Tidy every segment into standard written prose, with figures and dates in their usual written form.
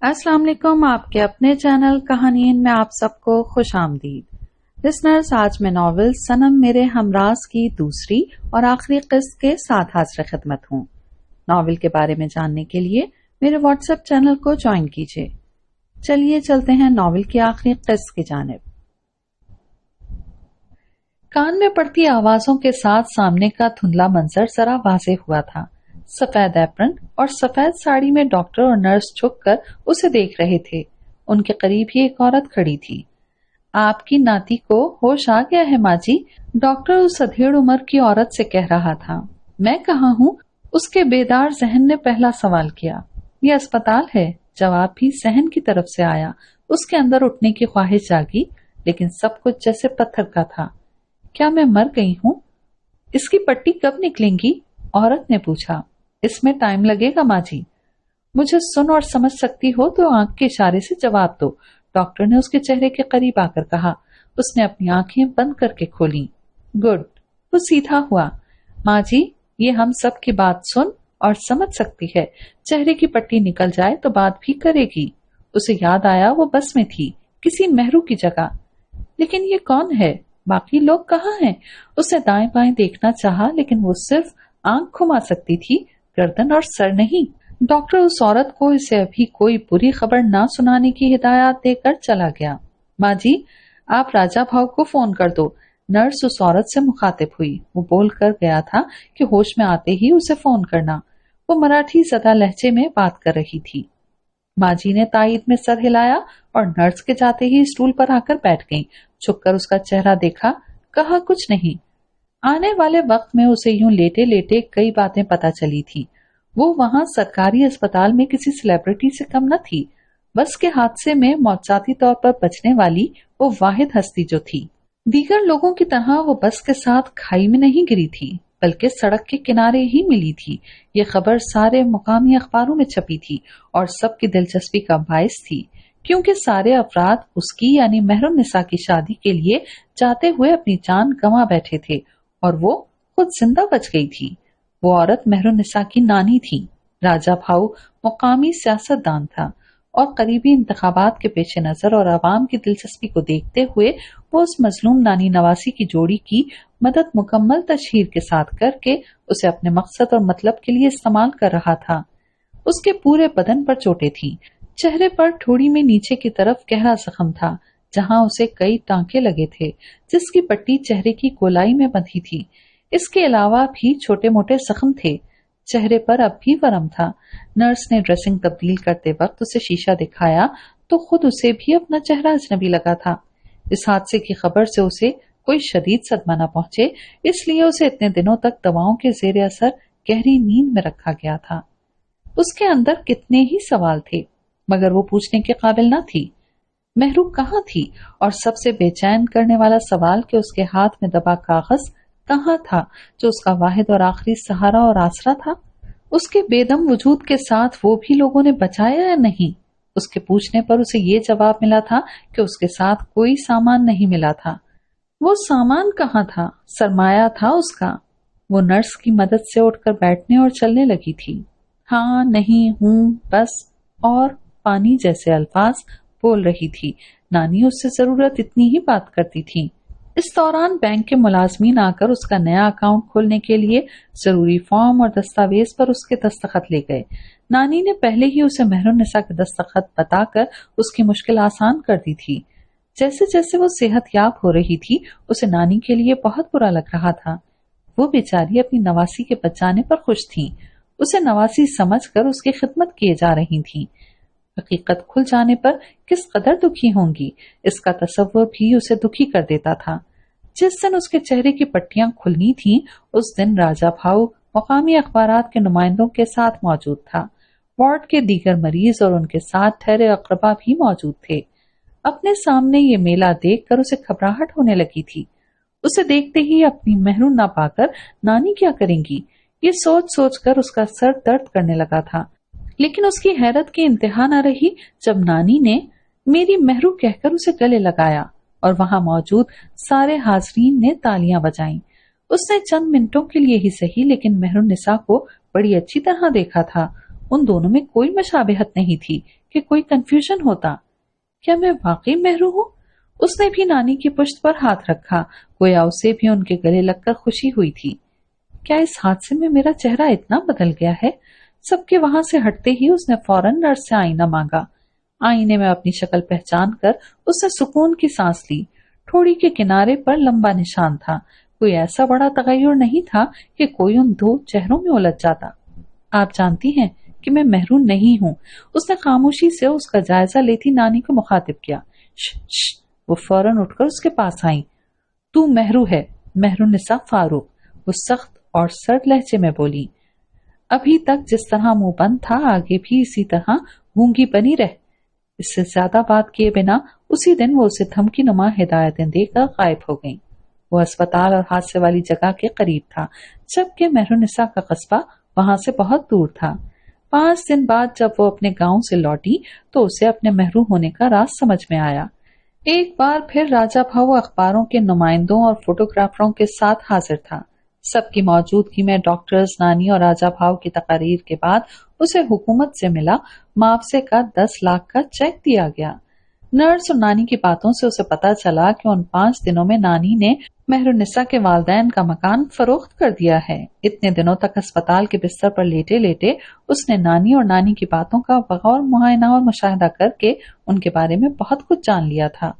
अस्सलाम वालेकुम। आपके अपने चैनल कहानियन में आप सबको खुश आमदीद। लिसनर्स, आज मैं नॉवेल सनम मेरे हमराज की दूसरी और आखिरी किस्त के साथ हाजिर खिदमत हूँ। नॉवेल के बारे में जानने के लिए मेरे व्हाट्सएप चैनल को ज्वाइन कीजिए। चलिए चलते हैं नॉवेल की आखिरी किस्त की जानिब। कान में पड़ती आवाजों के साथ सामने का धुंधला मंजर जरा वाज़ेह हुआ था। सफेद एप्रन और सफेद साड़ी में डॉक्टर और नर्स झुककर उसे देख रहे थे। उनके करीब ही एक औरत खड़ी थी। आपकी नाती को होश आ गया है माँ जी, डॉक्टर उस अधेड़ उम्र की औरत से कह रहा था। मैं कहाँ हूँ? उसके बेदार जहन ने पहला सवाल किया। यह अस्पताल है, जवाब भी जहन की तरफ से आया। उसके अंदर उठने की ख्वाहिश जागी, लेकिन सब कुछ जैसे पत्थर का था। क्या मैं मर गई हूँ? इसकी पट्टी कब निकलेंगी? औरत ने पूछा। इसमें टाइम लगेगा माँ जी। मुझे सुन और समझ सकती हो तो आंख के इशारे से जवाब दो, डॉक्टर ने उसके चेहरे के करीब आकर कहा। उसने अपनी आंखें बंद करके खोली। गुड, वो सीधा हुआ। माँ जी, ये हम सब की बात सुन और समझ सकती है। चेहरे की पट्टी निकल जाए तो बात भी करेगी। उसे याद आया वो बस में थी, किसी मेहरू की जगह। लेकिन ये कौन है? बाकी लोग कहाँ हैं? उसने दाएं बाएं देखना चाहा, लेकिन वो सिर्फ आंख घुमा सकती थी, गर्दन और सर नहीं। डॉक्टर उस औरत को इसे अभी कोई बुरी खबर ना सुनाने की हिदायत देकर चला गया। माँ जी, आप राजा भाव को फोन कर दो, नर्स उस औरत से मुखातिब हुई। वो बोल कर गया था कि होश में आते ही उसे फोन करना। वो मराठी सदा लहजे में बात कर रही थी। माँ जी ने तायद में सर हिलाया और नर्स के जाते ही स्टूल पर आकर बैठ गईं। झुककर उसका चेहरा देखा, कहा कुछ नहीं। आने वाले वक्त में उसे यूं लेटे लेटे कई बातें पता चली थी। वो वहां सरकारी अस्पताल में किसी सेलिब्रिटी से कम न थी। बस के हादसे में मौतजाती तौर पर बचने वाली वो वाहिद हस्ती जो थी। दीगर लोगों की तरह वो बस के साथ खाई में नहीं गिरी थी, बल्कि सड़क के किनारे ही मिली थी। ये खबर सारे मुकामी अखबारों में छपी थी और सबकी दिलचस्पी का बायस थी, क्योंकि सारे अफराद उसकी यानी मेहरुन्निसा की शादी के लिए जाते हुए अपनी जान गंवा बैठे थे और वो खुद जिंदा बच गई थी। वो औरत मेहरुन्निसा की नानी थी। राजा भाऊ मुकामी सियासतदान था और करीबी इंतखाबात के पेश नजर और आवाम की दिलचस्पी को देखते हुए वो उस मजलूम नानी नवासी की जोड़ी की मदद मुकम्मल तशहीर के साथ करके उसे अपने मकसद और मतलब के लिए इस्तेमाल कर रहा था। उसके पूरे बदन पर चोटें थीं। चेहरे पर ठोड़ी में नीचे की तरफ गहरा जख्म था, जहां उसे कई टांके लगे थे, जिसकी पट्टी चेहरे की गोलाई में बंधी थी। इसके अलावा भी छोटे मोटे जख्म थे। चेहरे पर अब भी वरम था। नर्स ने ड्रेसिंग तब्दील करते वक्त उसे शीशा दिखाया तो खुद उसे भी अपना चेहरा अजनबी लगा था। इस हादसे की खबर से उसे कोई शदीद सदमा न पहुंचे, इसलिए उसे इतने दिनों तक दवाओं के जेर असर गहरी नींद में रखा गया था। उसके अंदर कितने ही सवाल थे, मगर वो पूछने के काबिल न थी। मेहरू कहाँ थी? और सबसे बेचैन करने वाला सवाल कि उसके हाथ में दबा कागज कहाँ था, जो उसका वाहिद और आखिरी सहारा और आसरा था। उसके बेदम वजूद के साथ वो भी लोगों ने बचाया या नहीं? उसके पूछने पर उसे ये जवाब मिला था कि उसके साथ कोई सामान नहीं मिला था। वो सामान कहाँ था? सरमाया था उसका। वो नर्स की मदद से उठकर बैठने और चलने लगी थी। हाँ, नहीं, हूँ, बस और पानी जैसे अल्फाज बोल रही थी। नानी उससे जरूरत इतनी ही बात करती थी। इस दौरान बैंक के मुलाजमीन आकर उसका नया अकाउंट खोलने के लिए जरूरी फॉर्म और दस्तावेज पर उसके दस्तखत ले गए। नानी ने पहले ही उसे मेहरुन्निसा के दस्तखत बताकर उसकी मुश्किल आसान कर दी थी। जैसे जैसे वो सेहतयाब हो रही थी, उसे नानी के लिए बहुत बुरा लग रहा था। वो बेचारी अपनी नवासी के बचाने पर खुश थी। उसे नवासी समझकर उसकी खिदमत किए जा रही थी। हकीकत खुल जाने पर किस कदर दुखी होंगी, इसका तसव्वुर भी उसे दुखी कर देता था। जिस दिन उसके चेहरे की पट्टियां खुलनी थीं, उस दिन राजा भाऊ मुकामी अखबारात के नुमाइंदों के साथ मौजूद था। वार्ड के दीगर मरीज और उनके साथ ठहरे अकरबा भी मौजूद थे। अपने सामने ये मेला देखकर उसे घबराहट होने लगी थी। उसे देखते ही अपनी मेहरू ना पाकर नानी क्या करेंगी, ये सोच सोच कर उसका सर दर्द करने लगा था। लेकिन उसकी हैरत की इंतहा न रही जब नानी ने मेरी मेहरू कहकर उसे गले लगाया और वहां मौजूद सारे हाजरीन ने तालियां बजाईं। उसने चंद मिनटों के लिए ही सही, लेकिन मेहरुन्निसा को बड़ी अच्छी तरह देखा था। उन दोनों में कोई मशाबहत नहीं थी कि कोई कंफ्यूजन होता। क्या मैं वाकई मेहरू हूँ? उसने भी नानी की पुश्त पर हाथ रखा, गोया उसे भी उनके गले लगकर खुशी हुई थी। क्या इस हादसे में मेरा चेहरा इतना बदल गया है? सबके वहां से हटते ही उसने फौरन नर्स से आईना मांगा। आईने में अपनी शक्ल पहचान कर उसने सुकून की सांस ली। ठोड़ी के किनारे पर लंबा निशान था। कोई ऐसा बड़ा तगय्युर नहीं था कि कोई उन दो चेहरों में उलझ जाता। आप जानती हैं कि मैं मेहरू नहीं हूँ। उसने खामोशी से उसका जायजा लेती नानी को मुखातिब किया। श, वो फौरन उठकर उसके पास आई। तू मेहरू है, मेहरुन्निसा फारूक, वो सख्त और सर्द लहजे में बोली। अभी तक जिस तरह मुंह बंद था, आगे भी इसी तरह गूंगी बनी रह। इससे ज्यादा बात किए बिना उसी दिन वो उसे धमकी नुमा हिदायतें देकर गायब हो गईं। वो अस्पताल और हादसे वाली जगह के करीब था, जबकि मेहरुन्निसा का कस्बा वहां से बहुत दूर था। 5 दिन बाद जब वो अपने गांव से लौटी तो उसे अपने मेहरू होने का राज समझ में आया। एक बार फिर राजा भाऊ अखबारों के नुमाइंदों और फोटोग्राफरों के साथ हाजिर था। सबकी मौजूदगी में डॉक्टर्स, नानी और राजा भाव की तकारीर के बाद उसे हुकूमत से मिला मुआवजे का 10 लाख का चेक दिया गया। नर्स और नानी की बातों से उसे पता चला कि उन 5 दिनों में नानी ने मेहरुन्निसा के वालिदैन का मकान फरोख्त कर दिया है। इतने दिनों तक अस्पताल के बिस्तर पर लेटे लेटे उसने नानी और नानी की बातों का बगौर मुआयना और मुशाहिदा करके उनके बारे में बहुत कुछ जान लिया था।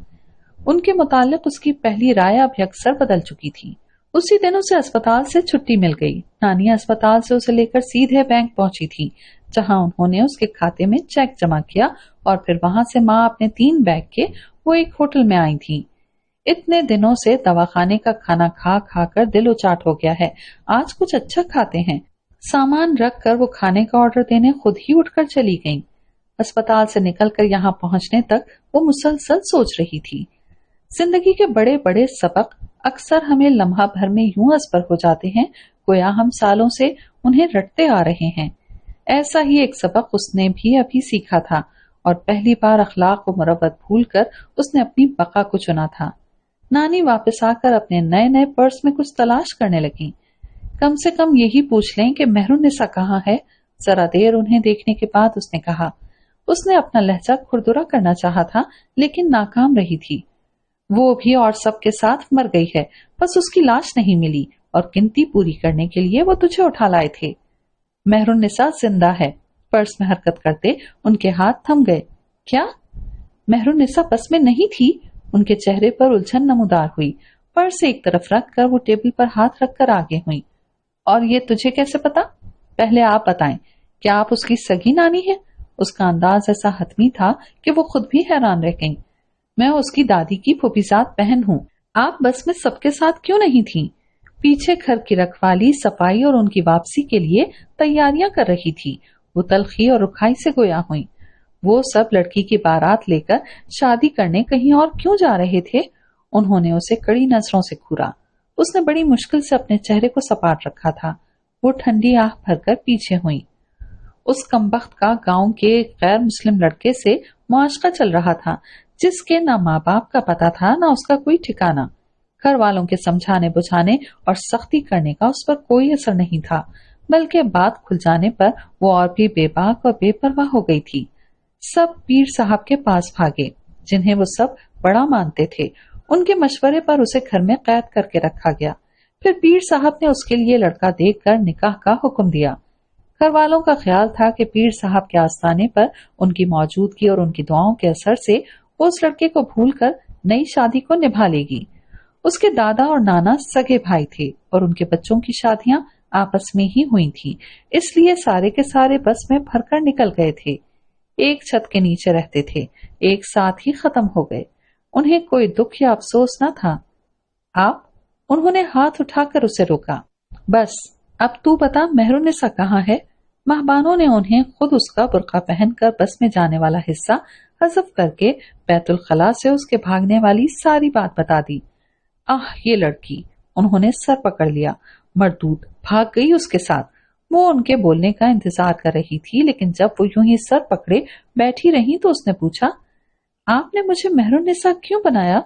उनके मुतालिक उसकी पहली राय अब अक्सर बदल चुकी थी। उसी दिन उसे अस्पताल से छुट्टी मिल गई। नानी अस्पताल से उसे लेकर सीधे बैंक पहुंची थी, जहां उन्होंने उसके खाते में चेक जमा किया और फिर वहां से माँ अपने 3 बैग के वो एक होटल में आई थी। इतने दिनों से दवाखाने का खाना खा खा कर दिल उचाट हो गया है, आज कुछ अच्छा खाते हैं। सामान रख कर वो खाने का ऑर्डर देने खुद ही उठकर चली गईं। अस्पताल से निकलकर यहाँ पहुंचने तक वो मुसलसल सोच रही थी। जिंदगी के बड़े बड़े सबक अक्सर हमें लम्हा भर में यूं असर हो जाते हैं, गोया हम सालों से उन्हें रटते आ रहे हैं। ऐसा ही एक सबक उसने भी अभी सीखा था और पहली बार अखलाक व मुरव्वत भूलकर उसने अपनी बका को चुना था। नानी वापस आकर अपने नए नए पर्स में कुछ तलाश करने लगी। कम से कम यही पूछ लें कि मेहरुन्निसा कहाँ है। जरा देर उन्हें देखने के बाद उसने कहा। उसने अपना लहजा खुरदुरा करना चाहा था, लेकिन नाकाम रही थी। वो भी और सबके साथ मर गई है, बस उसकी लाश नहीं मिली और गिनती पूरी करने के लिए वो तुझे उठा लाए थे। मेहरुन्निसा जिंदा है। पर्स में हरकत करते उनके हाथ थम गए। क्या? मेहरुन्निसा बस में नहीं थी? उनके चेहरे पर उलझन नमूदार हुई। पर्स एक तरफ रखकर वो टेबल पर हाथ रखकर आगे हुई। और ये तुझे कैसे पता? पहले आप बताएं, क्या आप उसकी सगी नानी है? उसका अंदाज ऐसा हतमी था कि वो खुद भी हैरान रह गई। मैं उसकी दादी की फूफीजात बहन हूँ। आप बस में सबके साथ क्यों नहीं थी? पीछे घर की रखवाली, सफाई और उनकी वापसी के लिए तैयारियां कर रही थी। वो तलखी और रुखाई से गोया हुई। वो सब लड़की की बारात लेकर शादी करने कहीं और क्यों जा रहे थे? उन्होंने उसे कड़ी नजरों से घूरा। उसने बड़ी मुश्किल से अपने चेहरे को सपाट रखा था। वो ठंडी आह भरकर पीछे हुई। उस कमबख्त का गांव के गैर मुस्लिम लड़के से मुआशका चल रहा था, जिसके न माँ बाप का पता था न उसका कोई ठिकाना। घर वालों के समझाने बुझाने और सख्ती करने का उस पर कोई असर नहीं था, बल्कि बात खुल जाने पर वो और भी बेबाक और बेपरवाह हो गई थी। सब पीर साहब के पास भागे, जिन्हें वो सब बड़ा मानते थे। उनके मशवरे पर उसे घर में कैद करके रखा गया। फिर पीर साहब ने उसके लिए लड़का देखकर निकाह का हुक्म दिया। घर वालों का ख्याल था कि पीर साहब के आस्थाने पर उनकी मौजूदगी और उनकी दुआओं के असर से वो उस लड़के को भूलकर नई शादी को निभा लेगी। उसके दादा और नाना सगे भाई थे और उनके बच्चों की शादियां आपस में ही हुई थी, इसलिए सारे के सारे बस में भरकर निकल गए थे। एक छत के नीचे रहते थे, एक साथ ही खत्म हो गए। उन्हें कोई दुख या अफसोस न था। आप? उन्होंने हाथ उठाकर उसे रोका। बस अब तू बता, मेहरुन्निसा कहाँ है? महबानों ने उन्हें खुद उसका बुर्का पहनकर बस में जाने वाला हिस्सा हज़फ करके बैतुल खला से उसके भागने वाली सारी बात बता दी। आह, ये लड़की! उन्होंने सर पकड़ लिया। मरदूद भाग गई उसके साथ। वो उनके बोलने का इंतजार कर रही थी, लेकिन जब वो यूं ही सर पकड़े बैठी रही तो उसने पूछा, आपने मुझे मेहरुन्निसा क्यों बनाया?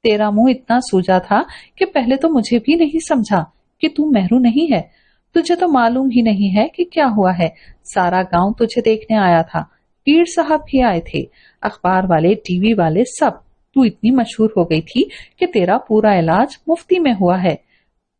तेरा मुंह इतना सूजा था कि पहले तो मुझे भी नहीं समझा कि तू मेहरू नहीं है। तुझे तो मालूम ही नहीं है कि क्या हुआ है। सारा गांव तुझे देखने आया था। پیر صاحب بھی آئے تھے، اخبار والے، ٹی وی والے، سب۔ تو اتنی مشہور ہو گئی تھی کہ تیرا پورا علاج مفتی میں ہوا ہے۔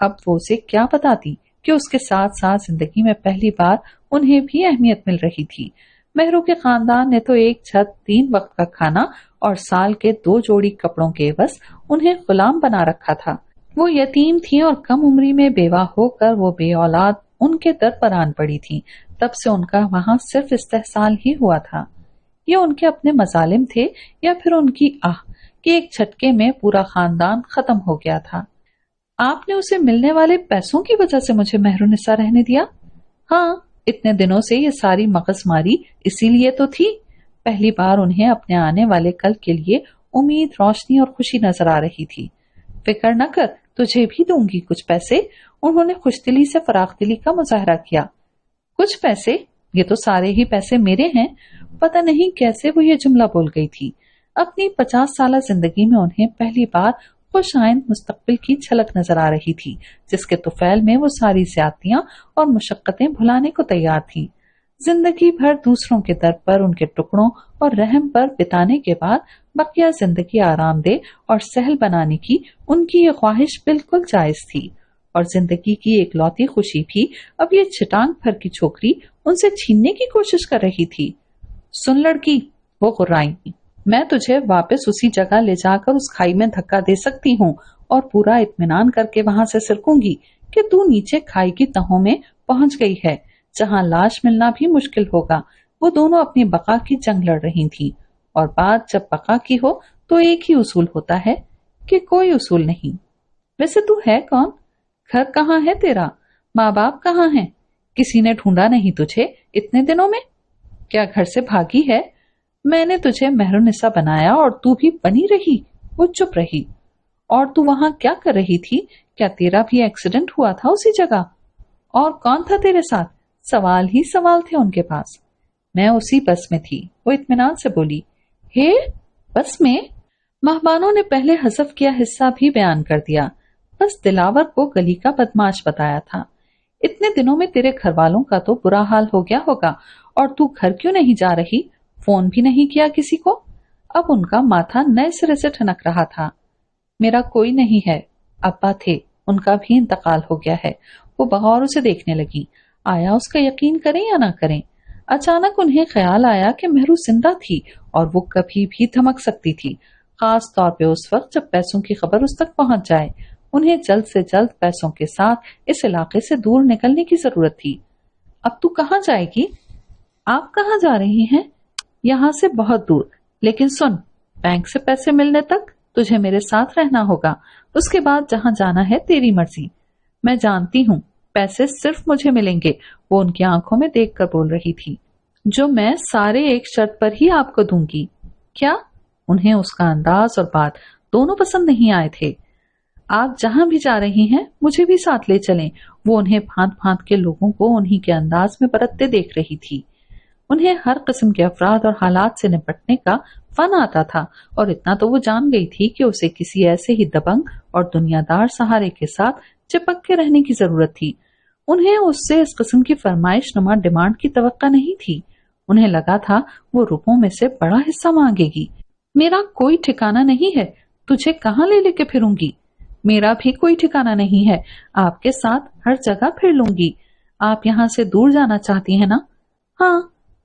اب وہ اسے کیا بتاتی کہ اس کے ساتھ ساتھ زندگی میں پہلی بار انہیں بھی اہمیت مل رہی تھی۔ مہرو کے خاندان نے تو ایک چھت، 3 وقت کا کھانا اور سال کے 2 جوڑی کپڑوں کے عوض انہیں غلام بنا رکھا تھا۔ وہ یتیم تھی اور کم عمری میں بیوہ ہو کر وہ بے اولاد ان کے در پر آن پڑی تھی۔ تب سے ان کا وہاں صرف استحصال ہی ہوا تھا۔ یہ ان کے اپنے مظالم تھے یا پھر ان کی آہ کہ ایک جھٹکے میں پورا خاندان ختم ہو گیا تھا۔ آپ نے اسے ملنے والے پیسوں کی وجہ سے مجھے مہر النساء رہنے دیا؟ ہاں، اتنے دنوں سے یہ ساری مغز ماری اسی لیے تو تھی۔ پہلی بار انہیں اپنے آنے والے کل کے لیے امید، روشنی اور خوشی نظر آ رہی تھی۔ فکر نہ کر، تجھے بھی دوں گی کچھ پیسے۔ انہوں نے خوش دلی سے فراخ دلی کا مظاہرہ کیا۔ کچھ پیسے؟ یہ تو سارے ہی پیسے میرے ہیں۔ پتہ نہیں کیسے وہ یہ جملہ بول گئی تھی۔ اپنی 50 سالہ زندگی میں انہیں پہلی بار خوش آئند مستقبل کی جھلک نظر آ رہی تھی، جس کے طفیل میں وہ ساری زیادتیاں اور مشقتیں بھلانے کو تیار تھی۔ زندگی بھر دوسروں کے در پر ان کے ٹکڑوں اور رحم پر بتانے کے بعد بقیہ زندگی آرام دہ اور سہل بنانے کی ان کی یہ خواہش بالکل جائز تھی، اور زندگی کی ایک لوتی خوشی بھی اب یہ چھٹانگ بھر کی چھوکری ان سے چھیننے کی کوشش کر رہی تھی۔ سن لڑکی، وہ غرائیں، میں تجھے واپس اسی جگہ لے جا کر اس کھائی میں دھکا دے سکتی ہوں اور پورا اطمینان کر کے وہاں سے سرکوں گی کہ تو نیچے کھائی کی تہوں میں پہنچ گئی ہے، جہاں لاش ملنا بھی مشکل ہوگا۔ وہ دونوں اپنی بقا کی جنگ لڑ رہی تھیں، اور بات جب بقا کی ہو تو ایک ہی اصول ہوتا ہے کہ کوئی اصول نہیں۔ ویسے تو ہے کون؟ گھر کہاں ہے تیرا؟ ماں باپ کہاں ہیں؟ کسی نے ڈھونڈا نہیں تجھے اتنے دنوں میں؟ کیا گھر سے بھاگی ہے؟ میں نے تجھے مہر النساء بنایا اور تو بھی بنی رہی۔ وہ چپ رہی۔ اور تو وہاں کیا کر رہی تھی؟ کیا تیرا بھی ایکسیڈنٹ ہوا تھا اسی جگہ؟ اور کون تھا تیرے ساتھ؟ سوال ہی سوال تھے ان کے پاس۔ میں اسی بس میں تھی، وہ اطمینان سے بولی۔ ہے؟ بس میں؟ مہمانوں نے پہلے حذف کیا حصہ بھی بیان کر دیا، بس دلاور کو گلی کا بدماش بتایا تھا۔ اتنے دنوں میں تیرے گھر والوں کا تو برا حال ہو گیا ہوگا، اور تو گھر کیوں نہیں جا رہی؟ فون بھی نہیں کیا کسی کو؟ اب ان کا ماتھا نئے سرے سے ٹھنک رہا تھا۔ میرا کوئی نہیں ہے، ابا تھے، ان کا بھی انتقال ہو گیا ہے۔ وہ بغور اسے دیکھنے لگی۔ آیا اس کا یقین کریں یا نہ کریں، اچانک انہیں خیال آیا کہ مہرو زندہ تھی اور وہ کبھی بھی دھمک سکتی تھی، خاص طور پہ اس وقت جب پیسوں کی خبر اس تک پہنچ جائے۔ انہیں جلد سے جلد پیسوں کے ساتھ اس علاقے سے دور نکلنے کی ضرورت تھی۔ اب تو کہاں جائے گی؟ آپ کہاں جا رہی ہیں؟ یہاں سے بہت دور، لیکن سن، بینک سے پیسے ملنے تک تجھے میرے ساتھ رہنا ہوگا۔ اس کے بعد جہاں جانا ہے تیری مرضی۔ میں جانتی ہوں پیسے صرف مجھے ملیں گے، وہ ان کی آنکھوں میں دیکھ کر بول رہی تھی، جو میں سارے ایک شرط پر ہی آپ کو دوں گی۔ کیا؟ انہیں اس کا انداز اور بات دونوں پسند نہیں آئے تھے۔ آپ جہاں بھی جا رہی ہیں مجھے بھی ساتھ لے چلیں۔ وہ انہیں پھانت پھانت کے لوگوں کو انہی کے انداز میں برتتے دیکھ رہی تھی۔ انہیں ہر قسم کے افراد اور حالات سے نپٹنے کا فن آتا تھا، اور اتنا تو وہ جان گئی تھی کہ اسے کسی ایسے ہی دبنگ اور دنیا دار سہارے کے ساتھ چپک کے رہنے کی ضرورت تھی۔ انہیں اس سے اس قسم کی فرمائش نما ڈیمانڈ کی توقع نہیں تھی۔ انہیں لگا تھا وہ روپوں میں سے بڑا حصہ مانگے گی۔ میرا کوئی ٹھکانہ نہیں ہے، تجھے کہاں لے لے کے پھروں گی؟ میرا بھی کوئی ٹھکانہ نہیں ہے، آپ کے ساتھ ہر جگہ پھر لوں گی۔ آپ یہاں سے دور جانا چاہتی ہیں نا؟ ہاں،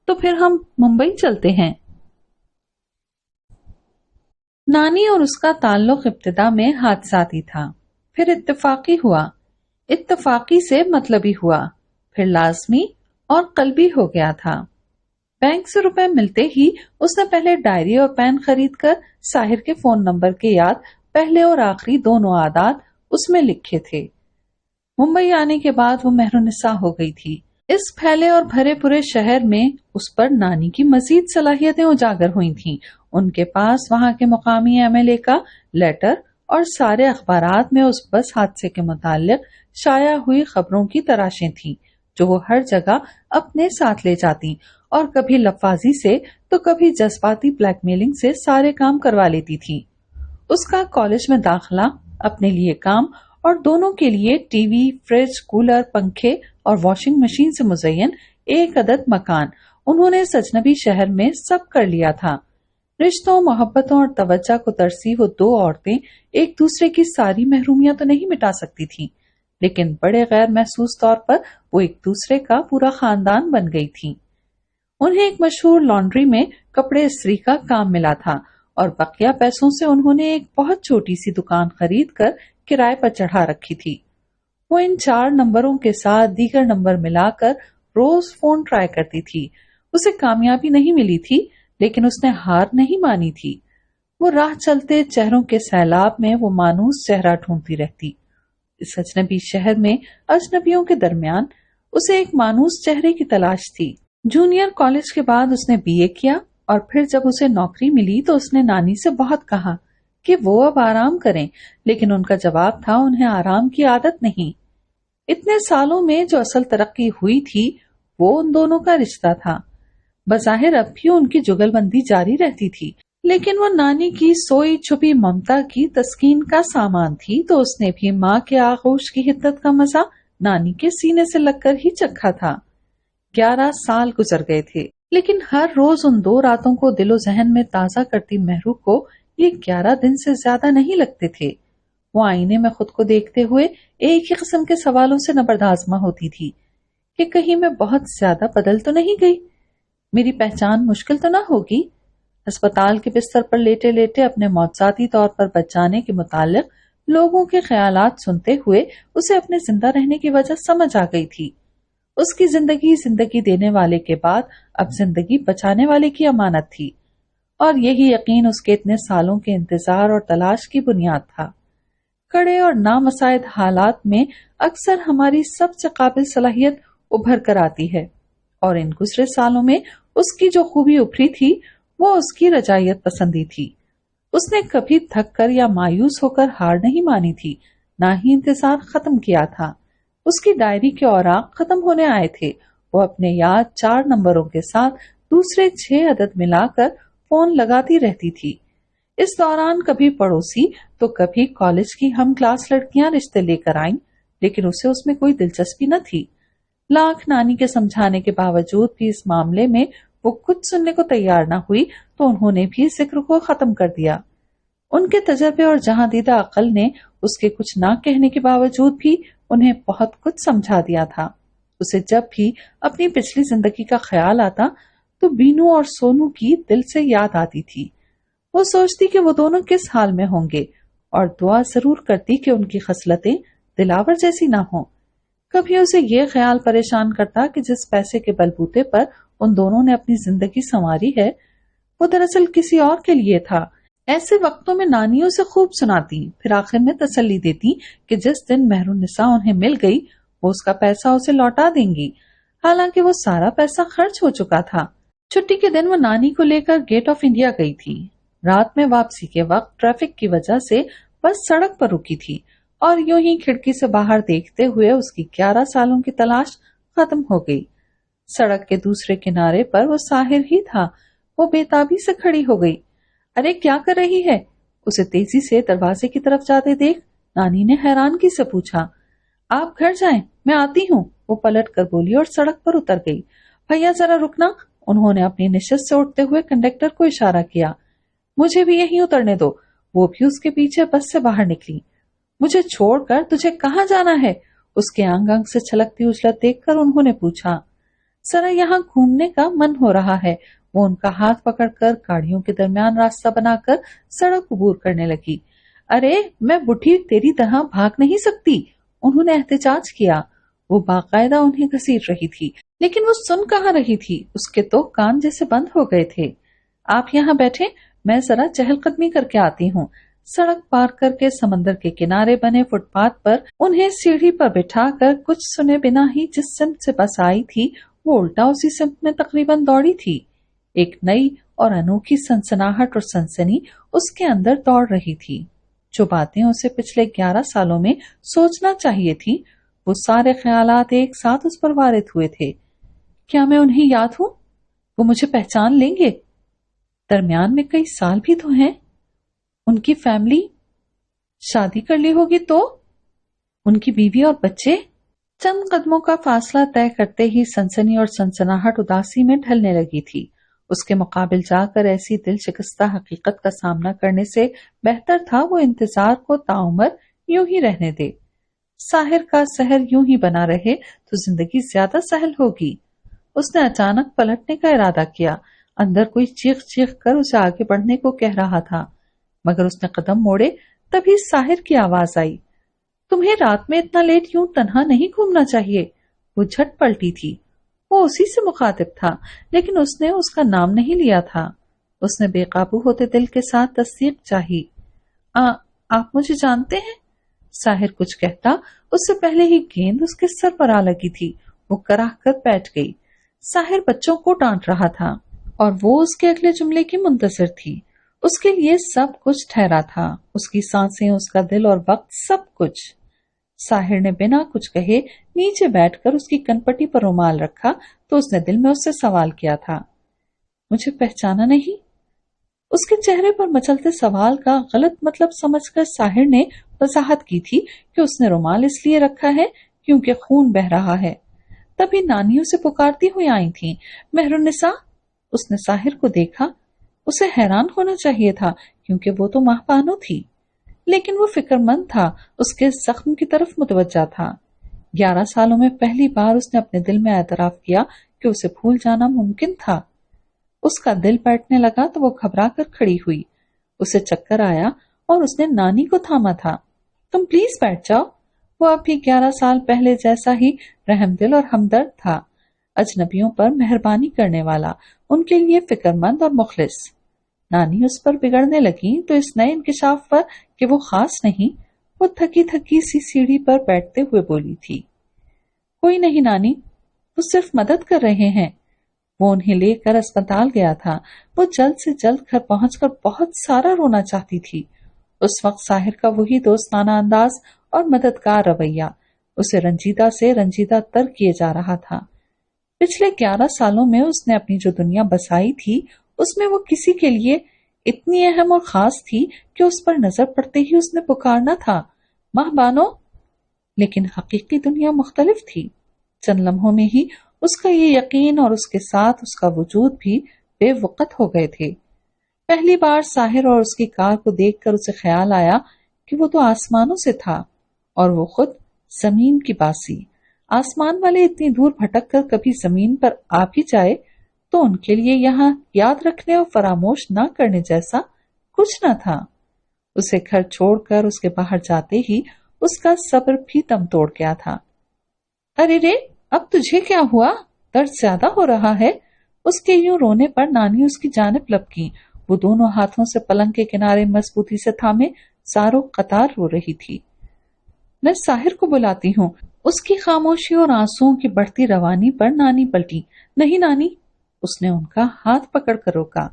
تو پھر ہم ممبئی چلتے ہیں۔ نانی اور اس کا تعلق ابتدا میں حادثاتی تھا، پھر اتفاقی ہوا، اتفاقی سے مطلبی ہوا، پھر لازمی اور قلبی ہو گیا تھا۔ بینک سے روپے ملتے ہی اس نے پہلے ڈائری اور پین خرید کر ساحر کے فون نمبر کے یاد پہلے اور آخری دونوں اعداد اس میں لکھے تھے۔ ممبئی آنے کے بعد وہ مہر النساء ہو گئی تھی۔ اس پھیلے اور بھرے پورے شہر میں اس پر نانی کی مزید صلاحیتیں اجاگر ہوئی تھیں۔ ان کے پاس وہاں کے مقامی MLA کا لیٹر اور سارے اخبارات میں اس بس حادثے کے متعلق شائع ہوئی خبروں کی تراشیں تھیں، جو وہ ہر جگہ اپنے ساتھ لے جاتی اور کبھی لفاظی سے تو کبھی جذباتی بلیک میلنگ سے سارے کام کروا لیتی تھی۔ اس کا کالج میں داخلہ، اپنے لیے کام اور دونوں کے لیے ٹی وی، فریج، کولر، پنکھے اور واشنگ مشین سے مزین ایک عدد مکان انہوں نے اس اجنبی شہر میں سب کر لیا تھا۔ رشتوں، محبتوں اور توجہ کو ترسی وہ دو عورتیں ایک دوسرے کی ساری محرومیاں تو نہیں مٹا سکتی تھیں، لیکن بڑے غیر محسوس طور پر وہ ایک دوسرے کا پورا خاندان بن گئی تھیں۔ انہیں ایک مشہور لانڈری میں کپڑے استری کا کام ملا تھا اور بقیہ پیسوں سے انہوں نے ایک بہت چھوٹی سی دکان خرید کر کرائے پر چڑھا رکھی تھی۔ وہ ان 4 نمبروں کے ساتھ دیگر نمبر ملا کر روز فون ٹرائی کرتی تھی۔ اسے کامیابی نہیں ملی تھی، لیکن اس نے ہار نہیں مانی تھی۔ وہ راہ چلتے چہروں کے سیلاب میں وہ مانوس چہرہ ڈھونڈتی رہتی۔ اس اجنبی شہر میں اجنبیوں کے درمیان اسے ایک مانوس چہرے کی تلاش تھی۔ جونیئر کالج کے بعد اس نے BA کیا اور پھر جب اسے نوکری ملی تو اس نے نانی سے بہت کہا کہ وہ اب آرام کریں، لیکن ان کا جواب تھا انہیں آرام کی عادت نہیں۔ اتنے سالوں میں جو اصل ترقی ہوئی تھی وہ ان دونوں کا رشتہ تھا۔ بظاہر اب بھی ان کی جگل بندی جاری رہتی تھی، لیکن وہ نانی کی سوئی چھپی ممتا کی تسکین کا سامان تھی، تو اس نے بھی ماں کے آغوش کی حدت کا مزہ نانی کے سینے سے لگ کر ہی چکھا تھا۔ 11 سال گزر گئے تھے، لیکن ہر روز ان 2 راتوں کو دل و ذہن میں تازہ کرتی مہرو کو یہ 11 دن سے زیادہ نہیں لگتے تھے۔ وہ آئینے میں خود کو دیکھتے ہوئے ایک ہی قسم کے سوالوں سے نبردازمہ ہوتی تھی کہ کہیں میں بہت زیادہ بدل تو نہیں گئی، میری پہچان مشکل تو نہ ہوگی۔ ہسپتال کے بستر پر لیٹے لیٹے اپنے موضوعاتی طور پر بچ جانے کے متعلق لوگوں کے خیالات سنتے ہوئے اسے اپنے زندہ رہنے کی وجہ سمجھ آ گئی تھی۔ اس کی زندگی دینے والے کے بعد اب زندگی بچانے والے کی امانت تھی، اور یہی یقین اس کے اتنے سالوں کے انتظار اور تلاش کی بنیاد تھا۔ کڑے اور نامساعد حالات میں اکثر ہماری سب سے قابل صلاحیت ابھر کر آتی ہے، اور ان گزرے سالوں میں اس کی جو خوبی ابھری تھی وہ اس کی رجائیت پسندی تھی۔ اس نے کبھی تھک کر یا مایوس ہو کر ہار نہیں مانی تھی، نہ ہی انتظار ختم کیا تھا۔ اس کی ڈائری کے اوراق ختم ہونے آئے تھے، وہ اپنے یاد 4 نمبروں کے ساتھ دوسرے 6 عدد ملا کر فون لگاتی رہتی تھی۔ اس دوران کبھی پڑوسی تو کبھی کالج کی ہم کلاس لڑکیاں رشتے لے کر آئیں، لیکن اسے اس میں کوئی دلچسپی نہ تھی۔ لاکھ نانی کے سمجھانے کے باوجود بھی اس معاملے میں وہ کچھ سننے کو تیار نہ ہوئی، تو انہوں نے بھی ذکر کو ختم کر دیا۔ ان کے تجربے اور جہاں دیدہ عقل نے اس کے کچھ نہ کہنے کے باوجود بھی انہیں بہت کچھ سمجھا دیا تھا۔ اسے جب بھی اپنی پچھلی زندگی کا خیال آتا تو بینو اور سونو کی دل سے یاد آتی تھی۔ وہ سوچتی کہ وہ دونوں کس حال میں ہوں گے، اور دعا ضرور کرتی کہ ان کی خصلتیں دلاور جیسی نہ ہوں۔ کبھی اسے یہ خیال پریشان کرتا کہ جس پیسے کے بلبوتے پر ان دونوں نے اپنی زندگی سنواری ہے وہ دراصل کسی اور کے لیے تھا۔ ایسے وقتوں میں نانیوں سے خوب سناتی، پھر آخر میں تسلی دیتی کہ جس دن مہر النساء انہیں مل گئی وہ اس کا پیسہ اسے لوٹا دیں گی، حالانکہ وہ سارا پیسہ خرچ ہو چکا تھا۔ چھٹی کے دن وہ نانی کو لے کر گیٹ آف انڈیا گئی تھی۔ رات میں واپسی کے وقت ٹریفک کی وجہ سے بس سڑک پر رکی تھی، اور یوں ہی کھڑکی سے باہر دیکھتے ہوئے اس کی 11 سالوں کی تلاش ختم ہو گئی۔ سڑک کے دوسرے کنارے پر وہ ساحر ہی تھا۔ وہ بے تابی سے کھڑی ہو گئی۔ ارے کیا کر رہی ہے؟ اسے تیزی سے دروازے کی طرف جاتے دیکھ نانی نے حیرانگی سے پوچھا۔ آپ گھر جائیں، میں آتی ہوں، وہ پلٹ کر بولی اور سڑک پر اتر گئی۔ بھیا ذرا رکنا، انہوں نے اپنی نشست سے اٹھتے ہوئے کنڈکٹر کو اشارہ کیا۔ مجھے بھی یہیں اترنے دو، وہ بھی اس کے پیچھے بس سے باہر نکلی۔ مجھے چھوڑ کر تجھے کہاں جانا ہے؟ اس کے انگ انگ سے چھلکتی اجلت دیکھ کر انہوں نے پوچھا۔ ذرا یہاں گھومنے کا من ہو رہا ہے، وہ ان کا ہاتھ پکڑ کر گاڑیوں کے درمیان راستہ بنا کر سڑک عبور کرنے لگی۔ ارے میں بڈھی تیری طرح بھاگ نہیں سکتی، انہوں نے احتجاج کیا۔ وہ باقاعدہ انہیں گھسیٹ رہی تھی، لیکن وہ سن کہاں رہی تھی، اس کے تو کان جیسے بند ہو گئے تھے۔ آپ یہاں بیٹھیں، میں ذرا چہل قدمی کر کے آتی ہوں۔ سڑک پار کر کے سمندر کے کنارے بنے فٹ پاتھ پر انہیں سیڑھی پر بٹھا کر کچھ سنے بنا ہی جس سمت سے بس آئی تھی وہ الٹا اسی سمت میں تقریباً دوڑی تھی۔ ایک نئی اور انوکھی سنسناہٹ اور سنسنی اس کے اندر دوڑ رہی تھی۔ جو باتیں اسے پچھلے 11 سالوں میں سوچنا چاہیے تھی وہ سارے خیالات ایک ساتھ اس پر وارد ہوئے تھے۔ کیا میں انہیں یاد ہوں؟ وہ مجھے پہچان لیں گے؟ درمیان میں کئی سال بھی تو ہیں۔ ان کی فیملی شادی کر لی ہوگی تو ان کی بیوی اور بچے؟ चंद कदमों का फासला तय करते ही सनसनी और सनसनाहट उदासी में ढलने लगी थी। उसके मुकाबिल जाकर ऐसी दिल शिकस्ता हकीकत का सामना करने से बेहतर था वो इंतजार को ताउम्र यूं ही रहने दे। साहिर का सहर यूं ही बना रहे तो जिंदगी ज्यादा सहल होगी। उसने अचानक पलटने का इरादा किया। अंदर कोई चीख चीख कर उसे आगे बढ़ने को कह रहा था, मगर उसने कदम मोड़े तभी साहिर की आवाज आई। तुम्हें रात में इतना लेट यूं तन्हा नहीं घूमना चाहिए। वो झट पलटी थी। वो उसी से मुखातिब था, लेकिन उसने उसका नाम नहीं लिया था। उसने बेकाबू होते दिल के साथ तस्दीक चाही। आप मुझे जानते हैं? साहिर कुछ कहता उससे पहले ही गेंद उसके सर पर आ लगी थी। वो कराह कर बैठ गई। साहिर बच्चों को डांट रहा था और वो उसके अगले जुमले की मुंतजिर थी। उसके लिए सब कुछ ठहरा था, उसकी सांसें, उसका दिल और वक्त, सब कुछ। साहिर ने बिना कुछ कहे नीचे बैठकर उसकी कनपटी पर रुमाल रखा तो उसने दिल में उससे सवाल किया था, मुझे पहचाना नहीं? उसके चेहरे पर मचलते सवाल का गलत मतलब समझकर साहिर ने वजाहत की थी कि उसने रुमाल इसलिए रखा है क्योंकि खून बह रहा है। तभी नानी उसे पुकारती हुई आई थी, मेहरुन्निसा। उसने साहिर को देखा। उसे हैरान होना चाहिए था क्योंकि वो तो माहबानो थी, लेकिन वो फिक्रमंद था, उसके जख्म की तरफ मुतवज्जा था। 11 सालों में पहली बार उसने अपने दिल में एतराफ किया कि उसे भूल जाना मुमकिन था। उसका दिल बैठने लगा तो वो घबरा कर खड़ी हुई। उसे चक्कर आया और उसने नानी को थामा था। तुम प्लीज बैठ जाओ। वो अब भी 11 साल पहले जैसा ही रहमदिल और हमदर्द था, अजनबियों पर मेहरबानी करने वाला, उनके लिए फिक्रमंद और मुखलिस। नानी उस पर बिगड़ने लगी तो इस नए इंकिशाफ पर कि वो खास नहीं, वो थकी थकी सी सीढ़ी पर बैठते हुए बोली थी, कोई नहीं नानी, वो सिर्फ मदद कर रहे हैं। वो उन्हें लेकर अस्पताल गया था। वो जल्द से जल्द घर पहुंचकर बहुत सारा रोना चाहती थी। उस वक्त साहिर का वही दोस्ताना अंदाज और मददगार रवैया उसे रंजीदा से रंजीदा तर किए जा रहा था। पिछले 11 सालों में उसने अपनी जो दुनिया बसाई थी उसमें वो किसी के लिए इतनी अहम और खास थी कि उस पर नजर पड़ते ही उसने पुकारना था, माँ बानो। लेकिन हकीकी दुनिया मुख्तलिफ थी। चंद लम्हों में ही उसका ये यकीन और उसके साथ उसका वजूद भी बेवकत हो गए थे। पहली बार साहिर और उसकी कार को देखकर उसे ख्याल आया कि वो तो आसमानों से था और वो खुद जमीन की बासी। आसमान वाले इतनी दूर भटक कर कभी जमीन पर आ भी जाए तो उनके लिए यहाँ याद रखने और फरामोश न करने जैसा कुछ न था। उसे घर छोड़कर उसके बाहर जाते ही उसका सब्र भी दम तोड़ गया था। अरे रे, अब तुझे क्या हुआ? दर्द ज्यादा हो रहा है? उसके यूं रोने पर नानी उसकी जानिब लपकी। वो दोनों हाथों से पलंग के किनारे मजबूती से थामे सारों कतार रो रही थी। मैं साहिर को बुलाती हूँ। उसकी खामोशी और आंसुओं की बढ़ती रवानी पर नानी पलटी। नहीं नानी, उसने उनका हाथ पकड़कर रोका।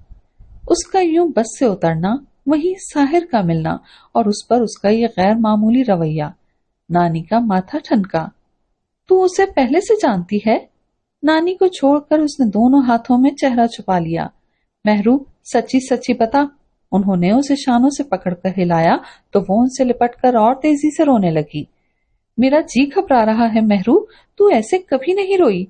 उसका यूं बस से उतरना, वही साहिर का मिलना और उस पर उसका ये गैर मामूली रवैया। नानी का माथा ठनका। तू उसे पहले से जानती है? नानी को छोड़कर उसने दोनों हाथों में चेहरा छुपा लिया। मेहरू, सच्ची सच्ची बता। उन्होंने उसे शानों से पकड़कर हिलाया तो वो उनसे लिपटकर और तेजी से रोने लगी। मेरा जी घबरा रहा है मेहरू, तू ऐसे कभी नहीं रोई।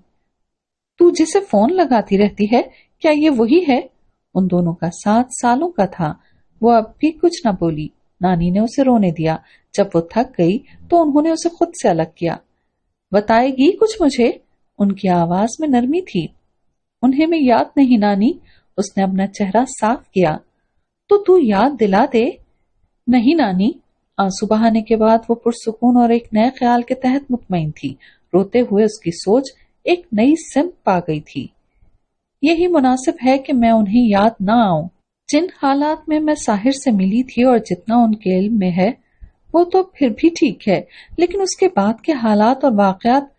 तू जिसे फोन लगाती रहती है, क्या ये वही है? उन दोनों का 7 सालों का था। वो अब भी कुछ न बोली। नानी ने उसे रोने दिया। जब वो थक गई तो उन्होंने उसे खुद से अलग किया। बताएगी कुछ मुझे? उनकी आवाज में नरमी थी। उन्हें मैं याद नहीं नानी। उसने अपना चेहरा साफ किया। तो तू याद दिला दे। नहीं नानी। आंसू बहाने के बाद वो पुरसुकून और एक नए ख्याल के तहत मुतमईन थी। रोते हुए उसकी सोच एक नई सिमत पा गई थी। यही मुनासिब है कि मैं उन्हें याद न आऊं। जिन हालात में मैं साहिर से मिली थी और जितना उनके इल्म में है वो तो फिर भी ठीक है, लेकिन उसके बाद के हालात और वाकयात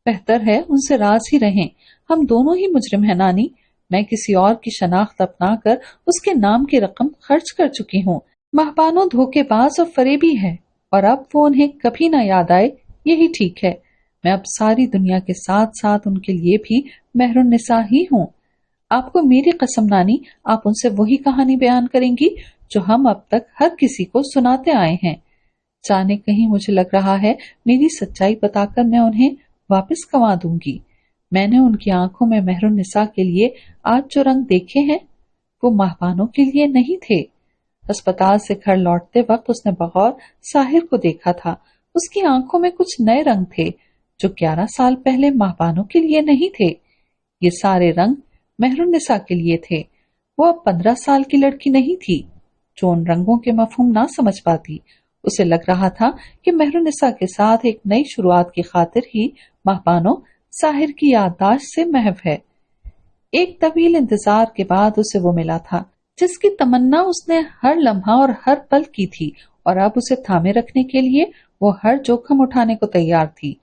बेहतर है उनसे राज ही रहें। हम दोनों ही मुजरिम हैं नानी। मैं किसी और की शनाख्त अपना कर उसके नाम की रकम खर्च कर चुकी हूँ। महबानो धोखेबाज और फरेबी है और अब वो उन्हें कभी ना याद आए, यही ठीक है। मैं अब सारी दुनिया के साथ साथ उनके लिए भी मेहरुन्निसा ही हूँ। आपको मेरी कसम नानी, आप उनसे वही कहानी बयान करेंगी जो हम अब तक हर किसी को सुनाते आए हैं। जाने कहीं मुझे लग रहा है मेरी सच्चाई बताकर मैं उन्हें वापस कमा दूंगी। मैंने उनकी आंखों में मेहरुन्निसा के लिए आज जो रंग देखे हैं वो महबानों के लिए नहीं थे। अस्पताल से घर लौटते वक्त उसने बगौर साहिर को देखा था। उसकी आंखों में कुछ नए रंग थे जो 11 साल पहले महबानों के लिए नहीं थे। ये सारे रंग मेहरुन्निसा के लिए थे। वो अब 15 साल की लड़की नहीं थी जो उन रंगों के मफहूम ना समझ पाती। उसे लग रहा था कि मेहरुन्निसा के साथ एक नई शुरुआत की खातिर ही महबानों साहिर की याददाश्त से महव है। एक तवील इंतजार के बाद उसे वो मिला था जिसकी तमन्ना उसने हर लम्हा और हर पल की थी, और अब उसे थामे रखने के लिए वो हर जोखम उठाने को तैयार थी।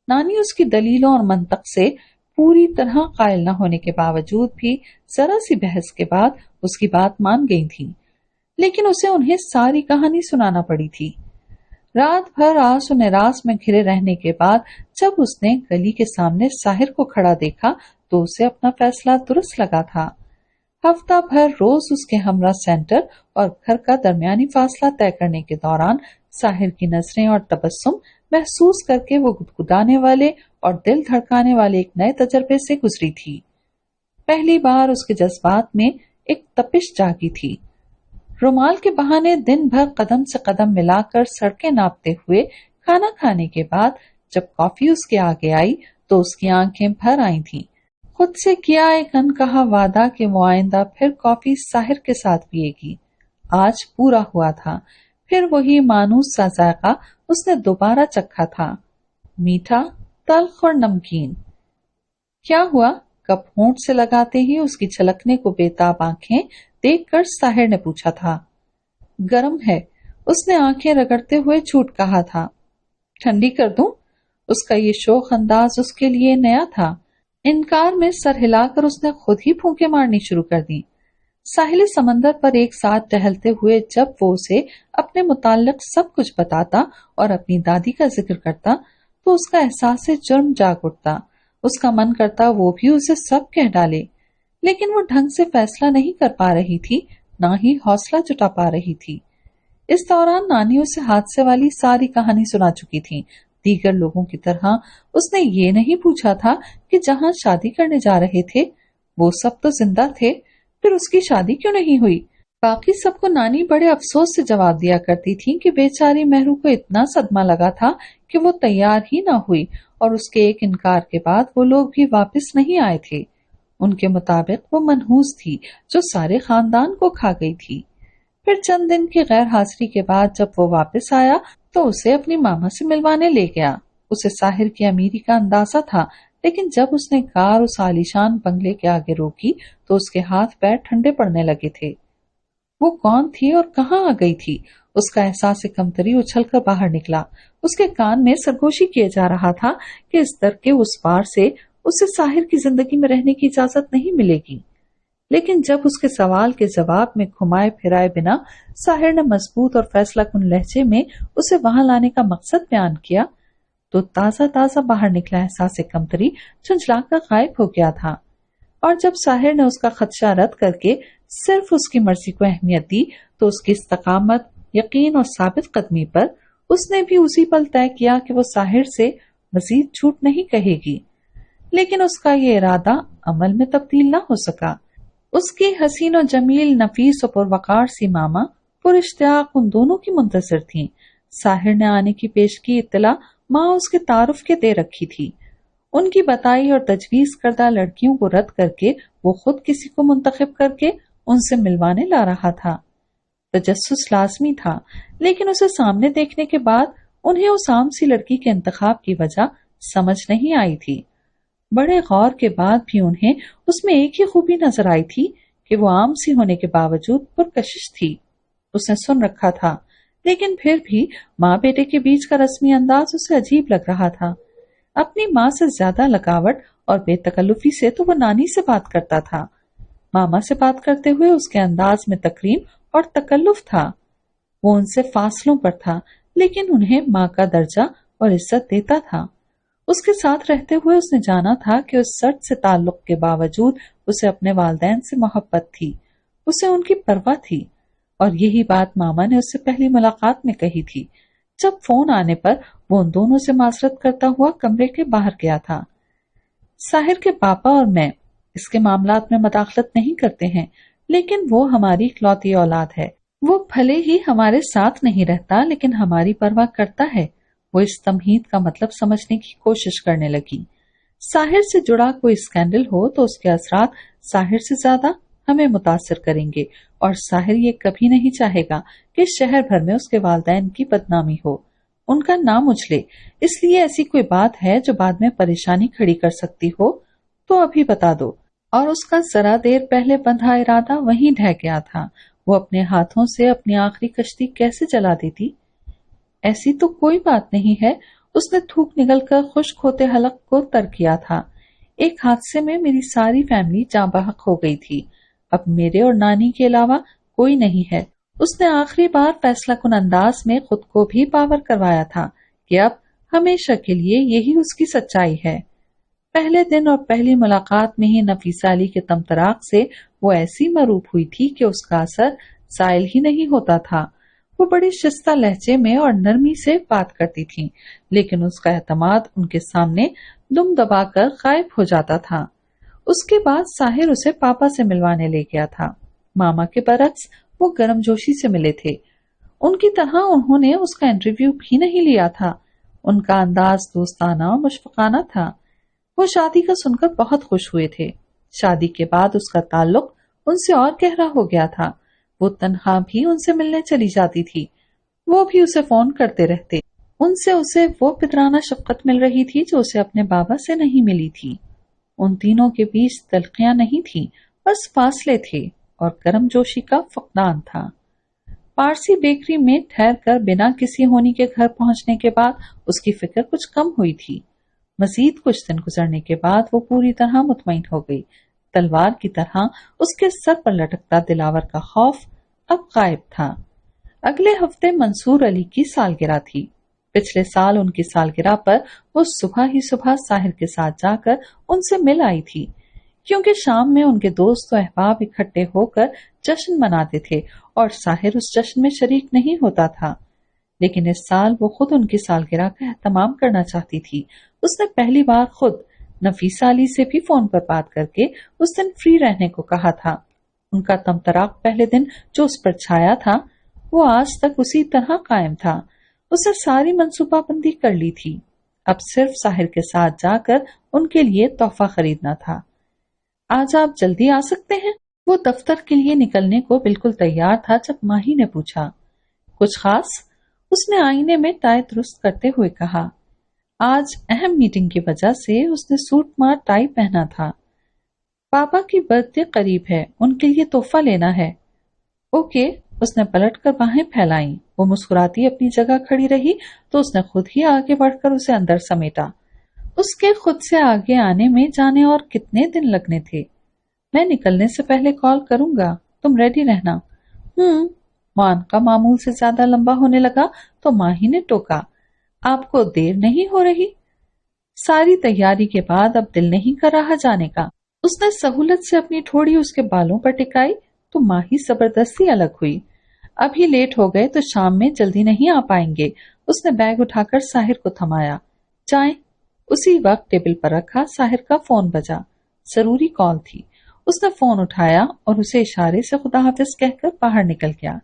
नानी उसकी दलीलों और मंतक से पूरी तरह कायल न होने के बावजूद भी जरा सी बहस के बाद उसकी बात मान गई थी, लेकिन उसे उन्हें सारी कहानी सुनाना पड़ी थी। रात भर आस और निराश में घिरे रहने के बाद जब उसने गली के सामने साहिर को खड़ा देखा तो उसे अपना फैसला दुरुस्त लगा था। हफ्ता भर रोज उसके हमरा सेंटर और घर का दरमियानी फासला तय करने के दौरान साहिर की नजरें और तबस्सुम महसूस करके वो गुदगुदाने वाले और दिल धड़काने वाले एक नए तजर्बे से गुजरी थी। पहली बार उसके जज्बात में एक तपिश जागी थी। रुमाल के बहाने दिन भर कदम से कदम मिलाकर सड़कें नापते हुए खाना खाने के बाद जब कॉफी उसके आगे आई तो उसकी आंखें भर आई थीं। खुद से किया एक अनकहा वादा कि वो आइंदा फिर कॉफी साहिर के साथ पिएगी आज पूरा हुआ था। फिर वही मानूस सा जायका उसने दोबारा चखा था, मीठा, तल्ख और नमकीन। क्या हुआ? कप होंठ से लगाते ही उसकी छलकने को बेताब आंखें देखकर साहिर ने पूछा था। गरम है, उसने आंखें रगड़ते हुए झूठ कहा था। ठंडी कर दूं? उसका ये शोख अंदाज उसके लिए नया था। इनकार में सर हिलाकर उसने खुद ही फूंके मारनी शुरू कर दी। साहिल समंदर पर एक साथ टहलते हुए जब वो उसे अपने मुताल्लिक सब कुछ बताता और अपनी दादी का जिक्र करता तो उसका एहसास जुर्म जाग उठता। उसका मन करता वो भी उसे सब कह डाले, लेकिन वो ढंग से फैसला नहीं कर पा रही थी, ना ही हौसला जुटा पा रही थी। इस दौरान नानी उसे हादसे वाली सारी कहानी सुना चुकी थी। दीगर लोगों की तरह उसने ये नहीं पूछा था कि जहां शादी करने जा रहे थे वो सब तो जिंदा थे, फिर उसकी शादी क्यों नहीं हुई। बाकी सबको नानी बड़े अफसोस से जवाब दिया करती थी कि बेचारी महरू को इतना सदमा लगा था कि वो तैयार ही ना हुई और उसके एक इनकार के बाद वो लोग भी वापस नहीं आए थे। उनके मुताबिक वो मनहूस थी जो सारे खानदान को खा गई थी। फिर चंद दिन की गैर हाजिरी के बाद जब वो वापस आया तो उसे अपनी मामा से मिलवाने ले गया। उसे साहिर की अमीरी का अंदाजा था, लेकिन जब उसने कार उस आलीशान बंगले के आगे रोकी तो उसके हाथ पैर ठंडे पड़ने लगे थे। वो कौन थी और कहाँ आ गई थी? उसका एहसास कमतरी उछलकर बाहर निकला। उसके कान में सरगोशी किए जा रहा था कि इस दर के उस पार से उसे साहिर की जिंदगी में रहने की इजाजत नहीं मिलेगी। लेकिन जब उसके सवाल के जवाब में घुमाए फिराए बिना साहिर ने मजबूत और फैसलाकुन लहजे में उसे वहां लाने का मकसद बयान किया तो ताजा ताजा बाहर निकला एहसास कमतरी झुंझलाकर गायब हो गया था। और जब साहिर ने उसका खदशा रद्द करके सिर्फ उसकी मर्जी को अहमियत दी तो उसकी इस्तकामत, यकीन और साबित कदमी पर उसने भी उसी पल तय किया कि वो साहिर से मजीद झूठ नहीं कहेगी। लेकिन उसका ये इरादा अमल में तब्दील न हो सका। उसकी हसीन और जमील, नफीस और पुरवकार सी मामा पुरिश्तियाक उन दोनों की मुंतजिर थीं। साहिर ने आने की पेशगी इत्तला माँ उसके तारुफ के दे रखी थी। उनकी बताई और तजवीज करदा लड़कियों को रद्द करके वो खुद किसी को मुंतखब करके उनसे मिलवाने ला रहा था। तजस्सुस लाजमी था, लेकिन उसे सामने देखने के बाद उन्हें उस आम सी लड़की के इंतखाब की वजह समझ नहीं आई थी। बड़े गौर के बाद भी उन्हें उसमें एक ही खूबी नजर आई थी कि वो आम सी होने के बावजूद पुरकशिश थी। उसने सुन रखा था, लेकिन फिर भी माँ बेटे के बीच का रस्मी अंदाज उसे अजीब लग रहा था। अपनी माँ से ज्यादा लगावट और बेतकल्लुफी से तो वो नानी से बात करता था। मामा से बात करते हुए उसके अंदाज में तकरीम और तकल्लुफ था। वो उनसे फासलों पर था, लेकिन उन्हें माँ का दर्जा और इज्जत देता था। उसके साथ रहते हुए उसने जाना था कि उस सर्द से ताल्लुक के बावजूद उसे अपने वालिदैन से मोहब्बत थी, उसे उनकी परवाह थी। और यही बात मामा ने उससे पहली मुलाकात में कही थी, जब फोन आने पर वो उन दोनों से माजरत करता हुआ कमरे के बाहर गया था। साहिर के पापा और मैं इसके मामलात में मदाखलत नहीं करते हैं, लेकिन वो हमारी इकलौती औलाद है। वो भले ही हमारे साथ नहीं रहता, लेकिन हमारी परवाह करता है। वो इस तमहीद का मतलब समझने की कोशिश करने लगी। साहिर से जुड़ा कोई स्कैंडल हो तो उसके असरात साहिर से ज्यादा हमें मुतासिर करेंगे, और साहिर ये कभी नहीं चाहेगा कि शहर भर में उसके वालिदैन की बदनामी हो, उनका नाम उछले। इसलिए ऐसी कोई बात है जो बाद में परेशानी खड़ी कर सकती हो तो अभी बता दो। और उसका जरा देर पहले बंधा इरादा वहीं ढह गया था। वो अपने हाथों से अपनी आखिरी कश्ती कैसे जला देती? ऐसी तो कोई बात नहीं है। उसने थूक निगलकर खुश्क होते हलक को तर किया था। एक हादसे में मेरी सारी फैमिली जाँ बहक हो गई थी। अब मेरे और नानी के अलावा कोई नहीं है। उसने आखिरी बार फैसला कुन अंदाज में खुद को भी पावर करवाया था कि अब हमेशा के लिए यही उसकी सच्चाई है। पहले दिन और पहली मुलाकात में ही नफीसा अली के तमतराक से वो ऐसी मरूब हुई थी कि उसका असर साइल ही नहीं होता था। वो बड़ी शिस्ता लहजे में और नरमी से बात करती थी, लेकिन उसका एतमाद उनके सामने दुम दबाकर गायब हो जाता था। उसके बाद साहिर उसे पापा से मिलवाने ले गया था। मामा के बरक्स वो गर्मजोशी से मिले थे। उनकी तरह उन्होंने उसका इंटरव्यू भी नहीं लिया था। उनका अंदाज दोस्ताना और मुशफकाना था। वो शादी का सुनकर बहुत खुश हुए थे। शादी के बाद उसका ताल्लुक उनसे और गहरा हो गया था। वो तन्हा भी उनसे मिलने चली जाती थी। वो भी उसे फोन करते रहते। उनसे उसे वो पितराना शफकत मिल रही थी जो उसे अपने बाबा से नहीं मिली थी। उन तीनों के बीच तलखियां नहीं थी, बस फासले थे और गर्मजोशी का फकदान था। पारसी बेकरी में ठहर कर बिना किसी होनी के घर पहुंचने के बाद उसकी फिक्र कुछ कम हुई थी। मजीद कुछ दिन गुजरने के बाद वो पूरी तरह मुतमईन हो गई। तलवार की तरह उसके सर पर लटकता दिलावर का खौफ अब गायब था। अगले हफ्ते मंसूर अली की सालगिरह थी। पिछले साल उनकी सालगिरह पर वो सुबह ही सुबह साहिर के साथ जाकर उनसे मिल आई थी, क्योंकि शाम में उनके दोस्त और अहबाब इकट्ठे होकर जश्न मनाते थे और साहिर उस जश्न में शरीक नहीं होता था। लेकिन इस साल वो खुद उनकी सालगिरह का एहतमाम करना चाहती थी। उसने पहली बार खुद नफीसा अली से भी फोन पर बात करके उस दिन फ्री रहने को कहा था। उनका तमतराक पहले दिन जो उस पर छाया था वो आज तक उसी तरह कायम था। उसने सारी मंसूबाबंदी कर ली थी। अब सिर्फ साहिर के साथ जाकर उनके लिए तोहफा खरीदना था। आज आप जल्दी आ सकते हैं? वो दफ्तर के लिए निकलने को बिल्कुल तैयार था जब माही ने पूछा, कुछ खास? उसने आईने में टाई दुरुस्त करते हुए कहा। आज अहम मीटिंग की वजह से उसने सूट मार टाई पहना था। पापा की बर्थडे करीब है, उनके लिए तोहफा लेना है। ओके। उसने पलटकर बाहें फैलाई। वो मुस्कुराती अपनी जगह खड़ी रही तो उसने खुद ही आगे बढ़कर उसे अंदर समेटा। उसके खुद से आगे आने में जाने और कितने दिन लगने थे। मैं निकलने से पहले कॉल करूंगा, तुम रेडी रहना। मान का मामूल से ज्यादा लंबा होने लगा तो माही ने टोका, आपको देर नहीं हो रही? सारी तैयारी के बाद अब दिल नहीं कर रहा जाने का। उसने सहूलत से अपनी ठोड़ी उसके बालों पर टिकाई तो माही जबरदस्ती अलग हुई। अभी लेट हो गए तो शाम में जल्दी नहीं आ पाएंगे। उसने बैग उठाकर साहिर को थमाया। चाय? उसी वक्त टेबल पर रखा साहिर का फोन बजा। जरूरी कॉल थी। उसने फोन उठाया और उसे इशारे से खुदा हाफिज कहकर बाहर निकल गया।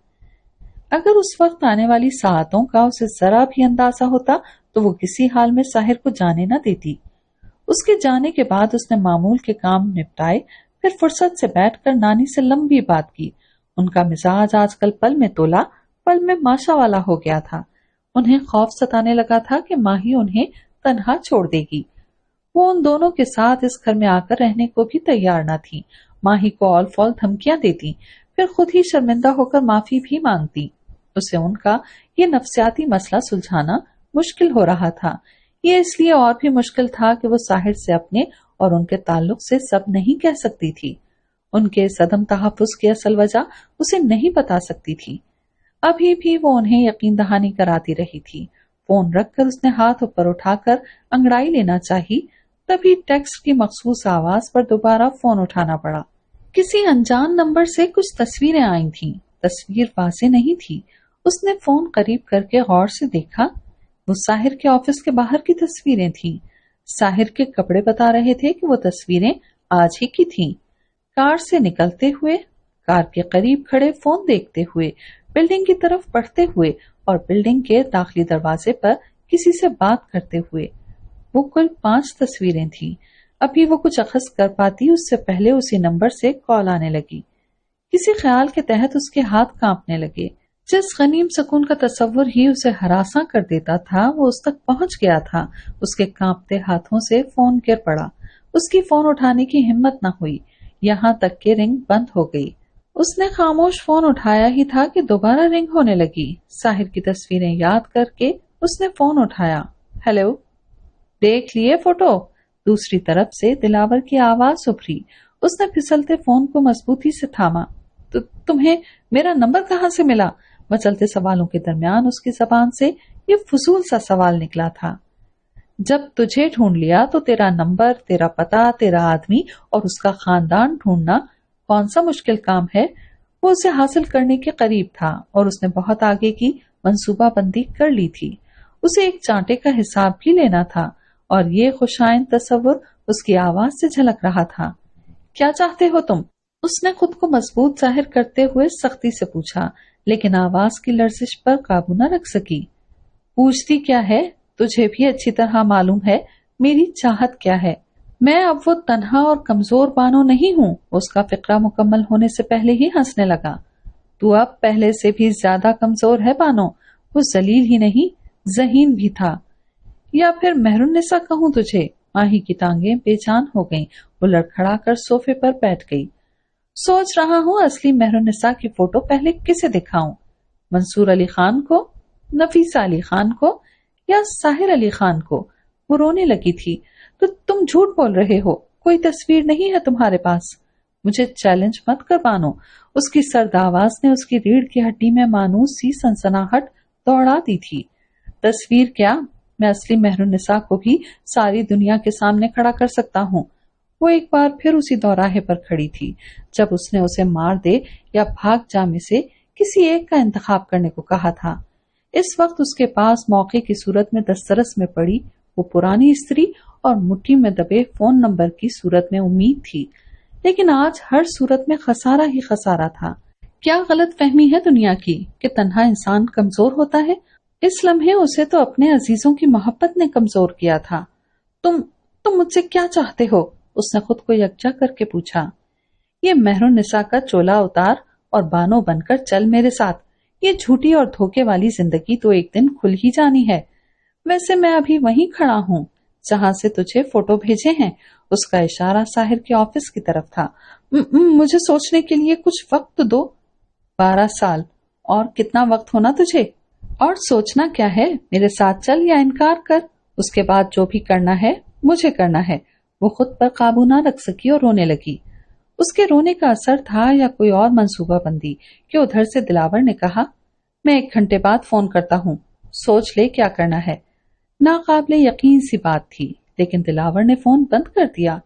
अगर उस वक्त आने वाली साहतों का उसे जरा भी अंदाजा होता तो वो किसी हाल में साहिर को जाने न देती। उसके जाने के बाद उसने मामूल के काम निपटाए, फिर फुर्सत से बैठकर नानी से लंबी बात की। उनका मिजाज आजकल पल में तोला पल में माशा वाला हो गया था। उन्हें खौफ सताने लगा था कि माही उन्हें तन्हा छोड़ देगी। वो उन दोनों के साथ इस घर में आकर रहने को भी तैयार न थी। माही को ऑल फॉल धमकियां देती, फिर खुद ही शर्मिंदा होकर माफी भी मांगती। उसे उनका ये नफ्सियाती मसला सुलझाना मुश्किल हो रहा था। ये इसलिए और भी मुश्किल था कि वो साहिर से अपने और उनके ताल्लुक से सब नहीं कह सकती थी। उनके सदम तहफ़्फ़ुज़ की असल वजह उसे नहीं बता सकती थी। अभी भी वो उन्हें यकीन दहानी कराती रही थी। फोन रखकर उसने हाथ ऊपर उठाकर अंगड़ाई लेना चाही, तभी टेक्स्ट की मखसूस आवाज पर दोबारा फोन उठाना पड़ा। किसी अनजान नंबर से कुछ तस्वीरें आई थीं। तस्वीर वाज़ेह नहीं थी اس نے فون قریب کر کے غور سے دیکھا. وہ ساحر کے آفس کے باہر کی تصویریں تھیں. ساحر کے کپڑے بتا رہے تھے کہ وہ تصویریں آج ہی کی تھیں. کار سے نکلتے ہوئے، کار کے قریب کھڑے فون دیکھتے ہوئے، بلڈنگ کی طرف بڑھتے ہوئے اور بلڈنگ کے داخلی دروازے پر کسی سے بات کرتے ہوئے. وہ کل 5 تصویریں تھیں. ابھی وہ کچھ اخذ کر پاتی اس سے پہلے اسی نمبر سے کال آنے لگی. کسی خیال کے تحت اس کے ہاتھ کانپنے لگے. جس غنیم سکون کا تصور ہی اسے ہراساں کر دیتا تھا وہ اس تک پہنچ گیا تھا. اس کے کانپتے ہاتھوں سے فون گر پڑا. اس کی فون اٹھانے کی ہمت نہ ہوئی، یہاں تک کہ رنگ بند ہو گئی. اس نے خاموش فون اٹھایا ہی تھا کہ دوبارہ رنگ ہونے لگی. ساحر کی تصویریں یاد کر کے اس نے فون اٹھایا. ہیلو، دیکھ لیے فوٹو؟ دوسری طرف سے دلاور کی آواز ابھری. اس نے پھسلتے فون کو مضبوطی سے تھاما. تمہیں میرا نمبر کہاں سے ملا؟ مچلتے سوالوں کے درمیان اس کی زبان سے یہ فضول سا سوال نکلا تھا. جب تجھے ڈھونڈ لیا تو تیرا نمبر، تیرا پتہ، تیرا آدمی اور اس کا خاندان ڈھونڈنا کون سا مشکل کام ہے؟ وہ اسے حاصل کرنے کے قریب تھا اور اس نے بہت آگے کی منصوبہ بندی کر لی تھی. اسے ایک چانٹے کا حساب بھی لینا تھا اور یہ خوشائند تصور اس کی آواز سے جھلک رہا تھا. کیا چاہتے ہو تم؟ اس نے خود کو مضبوط ظاہر کرتے ہوئے سختی سے پوچھا، لیکن آواز کی لرزش پر قابو نہ رکھ سکی. پوچھتی کیا ہے؟ تجھے بھی اچھی طرح معلوم ہے میری چاہت کیا ہے. میں اب وہ تنہا اور کمزور بانو نہیں ہوں. اس کا فقرہ مکمل ہونے سے پہلے ہی ہنسنے لگا. تو اب پہلے سے بھی زیادہ کمزور ہے بانو. وہ ذلیل ہی نہیں، ذہین بھی تھا. یا پھر مہر النساء کہوں تجھے؟ ماہی کی ٹانگیں بے جان ہو گئیں. وہ لڑکھڑا کر صوفے پر بیٹھ گئی. سوچ رہا ہوں اصلی مہر النساء کی فوٹو پہلے کسے دکھاؤں؟ منصور علی خان کو، نفیسہ علی خان کو، یا ساحر علی خان کو؟ وہ رونے لگی تھی. تو تم جھوٹ بول رہے ہو، کوئی تصویر نہیں ہے تمہارے پاس. مجھے چیلنج مت کر بانو. اس کی سرد آواز نے اس کی ریڑھ کی ہڈی میں مانوس سی سنسناہٹ دوڑا دی تھی. تصویر کیا، میں اصلی مہر النساء کو بھی ساری دنیا کے سامنے کھڑا کر سکتا ہوں. وہ ایک بار پھر اسی دوراہے پر کھڑی تھی جب اس نے اسے مار دے یا بھاگ جا میں سے کسی ایک کا انتخاب کرنے کو کہا تھا. اس وقت اس کے پاس موقع کی صورت میں دسترس میں پڑی وہ پرانی استری اور مٹھی میں دبے فون نمبر کی صورت میں امید تھی. لیکن آج ہر صورت میں خسارہ ہی خسارہ تھا. کیا غلط فہمی ہے دنیا کی کہ تنہا انسان کمزور ہوتا ہے؟ اس لمحے اسے تو اپنے عزیزوں کی محبت نے کمزور کیا تھا. تم مجھ سے کیا چاہتے ہو؟ اس نے خود کو یکجا کر کے پوچھا. یہ مہر النساء کا چولا اتار اور بانو بن کر چل میرے ساتھ. یہ جھوٹی اور دھوکے والی زندگی تو ایک دن کھل ہی جانی ہے. ویسے میں ابھی وہیں کھڑا ہوں جہاں سے تجھے فوٹو بھیجے ہیں. اس کا اشارہ ساحر کے آفس کی طرف تھا. مجھے سوچنے کے لیے کچھ وقت دو. 12 سال اور کتنا وقت ہونا تجھے؟ اور سوچنا کیا ہے؟ میرے ساتھ چل یا انکار کر. اس کے بعد جو بھی کرنا ہے مجھے کرنا ہے. وہ خود پر قابو نہ رکھ سکی اور رونے لگی. اس کے رونے کا اثر تھا یا کوئی اور منصوبہ بندی کہ ادھر سے دلاور نے کہا، میں 1 گھنٹے بعد فون کرتا ہوں، سوچ لے کیا کرنا ہے. ناقابل یقین سی بات تھی، لیکن دلاور نے فون بند کر دیا.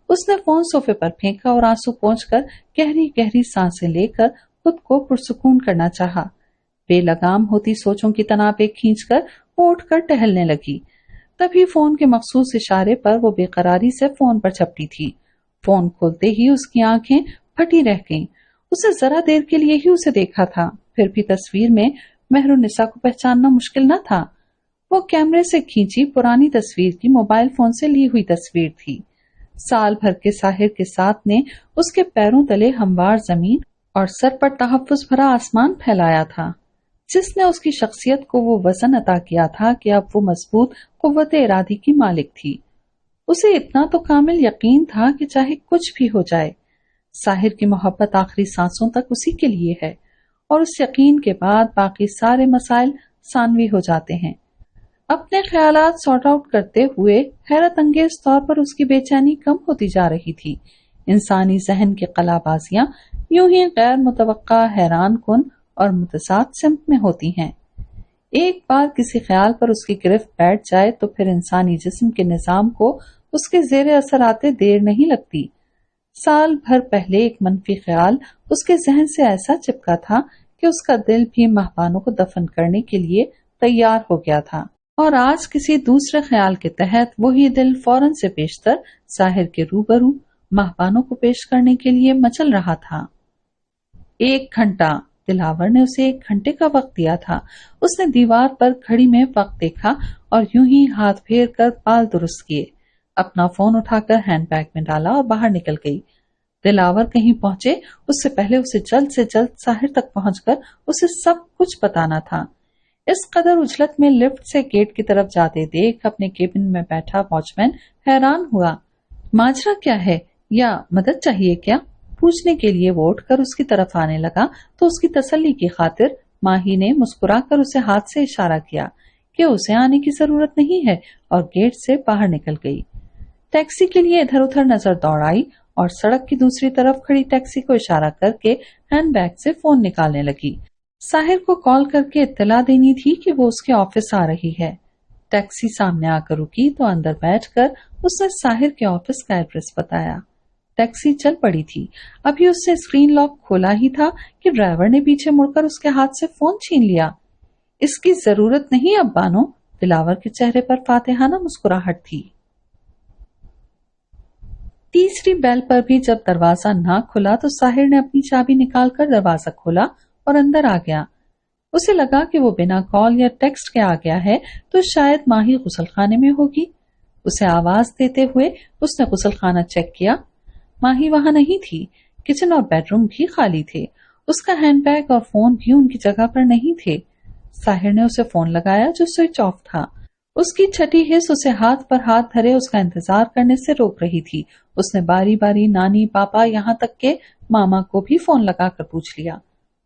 اس نے فون صوفے پر پھینکا اور آنسو پونچھ کر گہری گہری سانسیں لے کر خود کو پرسکون کرنا چاہا. بے لگام ہوتی سوچوں کی تنابیں کھینچ کر وہ اٹھ کر ٹہلنے لگی. تبھی فون کے مخصوص اشارے پر وہ بے قراری سے فون پر چپٹی تھی. فون کھولتے ہی اس کی آنکھیں پھٹی رہ گئیں. اسے ذرا دیر کے لیے ہی اسے دیکھا تھا، پھر بھی تصویر میں مہر النساء کو پہچاننا مشکل نہ تھا. وہ کیمرے سے کھینچی پرانی تصویر کی موبائل فون سے لی ہوئی تصویر تھی. سال بھر کے ساحر کے ساتھ نے اس کے پیروں تلے ہموار زمین اور سر پر تحفظ بھرا آسمان پھیلایا تھا، جس نے اس کی شخصیت کو وہ وزن عطا کیا تھا کہ اب وہ مضبوط قوت ارادی کی مالک تھی. اسے اتنا تو کامل یقین تھا کہ چاہے کچھ بھی ہو جائے ساحر کی محبت آخری سانسوں تک اسی کے لیے ہے، اور اس یقین کے بعد باقی سارے مسائل ثانوی ہو جاتے ہیں. اپنے خیالات سارٹ آؤٹ کرتے ہوئے حیرت انگیز طور پر اس کی بے چینی کم ہوتی جا رہی تھی. انسانی ذہن کی قلع بازیاں یوں ہی غیر متوقع، حیران کن اور متضاد سمت میں ہوتی ہیں. ایک بار کسی خیال پر اس کی گرفت بیٹھ جائے تو پھر انسانی جسم کے نظام کو اس کے زیر اثر آتے دیر نہیں لگتی. سال بھر پہلے ایک منفی خیال اس کے ذہن سے ایسا چپکا تھا کہ اس کا دل بھی مہبانوں کو دفن کرنے کے لیے تیار ہو گیا تھا، اور آج کسی دوسرے خیال کے تحت وہی دل فوراً سے بیشتر ساحر کے روبرو مہبانوں کو پیش کرنے کے لیے مچل رہا تھا۔ 1 گھنٹہ، دلاور نے اسے 1 گھنٹے کا وقت دیا تھا۔ اس نے دیوار پر گھڑی میں وقت دیکھا اور یوں ہی ہاتھ پھیر کر بال درست کیے، اپنا فون اٹھا کر ہینڈ بیگ میں ڈالا اور باہر نکل گئی۔ دلاور کہیں پہنچے اس سے پہلے اسے جلد سے جلد ساحر تک پہنچ کر اسے سب کچھ بتانا تھا۔ اس قدر اجلت میں لفٹ سے گیٹ کی طرف جاتے دیکھ اپنے کیبن میں بیٹھا واچ مین حیران ہوا۔ ماجرا کیا ہے، یا مدد چاہیے کیا؟ پوچھنے کے لیے وہ اٹھ کر اس کی طرف آنے لگا تو اس کی تسلی کی خاطر ماہی نے مسکرا کر اسے ہاتھ سے اشارہ کیا کہ اسے آنے کی ضرورت نہیں ہے، اور گیٹ سے باہر نکل گئی۔ ٹیکسی کے لیے ادھر ادھر نظر دوڑائی اور سڑک کی دوسری طرف کھڑی ٹیکسی کو اشارہ کر کے ہینڈ بیگ سے فون نکالنے لگی۔ ساحر کو کال کر کے اطلاع دینی تھی کہ وہ اس کے آفس آ رہی ہے۔ ٹیکسی سامنے آ کر رکی تو اندر بیٹھ کر اس نے ساحر کے آفس کا ایڈریس بتایا۔ ٹیکسی چل پڑی تھی۔ ابھی اس سے اسکرین لاک کھولا ہی تھا کہ ڈرائیور نے پیچھے مڑ کر اس کے ہاتھ سے فون چھین لیا۔ اس کی ضرورت نہیں اب بانو، دلاور کے چہرے پر فاتحانہ مسکراہٹ تھی۔ تیسری بیل پر بھی جب دروازہ نہ کھلا تو ساحر نے اپنی چابی نکال کر دروازہ کھولا اور اندر آ گیا۔ اسے لگا کہ وہ بنا کال یا ٹیکسٹ کے آ گیا ہے تو شاید ماہی غسل خانے میں ہوگی۔ اسے آواز دیتے ہوئے اس نے غسل خانہ چیک کیا۔ ماہی وہاں نہیں تھی۔ کچن اور بیڈ روم بھی خالی تھے۔ اس کا ہینڈ بیگ اور فون بھی ان کی جگہ پر نہیں تھے۔ ساحر نے اسے فون لگایا جو سوئچ آف تھا۔ اس کی چھٹی حص اسے ہاتھ پر ہاتھ دھرے اس کا انتظار کرنے سے روک رہی تھی۔ اس نے باری باری نانی، پاپا، یہاں تک کہ ماما کو بھی فون لگا کر پوچھ لیا۔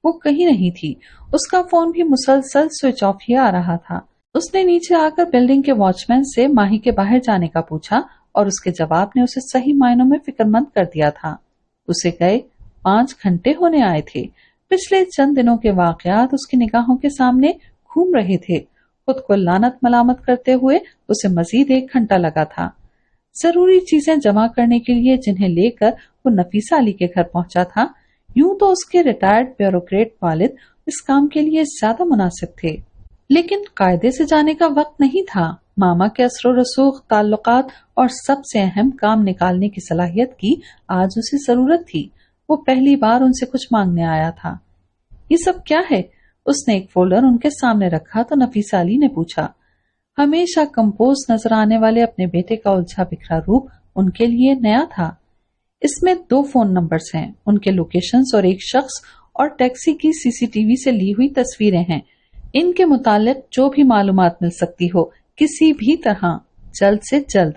وہ کہیں نہیں تھی۔ اس کا فون بھی مسلسل سوئچ آف ہی آ رہا تھا۔ اس نے نیچے آ کر بلڈنگ کے واچ مین سے ماہی کے باہر جانے کا پوچھا اور اس کے جواب نے اسے صحیح معنوں میں فکر مند کر دیا تھا۔ اسے گئے 5 گھنٹے ہونے آئے تھے۔ پچھلے چند دنوں کے واقعات اس کی نگاہوں کے سامنے گھوم رہے تھے۔ خود کو لعنت ملامت کرتے ہوئے اسے مزید 1 گھنٹہ لگا تھا۔ ضروری چیزیں جمع کرنے کے لیے جنہیں لے کر وہ نفیسہ علی کے گھر پہنچا تھا، یوں تو اس کے ریٹائرڈ بیوروکریٹ والد اس کام کے لیے زیادہ مناسب تھے، لیکن قاعدے سے جانے کا وقت نہیں تھا۔ ماما کے اثر و رسوخ، تعلقات اور سب سے اہم کام نکالنے کی صلاحیت کی آج اسے ضرورت تھی۔ وہ پہلی بار ان سے کچھ مانگنے آیا تھا۔ یہ سب کیا ہے؟ اس نے ایک فولڈر ان کے سامنے رکھا تو نفیسہ علی نے پوچھا۔ ہمیشہ کمپوز نظر آنے والے اپنے بیٹے کا الجھا بکھرا روپ ان کے لیے نیا تھا۔ اس میں 2 فون نمبرز ہیں، ان کے لوکیشنز اور ایک شخص اور ٹیکسی کی CCTV سے لی ہوئی تصویریں ہیں۔ ان کے متعلق جو بھی معلومات مل سکتی ہو کسی بھی طرح جلد سے جلد۔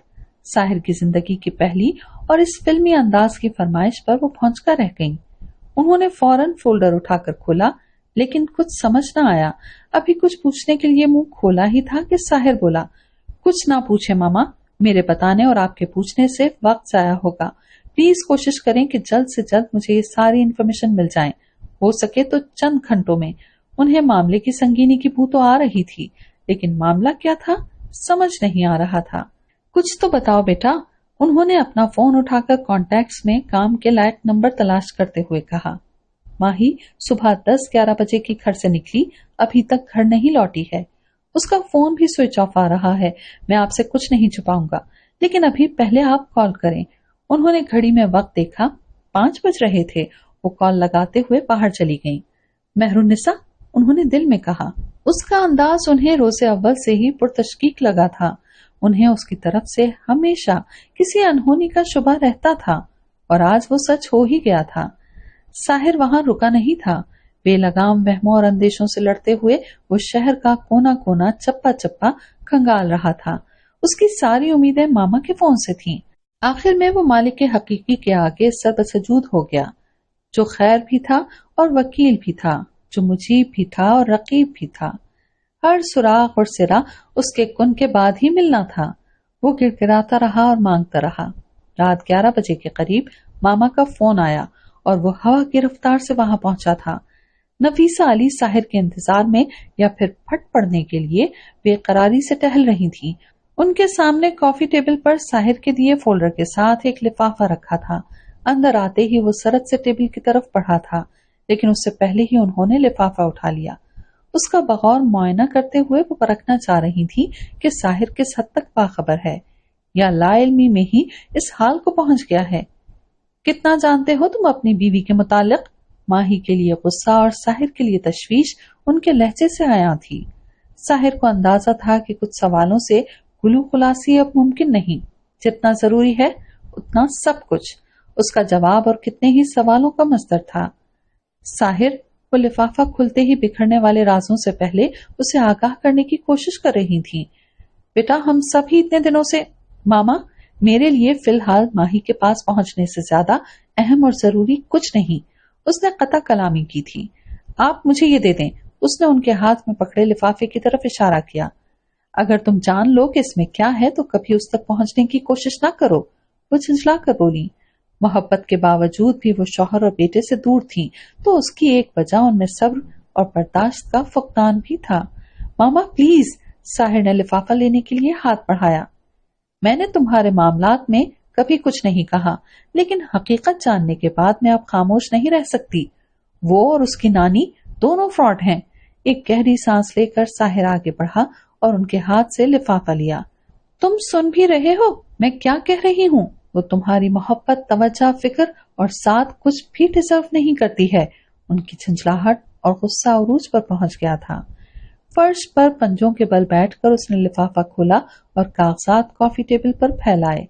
ساحر کی زندگی کی پہلی اور اس فلمی انداز کی فرمائش پر وہ پہنچ کر رہ گئیں۔ انہوں نے فوراً فولڈر اٹھا کر کھولا، لیکن کچھ سمجھ نہ آیا۔ ابھی کچھ پوچھنے کے لیے منہ کھولا ہی تھا کہ ساحر بولا، کچھ نہ پوچھے ماما، میرے بتانے اور آپ کے پوچھنے سے وقت ضائع ہوگا۔ پلیز کوشش کریں کہ جلد سے جلد مجھے یہ ساری انفارمیشن مل جائیں، ہو سکے تو چند گھنٹوں میں۔ انہیں معاملے کی سنگینی کی بو تو آ رہی تھی، لیکن معاملہ کیا تھا سمجھ نہیں آ رہا تھا۔ کچھ تو بتاؤ بیٹا، انہوں نے اپنا فون اٹھا کر کانٹیکٹس میں کام کے لائق نمبر تلاش کرتے ہوئے کہا۔ ماہی صبح 10-11 بجے کی گھر سے نکلی، ابھی تک گھر نہیں لوٹی ہے۔ اس کا فون بھی سوئچ آف آ رہا ہے۔ میں آپ سے کچھ نہیں چھپاؤں گا، لیکن ابھی پہلے آپ کال کریں۔ انہوں نے گھڑی میں وقت دیکھا، 5 بج رہے تھے۔ وہ کال لگاتے ہوئے باہر چلی گئیں۔ مہرالنساء، انہوں نے دل میں کہا۔ اس کا انداز انہیں روز اول سے ہی پرتشکیک لگا تھا۔ انہیں اس کی طرف سے ہمیشہ کسی انہونی کا شبہ رہتا تھا، اور آج وہ سچ ہو ہی گیا تھا۔ ساحر وہاں رکا نہیں تھا۔ بے لگام وہموں اور اندیشوں سے لڑتے ہوئے وہ شہر کا کونا کونا چپا چپا کھنگال رہا تھا۔ اس کی ساری امیدیں ماما کے فون سے تھیں۔ آخر میں وہ مالک حقیقی کے آگے سر بسجود ہو گیا، جو خیر بھی تھا اور وکیل بھی تھا، جو مجیب بھی تھا اور رقیب بھی تھا۔ ہر سراغ اور سرا اس کے کن کے بعد ہی ملنا تھا۔ وہ گڑگڑاتا رہا اور مانگتا رہا۔ رات 11 بجے کے قریب ماما کا فون آیا اور وہ ہوا کی رفتار سے وہاں پہنچا تھا۔ نفیسہ علی ساحر کے انتظار میں یا پھر پھٹ پڑنے کے لیے بے قراری سے ٹہل رہی تھی۔ ان کے سامنے کافی ٹیبل پر ساحر کے دیے فولڈر کے ساتھ ایک لفافہ رکھا تھا۔ اندر آتے ہی وہ سرت سے ٹیبل کی طرف بڑھا تھا۔ लेकिन उससे पहले ही उन्होंने लिफाफा उठा लिया। उसका बगौर मुआयना करते हुए वो परखना चाह रही थी कि साहिर किस हद तक बाखबर है या लाइल्मी में ही इस हाल को पहुंच गया है। कितना जानते हो तुम अपनी बीवी के मुतालिक? माही के लिए गुस्सा और साहिर के लिए तशवीश उनके लहजे से आया थी। साहिर को अंदाजा था कि कुछ सवालों से गुलू खुलासी अब मुमकिन नहीं। जितना जरूरी है उतना सब कुछ। उसका जवाब और कितने ही सवालों का मस्दर था। साहिर वो लिफाफा खुलते ही बिखरने वाले राजों से पहले उसे आगाह करने की कोशिश कर रही थी। बेटा, हम सभी इतने दिनों से। मामा, मेरे लिए फिलहाल माही के पास पहुंचने से ज्यादा अहम और जरूरी कुछ नहीं। उसने कता कलामी की थी। आप मुझे ये दे दें। उसने उनके हाथ में पकड़े लिफाफे की तरफ इशारा किया। अगर तुम जान लो कि इसमें क्या है तो कभी उस तक पहुंचने की कोशिश ना करो, वो झंझला कर बोली। मोहब्बत के बावजूद भी वो शौहर और बेटे से दूर थी, तो उसकी एक वजह उनमें सब्र और बर्दाश्त का फुकदान भी था। मामा प्लीज, साहिर ने लिफाफा लेने के लिए हाथ बढ़ाया। मैंने तुम्हारे मामलात में कभी कुछ नहीं कहा, लेकिन हकीकत जानने के बाद मैं अब खामोश नहीं रह सकती। वो और उसकी नानी दोनों फ्रॉड हैं। एक गहरी सांस लेकर साहिर आगे बढ़ा और उनके हाथ से लिफाफा लिया। तुम सुन भी रहे हो मैं क्या कह रही हूँ? वो तुम्हारी मोहब्बत, तवज्जो, फिक्र और साथ कुछ भी डिजर्व नहीं करती है। उनकी झंझलाहट और गुस्सा उरूज पर पहुंच गया था। फर्श पर पंजों के बल बैठकर उसने लिफाफा खोला और कागजात कॉफी टेबल पर फैलाए।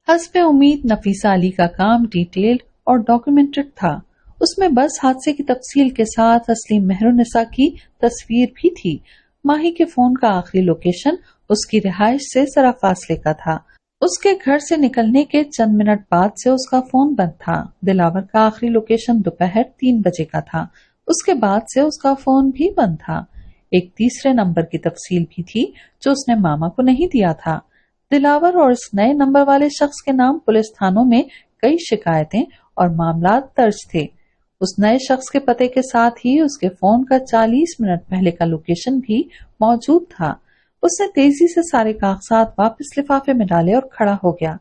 हस्बे उम्मीद नफीसा अली का काम डिटेल्ड और डॉक्यूमेंटेड था। उसमें बस हादसे की तफसील के साथ असली मेहरुनिसा की तस्वीर भी थी। माही के फोन का आखिरी लोकेशन उसकी रिहाइश से जरा फासले का था। उसके घर से निकलने के चंद मिनट बाद से उसका फोन बंद था। दिलावर का आखिरी लोकेशन दोपहर 3 बजे का था। उसके बाद से उसका फोन भी बंद था। एक तीसरे नंबर की तफसील भी थी जो उसने मामा को नहीं दिया था। दिलावर और इस नए नंबर वाले शख्स के नाम पुलिस थानों में कई शिकायतें और मामला दर्ज थे। उस नए शख्स के पते के साथ ही उसके फोन का 40 मिनट पहले का लोकेशन भी मौजूद था। उसने तेजी से सारे कागजात वापस लिफाफे में डाले और खड़ा हो गया।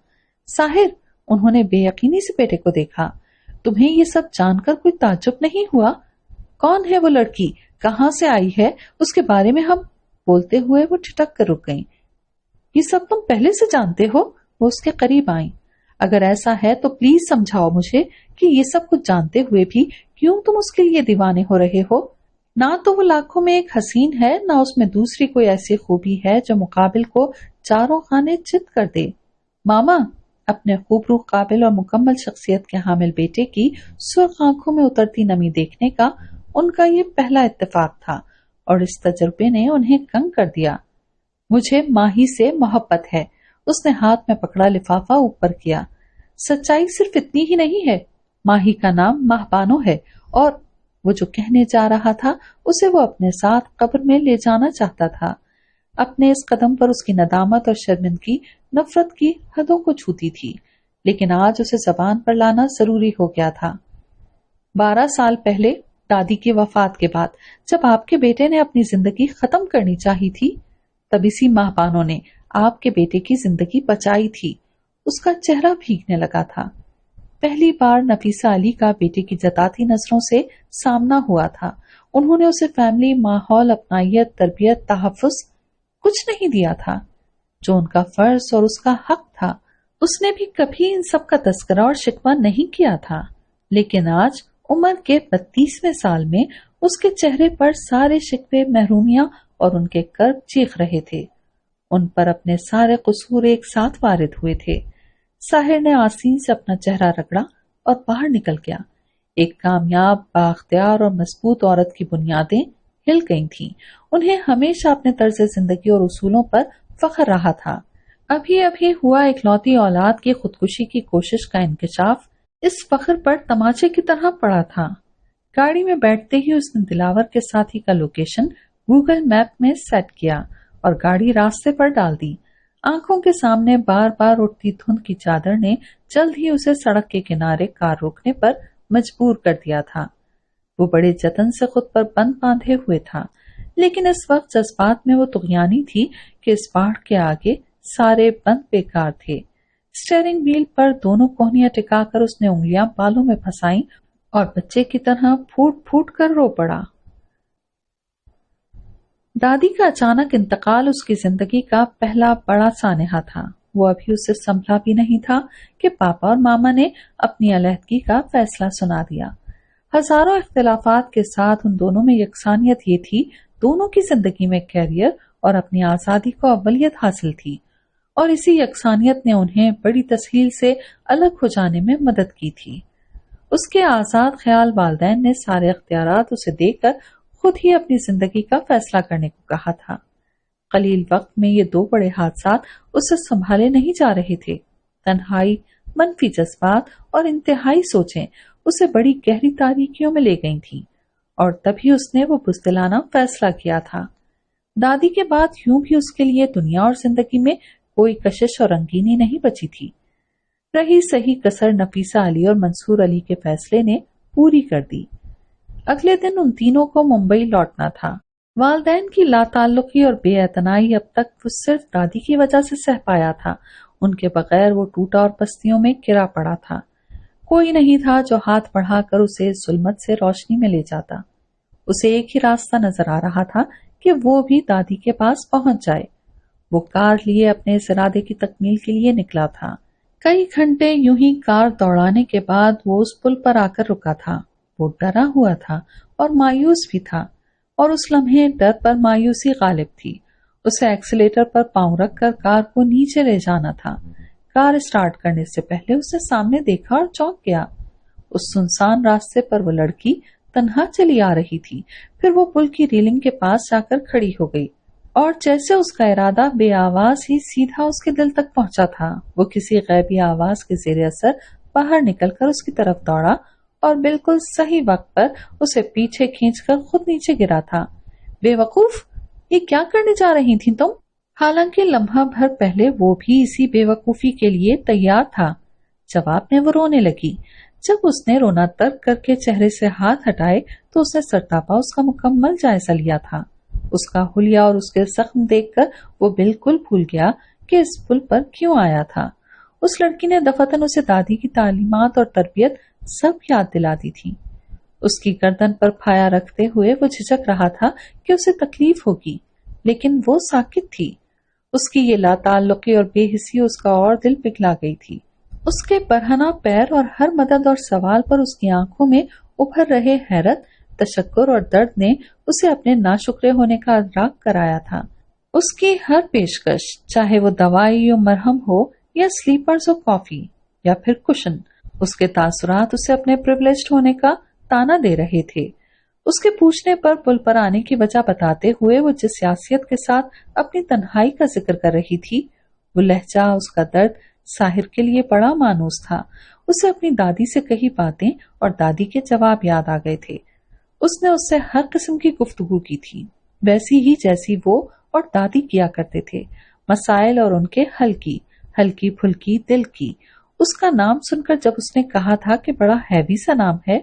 साहिर, उन्होंने बेयकीनी से बेटे को देखा। तुम्हें ये सब जानकर कोई ताज्जुब नहीं हुआ? कौन है वो लड़की? कहाँ से आई है? उसके बारे में हम बोलते हुए वो ठिठक कर रुक गईं। ये सब तुम पहले से जानते हो? वो उसके करीब आई। अगर ऐसा है तो प्लीज समझाओ मुझे कि ये सब कुछ जानते हुए भी क्यों तुम उसके लिए दीवाने हो रहे हो? ना तो वो लाखों में एक हसीन है, ना उसमें दूसरी कोई ऐसी खूबी है जो मुकाबिल को चारों खाने चित कर दे। मामा, अपने खूबरू, काबिल और मुकम्मल शख्सियत के हामिल बेटे की सुर्ख आंखों में उतरती नमी देखने का उनका ये पहला इत्तेफाक था और इस तजुर्बे ने उन्हें कंग कर दिया। मुझे माही से मोहब्बत है। उसने हाथ में पकड़ा लिफाफा ऊपर किया। सच्चाई सिर्फ इतनी ही नहीं है। माही का नाम महबानो है और वो जो कहने जा रहा था उसे वो अपने साथ कब्र में ले जाना चाहता था। अपने इस कदम पर उसकी नदामत और शर्मिंदगी नफरत की हदों को छूती थी, लेकिन आज उसे जबान पर लाना जरूरी हो गया था। 12 साल पहले दादी की वफात के बाद जब आपके बेटे ने अपनी जिंदगी खत्म करनी चाही थी, तब इसी महबानों ने आपके बेटे की जिंदगी बचाई थी। उसका चेहरा भीगने लगा था। पहली बार नफीसा अली का बेटे की जताती नजरों से सामना हुआ था। उन्होंने उसे फैमिली, माहौल, अपनाइयत, तरबियत, तहफ्फुज़ कुछ नहीं दिया था जो उनका फर्ज और उसका हक था। उसने भी कभी इन सब का तस्करा और शिकवा नहीं किया था, लेकिन आज उम्र के 32वें साल में उसके चेहरे पर सारे शिकवे, महरूमियां और उनके कर्ब चीख रहे थे। उन पर अपने सारे कसूर एक साथ वारिद हुए थे। साहिर ने आसीन से अपना चेहरा रगड़ा और बाहर निकल गया। एक कामयाब, बाख्तियार और मजबूत औरत की बुनियादें हिल गई थीं। उन्हें हमेशा अपने तर्ज जिंदगी और उसूलों पर फख्र रहा था। अभी अभी हुआ इकलौती औलाद की खुदकुशी की कोशिश का इंकशाफ इस फख्र पर तमाचे की तरह पड़ा था। गाड़ी में बैठते ही उसने दिलावर के साथी का लोकेशन गूगल मैप में सेट किया और गाड़ी रास्ते पर डाल दी। आंखों के सामने बार बार उठती धुंध की चादर ने जल्द ही उसे सड़क के किनारे कार रोकने पर मजबूर कर दिया था। वो बड़े जतन से खुद पर बंद बांधे हुए था, लेकिन इस वक्त जज्बात में वो तुगयानी थी कि इस बाढ़ के आगे सारे बंद बेकार थे। स्टीयरिंग व्हील पर दोनों कोहनियां टिकाकर उसने उंगलियां बालों में फंसाई اور بچے کی طرح پھوٹ پھوٹ کر رو پڑا۔ دادی کا اچانک انتقال اس کی زندگی کا پہلا بڑا سانحہ تھا۔ وہ ابھی اسے سنبھلا بھی نہیں تھا کہ پاپا اور ماما نے اپنی علیحدگی کا فیصلہ سنا دیا۔ ہزاروں اختلافات کے ساتھ ان دونوں میں یکسانیت یہ تھی، دونوں کی زندگی میں کیریئر اور اپنی آزادی کو اولیت حاصل تھی، اور اسی یکسانیت نے انہیں بڑی تسہیل سے الگ ہو جانے میں مدد کی تھی۔ اس کے آزاد خیال والدین نے سارے اختیارات اسے دے کر خود ہی اپنی زندگی کا فیصلہ کرنے کو کہا تھا۔ قلیل وقت میں یہ دو بڑے حادثات اسے سنبھالے نہیں جا رہے تھے۔ تنہائی، منفی جذبات اور انتہائی سوچیں اسے بڑی گہری تاریکیوں میں لے گئی تھیں، اور تبھی اس نے وہ بزدلانہ فیصلہ کیا تھا۔ دادی کے بعد یوں بھی اس کے لیے دنیا اور زندگی میں کوئی کشش اور رنگینی نہیں بچی تھی۔ رہی صحیح کسر نفیسہ علی اور منصور علی کے فیصلے نے پوری کر دی۔ اگلے دن ان تینوں کو ممبئی لوٹنا تھا۔ والدین کی لا تعلقی اور بے اعتنائی اب تک وہ صرف دادی کی وجہ سے سہ پایا تھا۔ ان کے بغیر وہ ٹوٹا اور پستیوں میں گرا پڑا تھا۔ کوئی نہیں تھا جو ہاتھ بڑھا کر اسے ظلمت سے روشنی میں لے جاتا۔ اسے ایک ہی راستہ نظر آ رہا تھا کہ وہ بھی دادی کے پاس پہنچ جائے۔ وہ کار لیے اپنے اس ارادے کی تکمیل کے لیے نکلا تھا۔ کئی گھنٹے یوں ہی کار دوڑانے کے بعد وہ اس پل پر آ کر رکا تھا۔ وہ ڈرا ہوا تھا اور مایوس بھی تھا، اور اس لمحے ڈر پر مایوسی غالب تھی۔ اسے ایکسیلیٹر پر پاؤں رکھ کر کار کو نیچے لے جانا تھا۔ کار اسٹارٹ کرنے سے پہلے اسے سامنے دیکھا اور چونک گیا۔ اس سنسان راستے پر وہ لڑکی تنہا چلی آ رہی تھی۔ پھر وہ پل کی ریلنگ کے پاس جا کر کھڑی ہو گئی، اور جیسے اس کا ارادہ بے آواز ہی سیدھا اس کے دل تک پہنچا تھا، وہ کسی غیبی آواز کے زیر اثر باہر نکل کر اس کی طرف دوڑا اور بالکل صحیح وقت پر اسے پیچھے کھینچ کر خود نیچے گرا تھا۔ بے وقوف، یہ کیا کرنے جا رہی تھی تم؟ حالانکہ لمحہ بھر پہلے وہ بھی اسی بے وقوفی کے لیے تیار تھا۔ جواب میں وہ رونے لگی۔ جب اس نے رونا ترک کر کے چہرے سے ہاتھ ہٹائے تو اس نے سرتاپا اس کا مکمل جائزہ لیا تھا۔ اس کا حلیہ اور اس کے زخم دیکھ کر وہ بالکل بھول گیا کہ اس پل پر کیوں آیا تھا۔ اس لڑکی نے دفعتاً اسے دادی کی تعلیمات اور تربیت سب یاد دلا دی تھی۔ اس کی گردن پر پھایا رکھتے ہوئے وہ جھجک رہا تھا کہ اسے تکلیف ہوگی، لیکن وہ ساکت تھی۔ اس کی یہ لا تعلقی اور بے حسی اس کا اور دل پگھلا گئی تھی۔ اس کے برہنہ پیر اور ہر مدد اور سوال پر اس کی آنکھوں میں ابھر رہے حیرت، تشکر اور درد نے اسے اپنے ناشکرے ہونے کا ادراک کرایا تھا۔ اس کی ہر پیشکش، چاہے وہ دوائی یا مرہم ہو یا سلیپرز و کافی یا پھر کشن، اس کے تاثرات اسے اپنے پریولیجڈ ہونے کا تانا دے رہے تھے۔ اس کے پوچھنے پر پل پر آنے کی وجہ بتاتے ہوئے وہ جس سیاست کے ساتھ اپنی تنہائی کا ذکر کر رہی تھی، وہ لہجہ، اس کا درد ساحر کے لیے بڑا مانوس تھا۔ اسے اپنی دادی سے کہی باتیں اور دادی کے جواب یاد آ گئے تھے۔ اس نے اس سے ہر قسم کی گفتگو کی تھی، ویسی ہی جیسی وہ اور دادی کیا کرتے تھے، مسائل اور ان کے حل کی، ہلکی پھلکی دل کی۔ اس کا نام سن کر جب اس نے کہا تھا کہ بڑا ہیوی سا نام ہے،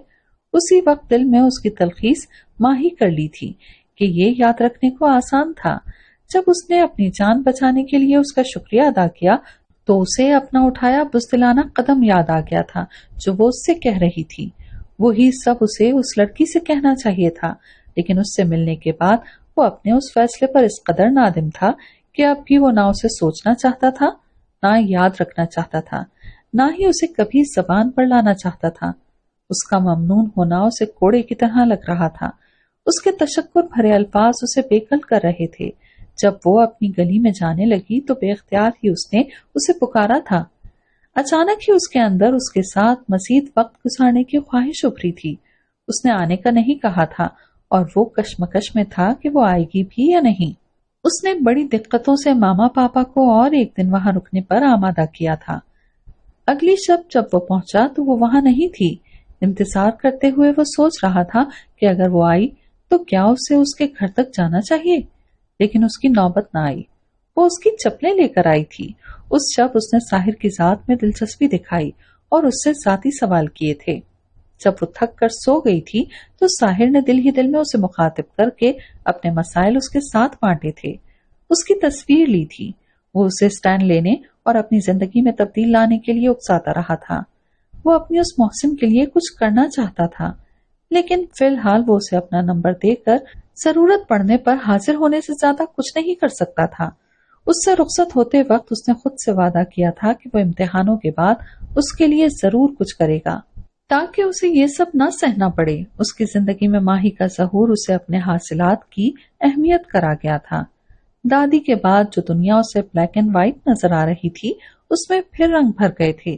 اسی وقت دل میں اس کی تلخیص ماہی کر لی تھی کہ یہ یاد رکھنے کو آسان تھا۔ جب اس نے اپنی جان بچانے کے لیے اس کا شکریہ ادا کیا تو اسے اپنا اٹھایا بزدلانہ قدم یاد آ گیا تھا جو وہ اس سے کہہ رہی تھی۔ وہی سب اسے اس لڑکی سے کہنا چاہیے تھا، لیکن اس سے ملنے کے بعد وہ اپنے اس فیصلے پر اس قدر نادم تھا کہ اب بھی وہ نہ اسے سوچنا چاہتا تھا، نہ یاد رکھنا چاہتا تھا، نہ ہی اسے کبھی زبان پر لانا چاہتا تھا۔ اس کا ممنون ہونا اسے کوڑے کی طرح لگ رہا تھا۔ اس کے تشکر بھرے الفاظ اسے بےکل کر رہے تھے۔ جب وہ اپنی گلی میں جانے لگی تو بے اختیار ہی اس نے اسے پکارا تھا۔ اچانک ہی اس کے اندر اس کے ساتھ مزید وقت گزارنے کی خواہش ابھری تھی۔ اس نے آنے کا نہیں کہا تھا اور وہ کشمکش میں تھا کہ وہ آئے گی بھی یا نہیں۔ اس نے بڑی دقتوں سے ماما پاپا کو اور ایک دن وہاں رکنے پر آمادہ کیا تھا۔ اگلی شب جب وہ پہنچا تو وہ وہاں نہیں تھی۔ انتظار کرتے ہوئے وہ سوچ رہا تھا کہ اگر وہ آئی تو کیا اسے اس کے گھر تک جانا چاہیے، لیکن اس کی نوبت نہ آئی۔ وہ اس کی چپلیں لے کر آئی تھی۔ اس شب اس نے ساحر کی ذات میں دلچسپی دکھائی اور اس سے ذاتی سوال کیے تھے۔ جب وہ تھک کر سو گئی تھی تو ساحر نے دل ہی دل میں اسے مخاطب کر کے اپنے مسائل اس کے ساتھ بانٹے تھے۔ اس کی تصویر لی تھی۔ وہ اسے سٹینڈ لینے اور اپنی زندگی میں تبدیل لانے کے لیے اکساتا رہا تھا۔ وہ اپنی اس محسن کے لیے کچھ کرنا چاہتا تھا، لیکن فی الحال وہ اسے اپنا نمبر دے کر ضرورت پڑنے پر حاضر ہونے سے زیادہ کچھ نہیں کر سکتا تھا۔ اس سے رخصت ہوتے وقت اس نے خود سے وعدہ کیا تھا کہ وہ امتحانوں کے بعد اس کے لیے ضرور کچھ کرے گا تاکہ اسے یہ سب نہ سہنا پڑے۔ اس کی زندگی میں ماہی کا ظہور اسے اپنے حاصلات کی اہمیت کرا گیا تھا۔ دادی کے بعد جو دنیا اسے بلیک اینڈ وائٹ نظر آ رہی تھی، اس میں پھر رنگ بھر گئے تھے۔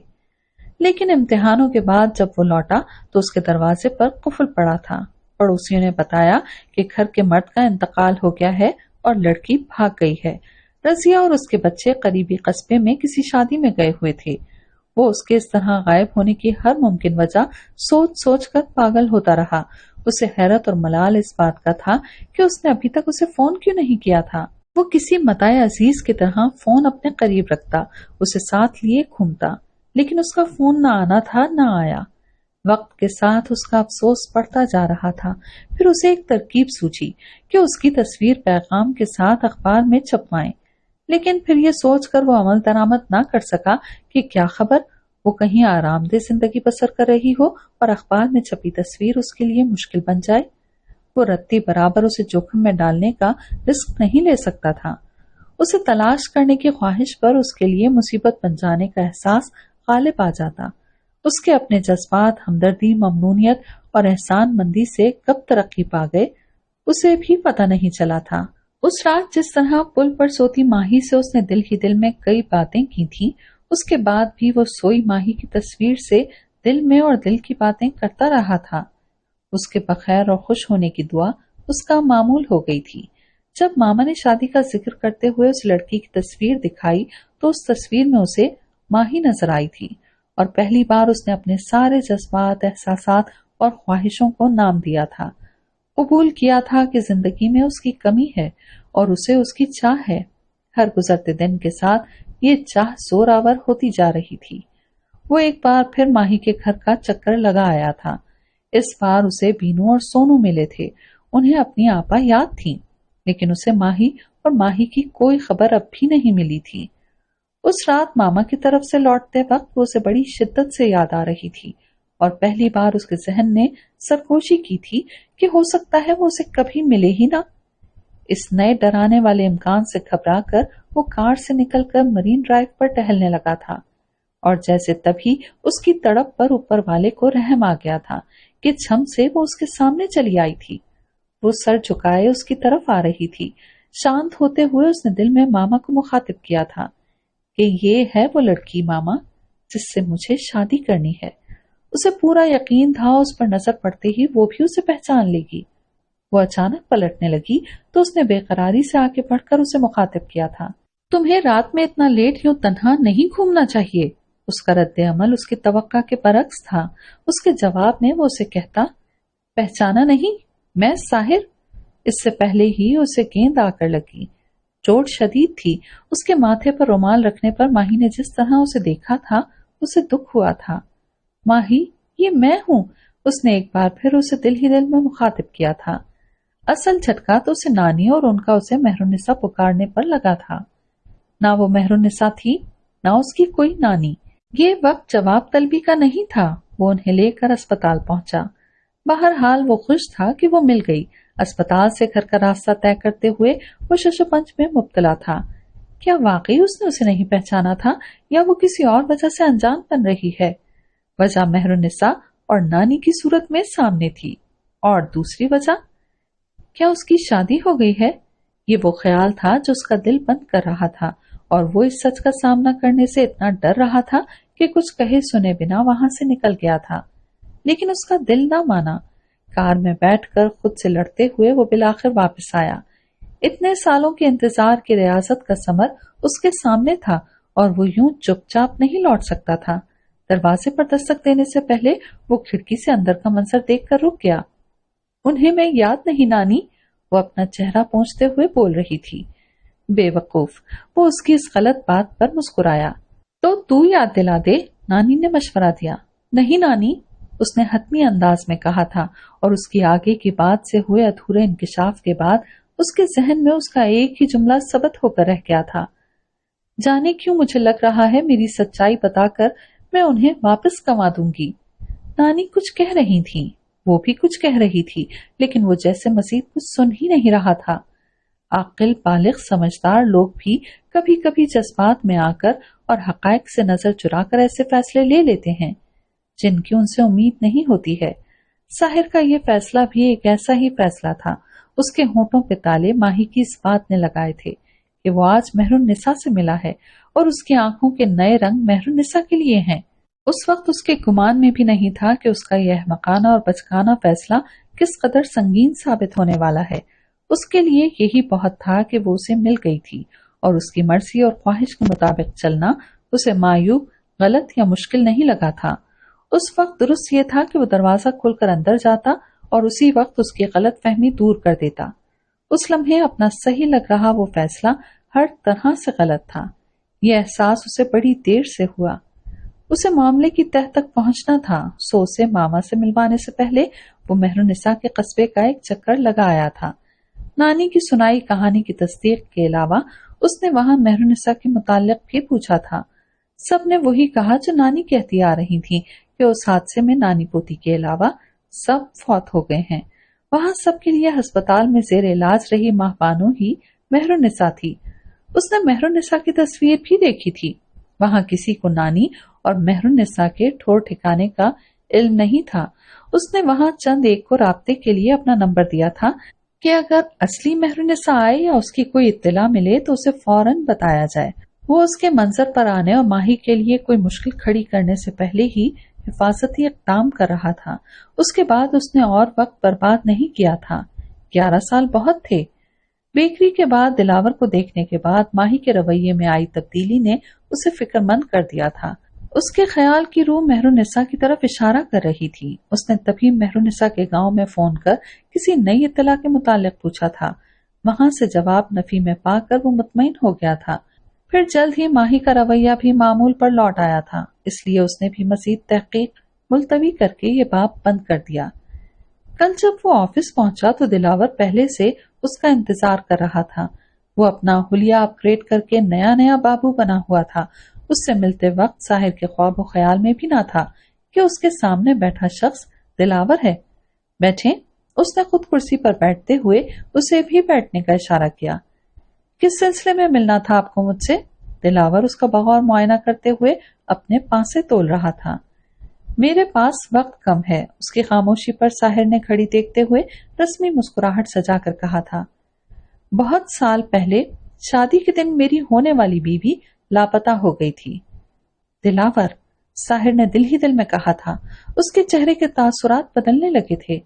لیکن امتحانوں کے بعد جب وہ لوٹا تو اس کے دروازے پر قفل پڑا تھا۔ پڑوسیوں نے بتایا کہ گھر کے مرد کا انتقال ہو گیا ہے اور لڑکی بھاگ گئی ہے۔ رضیہ اور اس کے بچے قریبی قصبے میں کسی شادی میں گئے ہوئے تھے۔ وہ اس کے اس طرح غائب ہونے کی ہر ممکن وجہ سوچ سوچ کر پاگل ہوتا رہا۔ اسے حیرت اور ملال اس بات کا تھا کہ اس نے ابھی تک اسے فون کیوں نہیں کیا تھا۔ وہ کسی متاع عزیز کی طرح فون اپنے قریب رکھتا، اسے ساتھ لیے گھومتا، لیکن اس کا فون نہ آنا تھا نہ آیا۔ وقت کے ساتھ اس کا افسوس بڑھتا جا رہا تھا۔ پھر اسے ایک ترکیب سوچی کہ اس کی تصویر پیغام کے ساتھ اخبار میں چھپوائیں، لیکن پھر یہ سوچ کر وہ عمل درآمد نہ کر سکا کہ کیا خبر وہ کہیں آرام دہ زندگی بسر کر رہی ہو اور اخبار میں چھپی تصویر اس کے لیے مشکل بن جائے۔ وہ رتی برابر اسے جوخم میں ڈالنے کا رسک نہیں لے سکتا تھا۔ اسے تلاش کرنے کی خواہش پر اس کے لیے مصیبت بن جانے کا احساس غالب آ جاتا۔ اس کے اپنے جذبات، ہمدردی، ممنونیت اور احسان مندی سے کب ترقی پا گئے اسے بھی پتہ نہیں چلا تھا۔ اس رات جس طرح پل پر سوتی ماہی سے اس نے دل ہی دل میں کئی باتیں کی تھیں، اس کے بعد بھی وہ سوئی ماہی کی تصویر سے دل میں اور دل کی باتیں کرتا رہا تھا۔ اس کے بخیر اور خوش ہونے کی دعا اس کا معمول ہو گئی تھی۔ جب ماما نے شادی کا ذکر کرتے ہوئے اس لڑکی کی تصویر دکھائی تو اس تصویر میں اسے ماہی نظر آئی تھی، اور پہلی بار اس نے اپنے سارے جذبات، احساسات اور خواہشوں کو نام دیا تھا۔ قبول کیا تھا کہ زندگی میں اس کی کمی ہے اور اسے اس کی چاہ ہے۔ ہر گزرتے دن کے ساتھ یہ چاہ زور آور ہوتی جا رہی تھی۔ وہ ایک بار پھر ماہی کے گھر کا چکر لگا آیا تھا۔ اس بار اسے بینو اور سونو ملے تھے۔ انہیں اپنی آپا یاد تھی، لیکن اسے ماہی اور ماہی کی کوئی خبر اب بھی نہیں ملی تھی۔ اس رات ماما کی طرف سے لوٹتے وقت وہ اسے بڑی شدت سے یاد آ رہی تھی، اور پہلی بار اس کے ذہن نے سرگوشی کی تھی کہ ہو سکتا ہے وہ اسے کبھی ملے ہی نہ۔ اس نئے ڈرانے والے امکان سے گھبرا کر وہ کار سے نکل کر مرین ڈرائیو پر ٹہلنے لگا تھا، اور جیسے تبھی اس کی تڑپ پر اوپر والے کو رحم آ گیا تھا کہ چھم سے وہ اس کے سامنے چلی آئی تھی۔ وہ سر جھکائے اس کی طرف آ رہی تھی۔ شانت ہوتے ہوئے اس نے دل میں ماما کو مخاطب کیا تھا کہ یہ ہے وہ لڑکی ماما جس سے مجھے شادی کرنی ہے۔ اسے پورا یقین تھا اس پر نظر پڑتے ہی وہ بھی اسے پہچان لے گی۔ وہ اچانک پلٹنے لگی تو اس نے بے قراری سے آگے بڑھ کر اسے مخاطب کیا تھا، تمہیں رات میں اتنا لیٹ یوں تنہا نہیں گھومنا چاہیے۔ اس کا رد عمل اس کی توقع کے برعکس تھا۔ اس کے جواب میں وہ اسے کہتا، پہچانا نہیں، میں ساحر۔ اس سے پہلے ہی اسے گیند آ کر لگی۔ چوٹ شدید تھی۔ اس کے ماتھے پر رومال رکھنے پر ماہی نے جس طرح اسے دیکھا تھا اسے دکھ ہوا تھا۔ ماہی، یہ میں ہوں، اس نے ایک بار پھر اسے دل ہی دل میں مخاطب کیا تھا۔ اصل جھٹکا تو اسے نانی اور ان کا اسے مہرالنساء پکارنے پر لگا تھا۔ نہ وہ مہرالنساء تھی نہ اس کی کوئی نانی۔ یہ وقت جواب طلبی کا نہیں تھا۔ وہ انہیں لے کر اسپتال پہنچا۔ بہرحال وہ خوش تھا کہ وہ مل گئی۔ اسپتال سے گھر کا راستہ طے کرتے ہوئے وہ ششپنج میں مبتلا تھا۔ کیا واقعی اس نے اسے نہیں پہچانا تھا یا وہ کسی اور وجہ سے انجان بن رہی ہے؟ وجہ مہرالنساء اور نانی کی صورت میں سامنے تھی، اور دوسری وجہ کیا اس کی شادی ہو گئی ہے؟ یہ وہ خیال تھا جو اس کا دل بند کر رہا تھا، اور وہ اس سچ کا سامنا کرنے سے اتنا ڈر رہا تھا کہ کچھ کہے سنے بنا وہاں سے نکل گیا تھا۔ لیکن اس کا دل نہ مانا۔ کار میں بیٹھ کر خود سے لڑتے ہوئے وہ بالآخر واپس آیا۔ اتنے سالوں کے انتظار کی ریاست کا ثمر اس کے سامنے تھا، اور وہ یوں چپ چاپ نہیں لوٹ سکتا تھا۔ دروازے پر دستک دینے سے پہلے وہ کھڑکی سے اندر کا منظر دیکھ کر رک گیا۔ انہیں میں یاد نہیں نانی، وہ اپنا چہرہ پوچھتے ہوئے بول رہی تھی۔ بے وقوف، وہ اس کی اس غلط بات پر مسکرایا۔ تو یاد دلا دے، نانی نے مشورہ دیا۔ نہیں نانی، اس نے حتمی انداز میں کہا تھا، اور اس کی آگے کی بات سے ہوئے ادھورے انکشاف کے بعد اس کے ذہن میں اس کا ایک ہی جملہ ثبت ہو کر رہ گیا تھا۔ جانے کیوں مجھے لگ رہا ہے میری سچائی بتا کر मैं उन्हें वापस कमा दूंगी। नानी कुछ कह रही थी, वो भी कुछ कह रही थी, लेकिन वो जैसे मजीद कुछ सुन ही नहीं रहा था। आकिल बालिग समझदार लोग भी कभी कभी जज्बात में आकर और हकायक से नजर चुराकर ऐसे फैसले ले लेते हैं जिनकी उनसे उम्मीद नहीं होती है। साहिर का ये फैसला भी एक ऐसा ही फैसला था। उसके होंठों पे ताले माही की इस बात ने लगाए थे कि वो आज मेहरुन्निसा से मिला है और उसकी आंखों के नए रंग मेहरुन्निसा के लिए हैं। उस वक्त उसके गुमान में भी नहीं था कि उसका यह मकाना और बचकाना फैसला किस कदर संगीन साबित होने वाला है। उसके लिए यही बहुत था कि वो उसे मिल गई थी और उसकी मर्जी और ख्वाहिश के मुताबिक चलना उसे मायूब, गलत या मुश्किल नहीं लगा था। उस वक्त दुरुस्त ये था कि वो दरवाजा खोलकर अंदर जाता और उसी वक्त उसकी गलत फहमी दूर कर देता। उस लम्हे अपना सही लग रहा वो फैसला हर तरह से गलत था। ये एहसास उसे बड़ी देर से हुआ। उसे मामले की तह तक पहुंचना था, सो उसे मामा से मिलवाने से पहले वो मेहरुन्निसा के कस्बे का एक चक्कर लगा आया था। नानी की सुनाई कहानी की तस्दीक के अलावा उसने वहां मेहरुन्निसा के मुताल्लिक भी पूछा था। सब ने वही कहा जो नानी कहती आ रही थी कि उस हादसे में नानी पोती के अलावा सब फौत हो गए हैं। वहां सबके लिए अस्पताल में जेर इलाज रही माहबानो ही मेहरुन्निसा थी। उसने मेहरुन्निसा की तस्वीर भी देखी थी। वहां किसी को नानी और मेहरुन्निसा के ठोर ठिकाने का इल्म नहीं था। उसने वहां चंद एक को राब्ते के लिए अपना नंबर दिया था कि अगर असली मेहरुन्निसा आए या उसकी कोई इत्तला मिले तो उसे फौरन बताया जाए। वो उसके मंजर पर आने और माही के लिए कोई मुश्किल खड़ी करने से पहले ही हिफाजती इक़दाम कर रहा था। उसके बाद उसने और वक्त बर्बाद नहीं किया था। 11 साल बहुत थे। बेकरी के बाद दिलावर को देखने के बाद माही के रवैये में आई तब्दीली ने उसे फिक्रमंद कर दिया था। उसके ख्याल की रूह मेहरुन्निसा की तरफ इशारा कर रही थी। उसने तभी मेहरुन्निसा के गांव में फोन कर किसी नई इत्तला के मुतालिक पूछा था। वहां से जवाब नफी में पाकर वो मुतमईन हो गया था। फिर जल्द ही माही का रवैया भी मामूल पर लौट आया था, इसलिए उसने भी मजीद तहकीक मुलतवी करके ये बात बंद कर दिया। कल जब वो ऑफिस पहुंचा तो दिलावर पहले से उसका इंतजार कर रहा था। वो अपना हुलिया अपग्रेड करके नया नया बाबू बना हुआ था। उससे मिलते वक्त साहिर के ख्वाब व ख्याल में भी ना था कि उसके सामने बैठा शख्स दिलावर है। बैठे, उसने खुद कुर्सी पर बैठते हुए उसे भी बैठने का इशारा किया। किस सिलसिले में मिलना था आपको मुझसे? दिलावर उसका बगौर मुआयना करते हुए अपने पासे तोल रहा था। मेरे पास वक्त कम है, उसकी खामोशी पर साहिर ने घड़ी देखते हुए रस्मी मुस्कुराहट सजाकर कहा था। बहुत साल पहले शादी के दिन मेरी होने वाली बीवी लापता हो गई थी। दिलावर, साहिर ने दिल ही दिल में कहा था। उसके चेहरे के तासुरात बदलने लगे थे।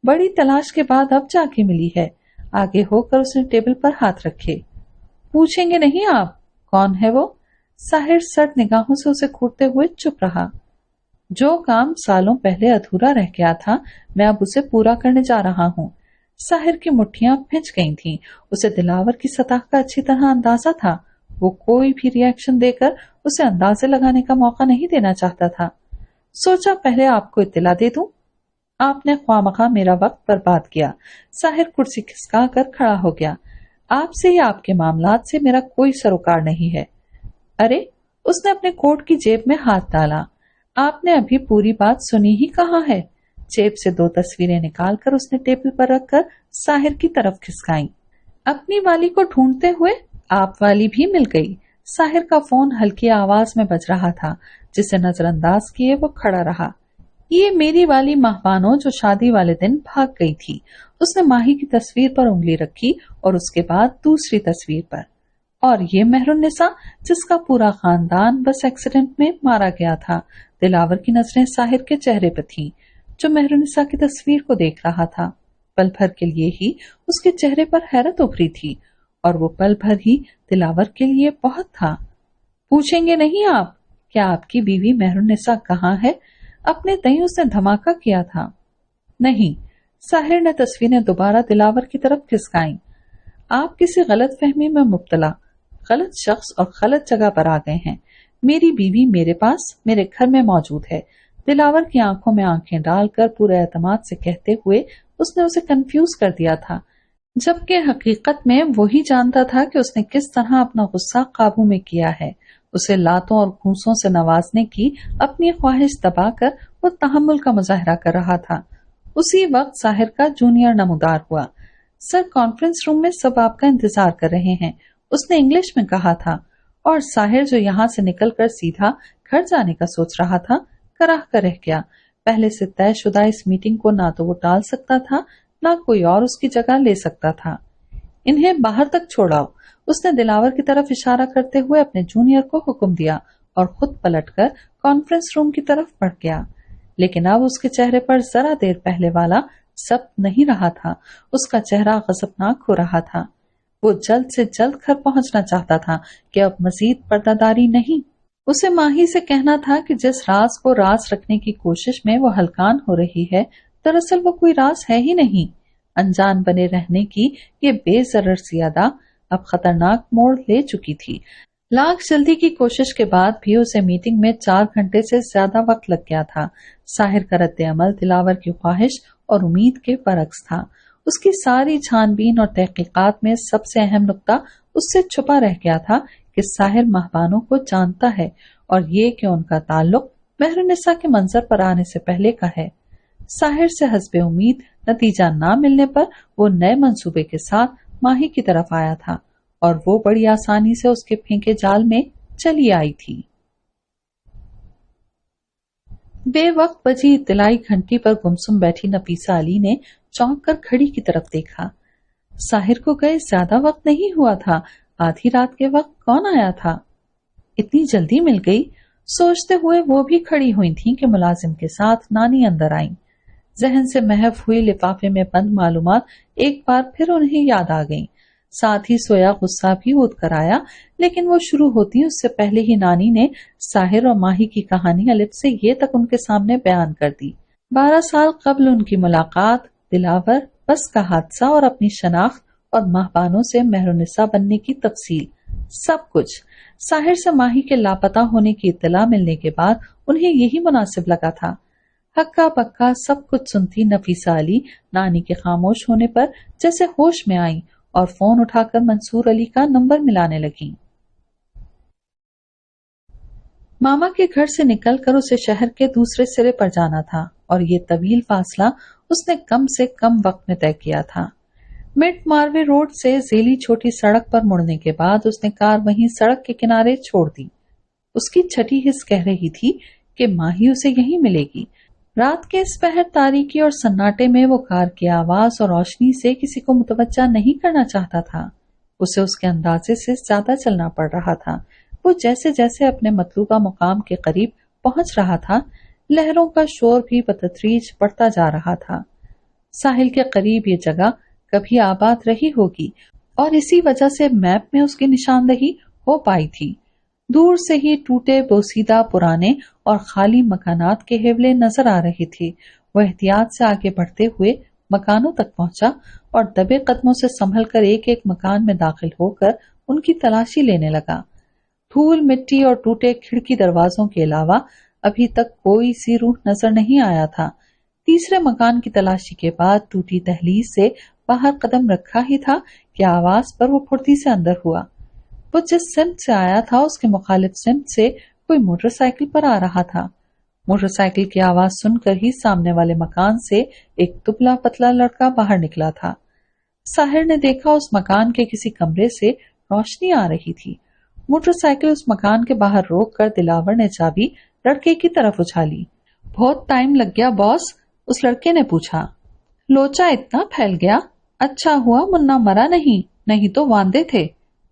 बड़ी तलाश के बाद अब जाके मिली है। आगे होकर उसने टेबल पर हाथ रखे। पूछेंगे नहीं आप कौन है वो? साहिर सर्द निगाहों से उसे घूरते हुए चुप रहा। जो काम सालों पहले अधूरा रह गया था, मैं अब उसे पूरा करने जा रहा हूँ। साहिर की मुट्ठियां भिंच गई थीं। उसे दिलावर की सतह का अच्छी तरह अंदाजा था। वो कोई भी रिएक्शन देकर उसे अंदाजे लगाने का मौका नहीं देना चाहता था। सोचा पहले आपको इत्तला दे दूं। आपने ख्वामखा मेरा वक्त बर्बाद किया। साहिर कुर्सी खिसका कर खड़ा हो गया। आपसे या आपके मामलात से मेरा कोई सरोकार नहीं है। अरे, उसने अपने कोट की जेब में हाथ डाला। आपने अभी पूरी बात सुनी ही कहाँ है? जेब से 2 तस्वीरें निकालकर उसने टेबल पर रखकर साहिर की तरफ खिसकाई। अपनी वाली को ढूंढते हुए आप वाली भी मिल गई। साहिर का फोन हल्की आवाज में बज रहा था, जिसे नजरअंदाज किए वो खड़ा रहा। ये मेरी वाली महबानो जो शादी वाले दिन भाग गई थी। उसने माही की तस्वीर पर उंगली रखी और उसके बाद दूसरी तस्वीर पर। और ये मेहरुन्निसा जिसका पूरा खानदान बस एक्सीडेंट में मारा गया था। दिलावर की नजरें साहिर के चेहरे पर थीं, जो मेहरुन्निसा की तस्वीर को देख रहा था। पल भर के लिए ही उसके चेहरे पर हैरत उभरी थी और वो पल भर ही दिलावर के लिए बहुत था। पूछेंगे नहीं आप, क्या आपकी बीवी मेहरुन्निसा कहाँ है? अपने तई उसने धमाका किया था। नहीं। साहिर ने तस्वीरें दोबारा दिलावर की तरफ खिसकाई। आप किसी गलत फहमी में मुब्तला, गलत शख्स और गलत जगह पर आ गए हैं। मेरी बीवी मेरे पास, मेरे घर में मौजूद है। दिलावर की आंखों में आंखें डालकर पूरे एतमाद से कहते हुए उसने उसे कंफ्यूज कर दिया था, जबकि हकीकत में वही जानता था कि उसने किस तरह अपना गुस्सा काबू में किया है। اسے لاتوں اور گھونسوں سے نوازنے کی اپنی خواہش دبا کر وہ تحمل کا مظاہرہ کر رہا تھا۔ اسی وقت ساحر کا جونیئر نمودار ہوا۔ سر، کانفرنس روم میں سب آپ کا انتظار کر رہے ہیں، اس نے انگلش میں کہا تھا، اور ساحر جو یہاں سے نکل کر سیدھا گھر جانے کا سوچ رہا تھا کراہ کر رہ گیا۔ پہلے سے طے شدہ اس میٹنگ کو نہ تو وہ ٹال سکتا تھا نہ کوئی اور اس کی جگہ لے سکتا تھا۔ انہیں باہر تک چھوڑاؤ، اس نے دلاور کی طرف اشارہ کرتے ہوئے اپنے جونیئر کو حکم دیا اور خود پلٹ کر کانفرنس روم کی طرف بڑھ گیا۔ لیکن اب اس کے چہرے پر ذرا دیر پہلے والا ضبط نہیں رہا تھا، اس کا چہرہ غضبناک ہو رہا تھا۔ وہ جلد سے جلد گھر پہنچنا چاہتا تھا کہ اب مزید پردہ داری نہیں۔ اسے ماہی سے کہنا تھا کہ جس راز کو راز رکھنے کی کوشش میں وہ ہلکان ہو رہی ہے، دراصل وہ کوئی راز ہے ہی نہیں۔ انجان بنے رہنے کی یہ بے ضرر زیادہ اب خطرناک موڑ لے چکی تھی۔ لاکھ جلدی کی کوشش کے بعد بھی اسے میٹنگ میں 4 گھنٹے سے زیادہ وقت لگ گیا تھا۔ ساحر کا رد عمل دلاور کی خواہش اور امید کے برعکس تھا۔ اس کی ساری چھان بین اور تحقیقات میں سب سے اہم نقطہ اس سے چھپا رہ گیا تھا کہ ساحر مہبانوں کو جانتا ہے، اور یہ کہ ان کا تعلق مہرالنساء کے منظر پر آنے سے پہلے کا ہے۔ ساحر سے حسب امید نتیجہ نہ ملنے پر وہ نئے منصوبے کے ساتھ ماہی کی طرف آیا تھا، اور وہ بڑی آسانی سے اس کے پھینکے جال میں چلی آئی تھی۔ بے وقت بجی اطلاعی گھنٹی پر گمسم بیٹھی نفیسہ علی نے چونک کر گھڑی کی طرف دیکھا۔ ساحر کو گئے زیادہ وقت نہیں ہوا تھا، آدھی رات کے وقت کون آیا تھا؟ اتنی جلدی مل گئی؟ سوچتے ہوئے وہ بھی کھڑی ہوئی تھیں کہ ملازم کے ساتھ نانی اندر آئیں۔ ذہن سے محو ہوئی لفافے میں بند معلومات ایک بار پھر انہیں یاد آ گئیں۔ ساتھ ہی سویا غصہ بھی اٹھ کر آیا، لیکن وہ شروع ہوتی اس سے پہلے ہی نانی نے ساحر اور ماہی کی کہانی الف سے یہ تک ان کے سامنے بیان کر دی۔ 12 سال قبل ان کی ملاقات، دلاور، بس کا حادثہ اور اپنی شناخت اور مہبانوں سے مہرالنساء بننے کی تفصیل، سب کچھ۔ ساحر سے ماہی کے لاپتہ ہونے کی اطلاع ملنے کے بعد انہیں یہی مناسب لگا تھا۔ ہکا پکا سب کچھ سنتی نفیسہ علی نانی کے خاموش ہونے پر جیسے ہوش میں آئیں اور فون اٹھا کر منصور علی کا نمبر ملانے لگیں۔ ماما کے گھر سے نکل کر اسے شہر کے دوسرے سرے پر جانا تھا، اور یہ طویل فاصلہ اس نے کم سے کم وقت میں طے کیا تھا۔ مڈ ماروے روڈ سے ذیلی چھوٹی سڑک پر مڑنے کے بعد اس نے کار وہیں سڑک کے کنارے چھوڑ دی۔ اس کی چھٹی حس کہہ رہی تھی کہ ماہی اسے یہیں ملے گی۔ رات کے اس پہر تاریکی اور سناٹے میں وہ کار کی آواز اور روشنی سے کسی کو متوجہ نہیں کرنا چاہتا تھا۔ اسے اس کے اندازے سے زیادہ چلنا پڑ رہا تھا۔ وہ جیسے جیسے اپنے مطلوبہ مقام کے قریب پہنچ رہا تھا، لہروں کا شور بھی بتدریج بڑھتا جا رہا تھا۔ ساحل کے قریب یہ جگہ کبھی آباد رہی ہوگی، اور اسی وجہ سے میپ میں اس کی نشاندہی ہو پائی تھی۔ دور سے ہی ٹوٹے بوسیدہ پرانے اور خالی مکانات کے حوالے نظر آ رہے تھے۔ وہ احتیاط سے آگے بڑھتے ہوئے مکانوں تک پہنچا اور دبے قدموں سے سنبھل کر ایک ایک مکان میں داخل ہو کر ان کی تلاشی لینے لگا۔ دھول مٹی اور ٹوٹے کھڑکی دروازوں کے علاوہ ابھی تک کوئی سی روح نظر نہیں آیا تھا۔ تیسرے مکان کی تلاشی کے بعد ٹوٹی دہلیز سے باہر قدم رکھا ہی تھا کہ آواز پر وہ پھرتی سے اندر ہوا۔ وہ جس سمت سے آیا تھا اس کے مخالف سمت سے کوئی موٹر سائیکل پر آ رہا تھا۔ موٹر سائیکل کی آواز سن کر ہی سامنے والے مکان سے ایک دبلا پتلا لڑکا باہر نکلا تھا۔ ساحر نے دیکھا اس مکان کے کسی کمرے سے روشنی آ رہی تھی۔ موٹر سائیکل اس مکان کے باہر روک کر دلاور نے چابی لڑکے کی طرف اچھالی۔ بہت ٹائم لگ گیا باس، اس لڑکے نے پوچھا۔ لوچا اتنا پھیل گیا؟ اچھا ہوا منا مرا نہیں تو واندے تھے۔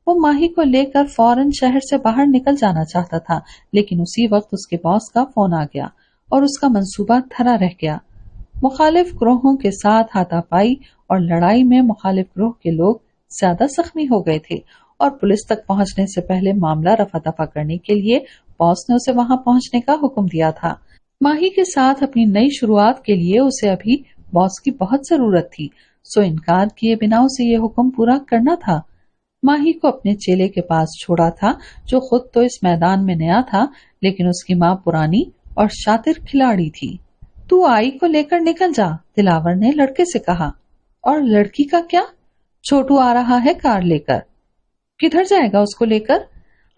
وہ ماہی کو لے کر فوراً شہر سے باہر نکل جانا چاہتا تھا، لیکن اسی وقت اس کے باس کا فون آ گیا اور اس کا منصوبہ دھرا رہ گیا۔ مخالف گروہوں کے ساتھ ہاتھا پائی اور لڑائی میں مخالف گروہ کے لوگ زیادہ زخمی ہو گئے تھے، اور پولیس تک پہنچنے سے پہلے معاملہ رفع دفع کرنے کے لیے باس نے اسے وہاں پہنچنے کا حکم دیا تھا۔ ماہی کے ساتھ اپنی نئی شروعات کے لیے اسے ابھی باس کی بہت ضرورت تھی، سو انکار کیے بنا اسے یہ حکم پورا کرنا تھا۔ ماہی کو اپنے چیلے کے پاس چھوڑا تھا، جو خود تو اس میدان میں نیا تھا، لیکن اس کی ماں پرانی اور شاطر کھلاڑی تھی۔ تو آئی کو لے کر نکل جا، دلاور نے لڑکے سے کہا۔ اور لڑکی کا کیا؟ چھوٹو آ رہا ہے کار لے کر۔ کدھر جائے گا اس کو لے کر؟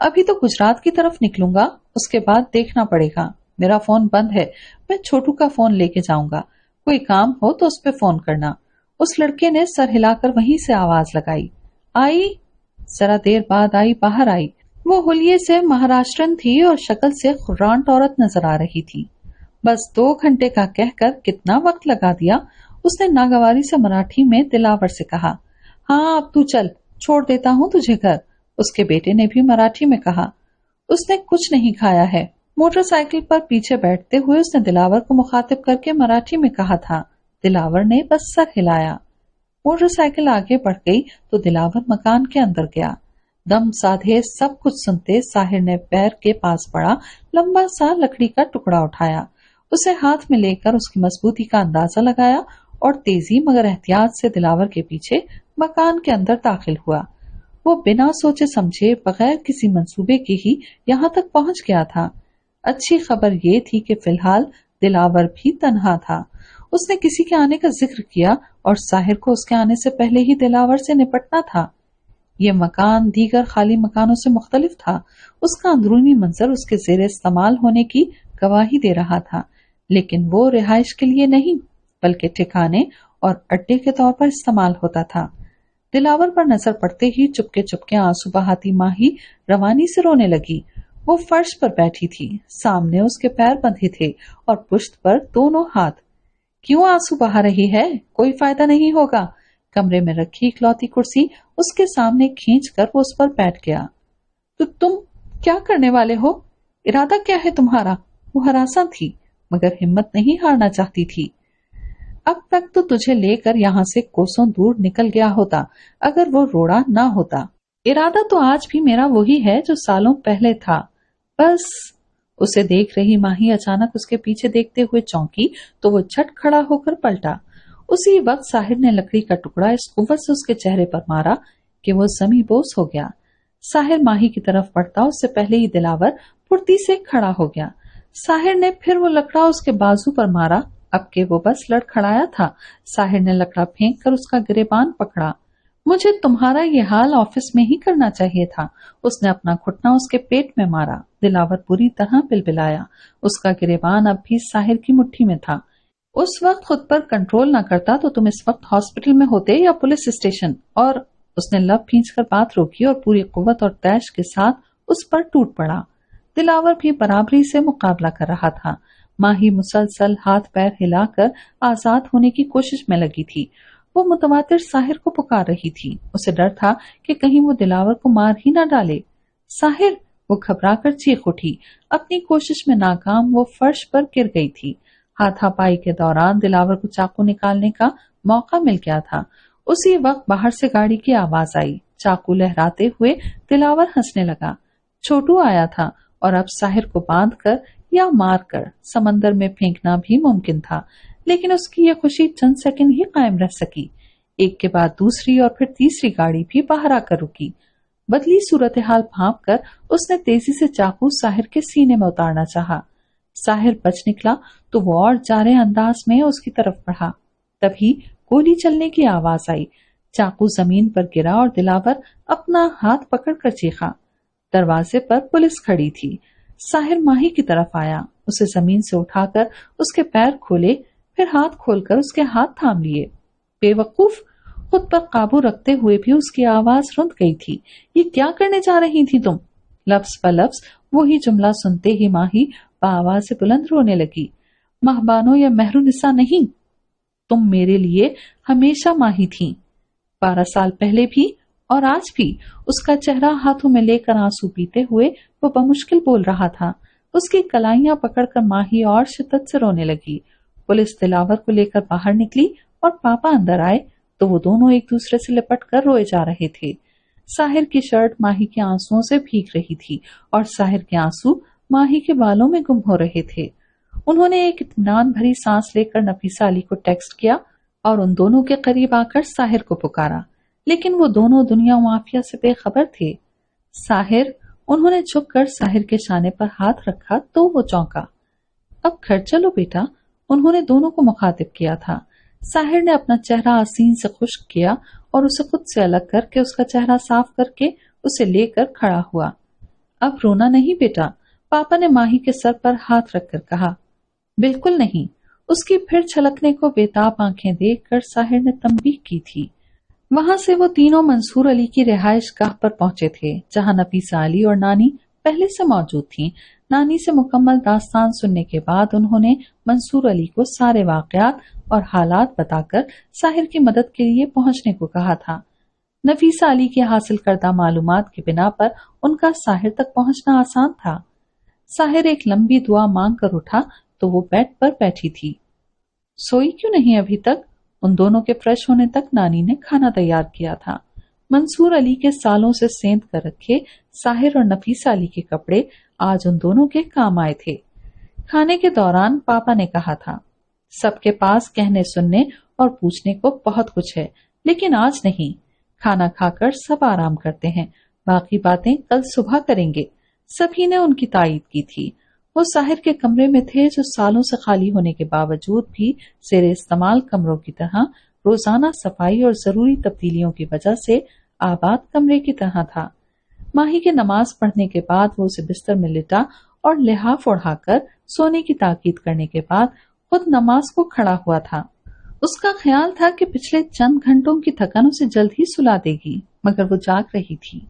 अभी तो गुजरात की तरफ निकलूंगा, उसके बाद देखना पड़ेगा। मेरा फोन बंद है, मैं छोटू का फोन लेके जाऊंगा। कोई काम हो तो उस पे फोन करना। उस लड़के ने सर हिलाकर वहीं से आवाज लगाई। आई। जरा देर बाद आई बाहर आई। वो हुलिये से महाराष्ट्रन थी और शक्ल से खुर्रांट औरत नजर आ रही थी। बस 2 घंटे का कहकर कितना वक्त लगा दिया। उसने नागवारी से मराठी में दिलावर से कहा, हाँ अब तू चल, छोड़ देता हूँ तुझे घर। उसके बेटे ने भी मराठी में कहा। उसने कुछ नहीं खाया है। मोटरसाइकिल पर पीछे बैठते हुए उसने दिलावर को मुखातिब करके मराठी में कहा था। दिलावर ने बस सर हिलाया। मोटरसाइकिल आगे बढ़ गई तो दिलावर मकान के अंदर गया। दम साधे सब कुछ सुनते साहिर ने पैर के पास पड़ा लंबा सा लकड़ी का टुकड़ा उठाया। उसे हाथ में लेकर उसकी मजबूती का अंदाजा लगाया और तेजी मगर एहतियात से दिलावर के पीछे मकान के अंदर दाखिल हुआ। वो बिना सोचे समझे बगैर किसी मंसूबे के ही यहाँ तक पहुंच गया था। अच्छी खबर ये थी कि फिलहाल दिलावर भी तन्हा था। उसने किसी के आने का जिक्र किया और साहिर को उसके आने से पहले ही दिलावर से निपटना था। ये मकान दीगर खाली मकानों से मुख्तलिफ था। उसका अंदरूनी मंजर उसके जेर इस्तेमाल होने की गवाही दे रहा था, लेकिन वो रिहाइश के लिए नहीं बल्कि ठिकाने और अड्डे के तौर पर इस्तेमाल होता था। दिलावर पर नजर पड़ते ही चुपके चुपके आंसू बहाती माही रवानी से रोने लगी। वो फर्श पर बैठी थी, सामने उसके पैर बंधे थे और पुश्त पर दोनों हाथ। क्यों आंसू बहा रही है? कोई फायदा नहीं होगा। कमरे में रखी इकलौती कुर्सी उसके सामने खींचकर वो उस पर बैठ गया। तो तुम क्या करने वाले हो? इरादा क्या है तुम्हारा? वो हरासा थी मगर हिम्मत नहीं हारना चाहती थी। अब तक तो तुझे लेकर यहाँ से कोसों दूर निकल गया होता अगर वो रोड़ा ना होता। इरादा तो आज भी मेरा वही है जो सालों पहले था। बस। उसे देख रही माही अचानक उसके पीछे देखते हुए चौंकी तो वो झट खड़ा होकर पलटा। उसी वक्त साहिर ने लकड़ी का टुकड़ा इस कुव्वत से उसके चेहरे पर मारा कि वो जमी बोस हो गया। साहिर माही की तरफ बढ़ता उससे पहले ही दिलावर फुर्ती से खड़ा हो गया। साहिर ने फिर वो लकड़ा उसके बाजू पर मारा। अब के वो बस लड़खड़ाया था। साहिर ने लकड़ा फेंक कर उसका गिरेबान पकड़ा। मुझे तुम्हारा ये हाल ऑफिस में ही करना चाहिए था। उसने अपना घुटना उसके पेट में मारा। दिलावर पूरी तरह बिलबिलाया। उसका गिरेबान अब भी साहिर की मुट्ठी में था। उस वक्त खुद पर कंट्रोल न करता तो तुम इस वक्त हॉस्पिटल में होते या पुलिस स्टेशन। और उसने लब खींचकर बात रोकी और पूरी कुव्वत और तैश के साथ उस पर टूट पड़ा। दिलावर भी बराबरी से मुकाबला कर रहा था। माही मुसलसल हाथ पैर हिलाकर आजाद होने की कोशिश में लगी थी। वो मुतवातिर साहिर को पुकार रही थी। उसे डर था कि कहीं वो दिलावर को मार ही न डाले। साहिर! वो घबराकर चीख उठी। अपनी कोशिश में नाकाम वो फर्श पर गिर गई थी। हाथापाई के दौरान दिलावर को चाकू निकालने का मौका मिल गया था। उसी वक्त बाहर से गाड़ी की आवाज आई। चाकू लहराते हुए दिलावर हंसने लगा। छोटू आया था और अब साहिर को बांधकर या मारकर समंदर में फेंकना भी मुमकिन था, लेकिन उसकी यह खुशी चंद सेकंड ही कायम रह सकी। एक के बाद दूसरी और फिर तीसरी गाड़ी भी बाहर आकर रुकी। बदली सूरत हाल भांप कर उसने तेजी से चाकू साहिर के सीने में उतारना चाहा। साहिर बच निकला तो वो और जारे अंदाज में उसकी तरफ बढ़ा। तभी गोली चलने की आवाज आई। चाकू जमीन पर गिरा और दिलावर अपना हाथ पकड़कर चीखा। दरवाजे पर पुलिस खड़ी थी। साहिर माही की तरफ आया। उसे जमीन से उठाकर उसके पैर खोले, फिर हाथ खोलकर उसके हाथ थाम लिए। बेवकूफ! खुद पर काबू रखते हुए भी उसकी आवाज रुंध गई थी। ये क्या करने जा रही थी तुम? लफ्ज ब लफ्ज वही जुमला सुनते ही माही आवाज से बुलंद रोने लगी। महबानो या मेहरुनिसा नहीं, तुम मेरे लिए हमेशा माही थी। 12 साल पहले भी और आज भी। उसका चेहरा हाथों में लेकर आंसू पीते हुए वो बमुश्किल बोल रहा था। उसकी कलाइयां पकड़कर माही और शिद्दत से रोने लगी। पुलिस दिलावर को लेकर बाहर निकली और पापा अंदर आए तो वो दोनों एक दूसरे से लिपट कर रोए जा रहे थे। साहिर की शर्ट माही के आंसुओं से भीग रही थी और साहिर के आंसू माही के बालों में गुम हो रहे थे। उन्होंने एक इत्मीनान भरी सांस लेकर नफीसा अली को टेक्स्ट किया और उन दोनों के करीब आकर साहिर को पुकारा, लेकिन वो दोनों दुनिया माफिया से बेखबर थे। साहिर! उन्होंने झुककर साहिर के शाने पर हाथ रखा तो वो चौंका। अब घर चलो बेटा, उन्होंने दोनों को मुखातिब किया था। साहिर ने अपना चेहरा आसीन से खुश्क किया और उसे खुद से अलग करके उसका चेहरा साफ करके उसे लेकर खड़ा हुआ। अब रोना नहीं बेटा, पापा ने माही के सर पर हाथ रखकर कहा। बिल्कुल नहीं, उसकी फिर छलकने को बेताब आंखें देखकर साहिर ने तंबीह की थी। वहां से वो तीनों मंसूर अली की रिहाइश गाह पर पहुंचे थे, जहां नफीसा अली और नानी पहले से मौजूद थीं। नानी से मुकम्मल दास्तान सुनने के बाद उन्होंने मंसूर अली को सारे वाकयात और हालात बताकर साहिर की मदद के लिए पहुंचने को कहा था। नफीसा अली के हासिल करदा मालूमात की बिना पर उनका साहिर तक पहुंचना आसान था। साहिर एक लंबी दुआ मांग कर उठा तो वो बेड पर बैठी थी। सोई क्यों नहीं अभी तक? उन दोनों के फ्रेश होने तक नानी ने खाना तैयार किया था। मंसूर अली के सालों से सेंध कर रखे साहिर और नफीसा अली के कपड़े आज उन दोनों के काम आए थे। खाने के दौरान पापा ने कहा था, सबके पास कहने सुनने और पूछने को बहुत कुछ है, लेकिन आज नहीं। खाना खाकर सब आराम करते हैं, बाकी बातें कल सुबह करेंगे। सभी ने उनकी तायीद की थी। वो साहिर के कमरे में थे, जो सालों से खाली होने के बावजूद भी जेरे इस्तेमाल कमरों की तरह रोजाना सफाई और जरूरी तब्दीलियों की वजह से आबाद कमरे की तरह था। माही के नमाज पढ़ने के बाद वो उसे बिस्तर में लिटा और लिहाफ ओढ़ाकर सोने की ताकीद करने के बाद खुद नमाज को खड़ा हुआ था। उसका ख्याल था कि पिछले चंद घंटों की थकन उसे जल्द ही सुला देगी, मगर वो जाग रही थी।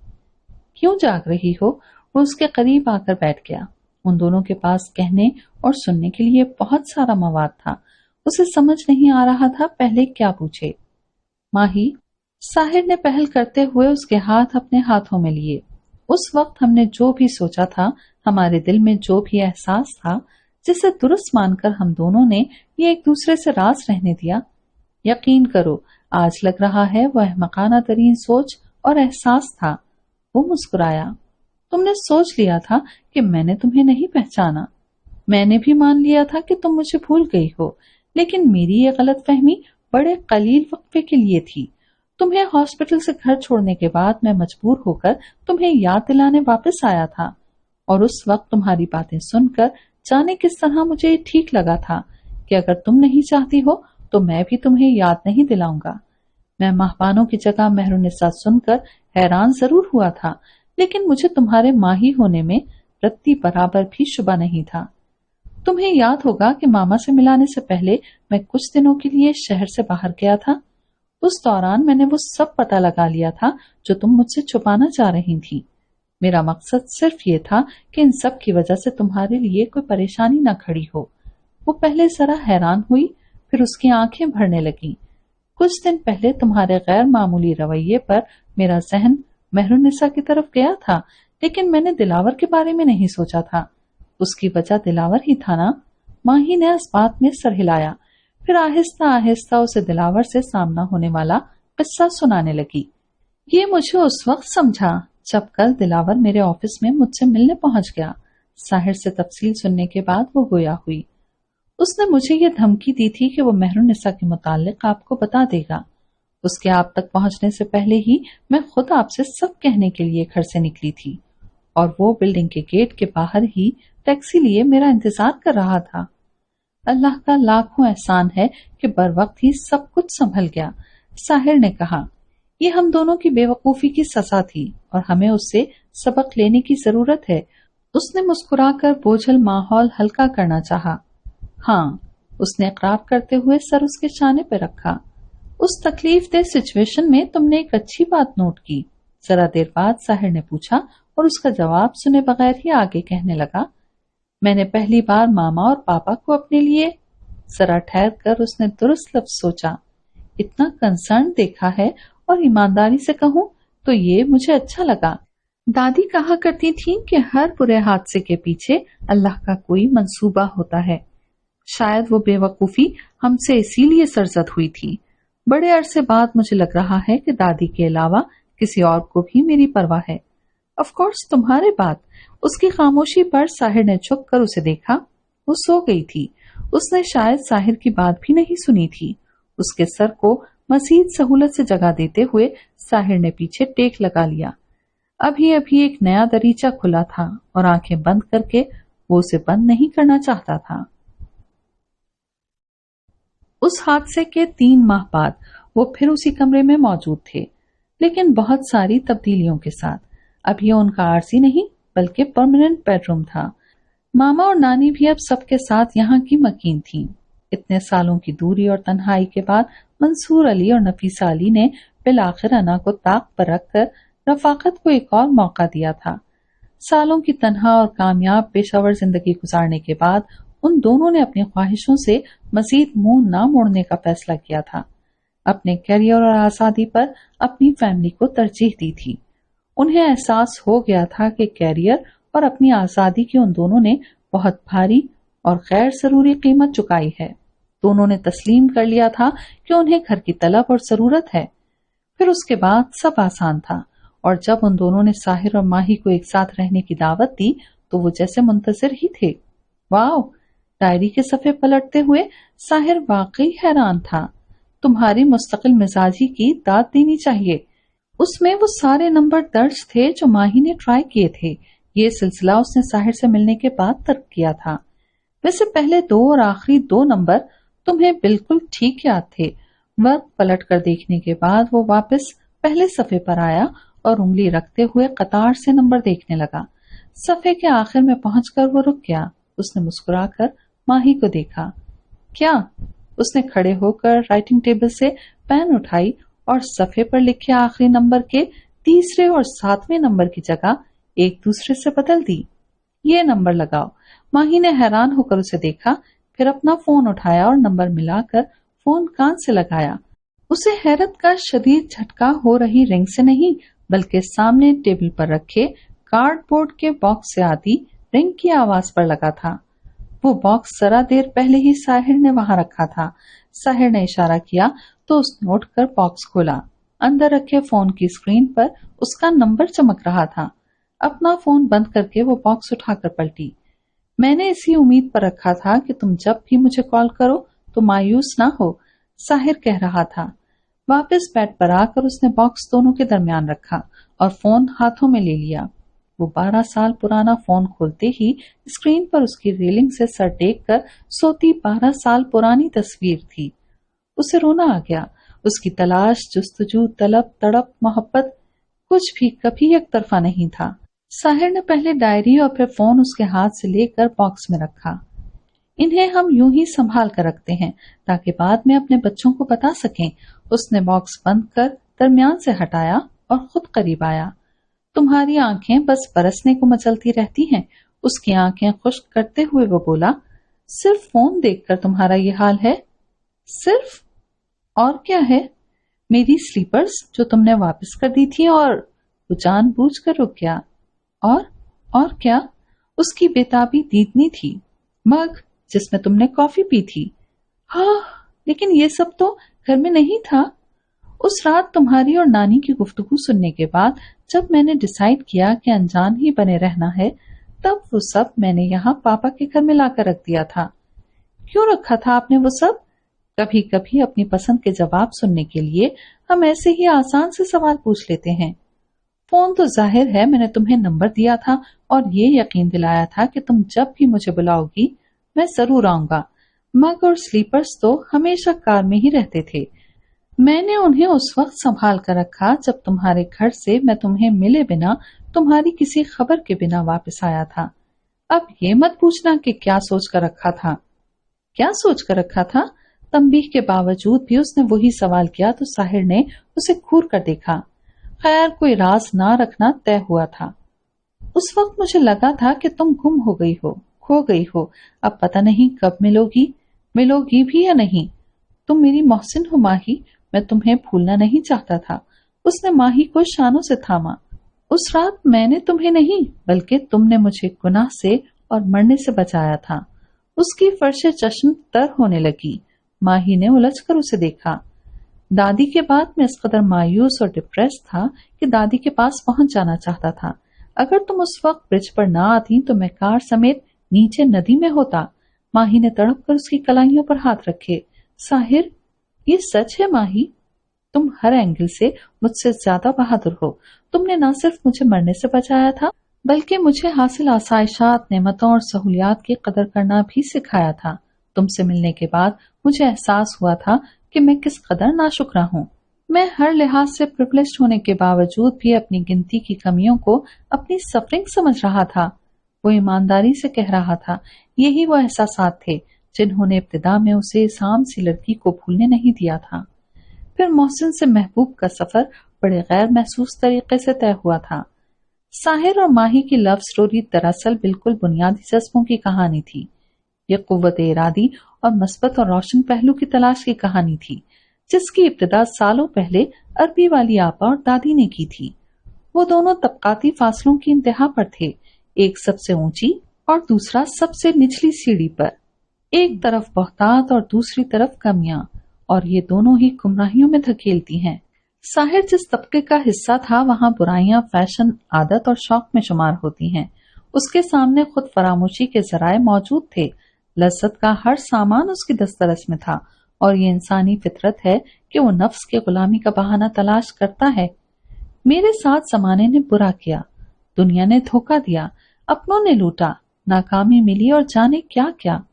क्यों जाग रही हो? वो उसके करीब आकर बैठ गया। उन दोनों के पास कहने और सुनने के लिए बहुत सारा मवाद था। उसे समझ नहीं आ रहा था पहले क्या पूछे। माही, साहिर ने पहल करते हुए उसके हाथ अपने हाथों में लिए। उस वक्त हमने जो भी सोचा था, हमारे दिल में जो भी एहसास था, जिसे दुरुस्त मानकर हम दोनों ने ये एक दूसरे से राज रहने दिया, यकीन करो आज लग रहा है वह अहमकाना तरीन सोच और एहसास था। वो मुस्कुराया। तुमने सोच लिया था कि मैंने तुम्हें नहीं पहचाना। मैंने भी मान लिया था कि तुम मुझे भूल गई हो, लेकिन मेरी ये गलतफहमी बड़े कलील वक्फे के लिए थी। तुम्हें हॉस्पिटल से घर छोड़ने के बाद मैं मजबूर होकर तुम्हें याद दिलाने वापस आया था, और उस वक्त तुम्हारी बातें सुनकर जाने किस तरह मुझे ठीक लगा था कि अगर तुम नहीं चाहती हो तो मैं भी तुम्हें याद नहीं दिलाऊंगा। मैं महबानों की जगह मेहरुनिसा सुनकर हैरान जरूर हुआ था, लेकिन मुझे तुम्हारे माही होने में रत्ती बराबर भी शुबा नहीं था। तुम्हें याद होगा कि मामा से मिलाने से पहले मैं कुछ दिनों के लिए शहर से बाहर गया था। उस दौरान मैंने वो सब पता लगा लिया था जो तुम मुझसे छुपाना चाह रही थी। मेरा मकसद सिर्फ ये था कि इन सब की वजह से तुम्हारे लिए कोई परेशानी न खड़ी हो। वो पहले जरा हैरान हुई, फिर उसकी आंखें भरने लगी। कुछ दिन पहले तुम्हारे गैर मामूली रवैये पर मेरा जहन मेहरुनिसा की तरफ गया था, लेकिन मैंने दिलावर के बारे में नहीं सोचा था। उसकी वजह दिलावर ही था ना? माही ने इस बात में सर हिलाया, फिर आहिस्ता आहिस्ता उसे दिलावर से सामना होने वाला किस्सा सुनाने लगी। ये मुझे उस वक्त समझा जब कल दिलावर मेरे ऑफिस में मुझसे मिलने पहुंच गया। साहिर से तफसील सुनने के बाद वो गोया हुई। उसने मुझे ये धमकी दी थी कि वो मेहरुनिसा के मुतालिक आपको बता देगा। उसके आप तक पहुंचने से पहले ही मैं खुद आपसे सब कहने के लिए घर से निकली थी, और वो बिल्डिंग के गेट के बाहर ही टैक्सी लिए मेरा इंतजार कर रहा था। अल्लाह का लाखों एहसान है कि बर वक्त ही सब कुछ संभल गया। साहिर ने कहा, ये हम दोनों की बेवकूफी की सजा थी और हमें उससे सबक लेने की जरूरत है। उसने मुस्कुराकर बोझल माहौल हल्का करना चाहा। हाँ, उसने इकरार करते हुए सर उसके शाने पर रखा। उस तकलीफ दे सिचुएशन में तुमने एक अच्छी बात नोट की। जरा देर बाद साहिर ने पूछा और उसका जवाब सुने बगैर ही आगे कहने लगा, मैंने पहली बार मामा और पापा को अपने लिए। जरा ठहर कर उसने दुरुस्त लफ्ज सोचा। इतना कंसर्न देखा है, और ईमानदारी से कहूं तो ये मुझे अच्छा लगा। दादी कहा करती थी कि हर बुरे हादसे के पीछे अल्लाह का कोई मंसूबा होता है। शायद वो बेवकूफी हमसे इसीलिए सरजद हुई थी। बड़े अरसे बाद मुझे लग रहा है कि दादी के अलावा किसी और को भी मेरी परवाह है। ऑफ कोर्स तुम्हारे बाद। उसकी खामोशी पर साहिर ने झुक कर उसे देखा। वो सो गई थी। उसने शायद साहिर की बात भी नहीं सुनी थी। उसके सर को मजीद सहूलत से जगह देते हुए साहिर ने पीछे टेक लगा लिया। अभी अभी एक नया दरीचा खुला था और आंखें बंद करके वो उसे बंद नहीं करना चाहता था। उस हादसे के 3 माह बाद वो फिर उसी कमरे में मौजूद थे, लेकिन बहुत सारी तब्दीलियों के साथ। अब ये उनका आरसी नहीं बल्कि परमानेंट बेडरूम था। मामा और नानी भी अब सबके साथ यहाँ की मकीन थीं। इतने सालों की दूरी और तन्हाई के बाद मंसूर अली और नफीसा अली ने बिलाखिर अना को ताक पर रखकर रफाकत को एक और मौका दिया था। सालों की तन्हा और कामयाब पेशावर जिंदगी गुजारने के बाद उन दोनों ने अपनी ख्वाहिशों से मजीद मुंह न मोड़ने का फैसला किया था। अपने करियर और आजादी पर अपनी फैमिली को तरजीह दी थी। उन्हें एहसास हो गया था कि कैरियर और अपनी आजादी की उन दोनों ने बहुत भारी और गैर जरूरी कीमत चुकाई है। दोनों ने तस्लीम कर लिया था कि उन्हें घर की तलब और जरूरत है। फिर उसके बाद सब आसान था, और जब उन दोनों ने साहिर और माही को एक साथ रहने की दावत दी तो वो जैसे मुंतजिर ही थे। वाह! डायरी के सफे पलटते हुए साहिर वाकई हैरान था। तुम्हारी मुस्तकिल मिजाजी की दाद देनी चाहिए। उसमें वो सारे नंबर दर्ज थे जो माही ने ट्राई किए थे। ये सिलसिला उसने साहिर से मिलने के बाद तर्क किया था। वैसे पहले 2 और आखिरी 2 नंबर तुम्हें बिल्कुल ठीक याद थे। वक्त पलट कर देखने के बाद वो वापस पहले सफे पर आया और उंगली रखते हुए कतार से नंबर देखने लगा। सफे के आखिर में पहुंचकर वो रुक गया। उसने मुस्कुराकर माही को देखा। क्या? उसने खड़े होकर राइटिंग टेबल से पेन उठाई और सफे पर लिखे आखिरी नंबर के तीसरे और 7वें नंबर की जगह एक दूसरे से बदल दी। ये नंबर लगाओ। माही ने हैरान होकर उसे देखा, फिर अपना फोन उठाया और नंबर मिलाकर फोन कान से लगाया। उसे हैरत का शदीद झटका हो रही रिंग से नहीं, बल्कि सामने टेबल पर रखे कार्डबोर्ड के बॉक्स से आती रिंग की आवाज पर लगा था। वो बॉक्स जरा देर पहले ही साहिर ने वहां रखा था। साहिर ने इशारा किया तो उसने उठकर बॉक्स खोला। अंदर रखे फोन की स्क्रीन पर उसका नंबर चमक रहा था। अपना फोन बंद करके वो बॉक्स उठाकर पलटी। मैंने इसी उम्मीद पर रखा था कि तुम जब भी मुझे कॉल करो तो मायूस ना हो, साहिर कह रहा था। वापस बेड पर आकर उसने बॉक्स दोनों के दरमियान रखा और फोन हाथों में ले लिया। वो 12 साल पुराना फोन खोलते ही स्क्रीन पर उसकी रेलिंग से सर टेक कर सोती 12 साल पुरानी तस्वीर थी। उसे रोना आ गया। उसकी तलाश, जुस्तजू, तलब, तड़प, मोहब्बत कुछ भी कभी एक तरफा नहीं था। साहिर ने पहले डायरी और फिर फोन उसके हाथ से लेकर बॉक्स में रखा। इन्हें हम यूं ही संभाल कर रखते हैं ताकि बाद में अपने बच्चों को बता सकें। उसने बॉक्स बंद कर दरमियान से हटाया और खुद करीब आया। तुम्हारी आंखें बस बरसने को मचलती रहती हैं। उसकी आंखें खुश्क करते हुए वो बोला, सिर्फ फोन देखकर तुम्हारा ये हाल है? सिर्फ? और क्या है? मेरी स्लीपर्स जो तुमने वापस कर दी थी। और वो जानबूझकर रुक गया। और क्या? उसकी बेताबी दीदनी थी। मग जिसमें तुमने कॉफी पी थी। हाँ, लेकिन ये सब तो घर में नहीं था। उस रात तुम्हारी और नानी की गुफ्तगू सुनने के बाद जब मैंने डिसाइड किया कि अनजान ही बने रहना है, तब वो सब मैंने यहाँ पापा के घर में लाकर रख दिया था। क्यों रखा था आपने वो सब? कभी कभी अपनी पसंद के जवाब सुनने के लिए हम ऐसे ही आसान से सवाल पूछ लेते हैं। फोन तो जाहिर है मैंने तुम्हें नंबर दिया था और ये यकीन दिलाया था कि तुम जब भी मुझे बुलाओगी मैं जरूर आऊंगा। मग और स्लीपर्स तो हमेशा कार में ही रहते थे। मैंने उन्हें उस वक्त संभाल कर रखा जब तुम्हारे घर से मैं तुम्हें मिले बिना, तुम्हारी किसी खबर के बिना वापस आया था। अब ये मत पूछना कि क्या सोच कर रखा था। क्या सोच कर रखा था? तंबीह के बावजूद भी उसने वही सवाल किया तो साहिर ने उसे घूर कर देखा। खैर, कोई राज ना रखना तय हुआ था। उस वक्त मुझे लगा था कि तुम गुम हो गई हो, खो गई हो। अब पता नहीं कब मिलोगी भी या नहीं। तुम मेरी मोहसिन हो माही, मैं तुम्हें भूलना नहीं चाहता था। उसने माही को शानों से थामा। उस रात मैंने तुम्हें नहीं बल्कि तुमने मुझे गुनाह से और मरने से बचाया था। उसकी फर्शे चश्म तर होने लगी। माही ने उलझकर उसे देखा। दादी के बाद मैं इस कदर मायूस और डिप्रेस था कि दादी के पास पहुंच जाना चाहता था। अगर तुम उस वक्त ब्रिज पर ना आती तो मैं कार समेत नीचे नदी में होता। माही ने तड़प कर उसकी कलाइयों पर हाथ रखे। साहिर, ये सच है माही। तुम हर एंगल से मुझसे ज्यादा बहादुर हो। तुमने न सिर्फ मुझे मरने से बचाया था बल्कि मुझे हासिल आसाइशात, नेमतों और सहूलियात की कदर करना भी सिखाया था। तुमसे मिलने के बाद मुझे एहसास हुआ था कि मैं किस कदर नाशुक्रा हूँ। मैं हर लिहाज से प्रिविलेज्ड होने के बावजूद भी अपनी गिनती की कमियों को अपनी सफरिंग समझ रहा था। वो ईमानदारी से कह रहा था, यही वो एहसासात थे जिन्होंने इब्तिदा में उसे इस आम सी लड़की को भूलने नहीं दिया था। फिर मोहसिन से महबूब का सफर बड़े गैर महसूस तरीके से तय हुआ था। साहिर और माही की लव स्टोरी दरअसल बिल्कुल बुनियादी जज्बों की कहानी थी। ये कुव्वत इरादी और मस्बत और रोशन पहलू की तलाश की कहानी थी, जिसकी इब्तिदा सालों पहले अरबी वाली आपा और दादी ने की थी। वो दोनों तबकाती फासलों की इंतहा पर थे, एक सबसे ऊंची और दूसरा सबसे निचली सीढ़ी पर। एक तरफ बहुतात और दूसरी तरफ कमियां, और ये दोनों ही गुमराहियों में धकेलती हैं। साहिर जिस तबके का हिस्सा था, वहां बुराइयां फैशन, आदत और शौक में शुमार होती हैं। उसके सामने खुद फरामोशी के जराए मौजूद थे। लज्जत का हर सामान उसकी दस्तरस में था, और ये इंसानी फितरत है कि वो नफ्स के गुलामी का बहाना तलाश करता है। मेरे साथ जमाने ने बुरा किया, दुनिया ने धोखा दिया, अपनों ने लूटा, नाकामी मिली और जाने क्या क्या।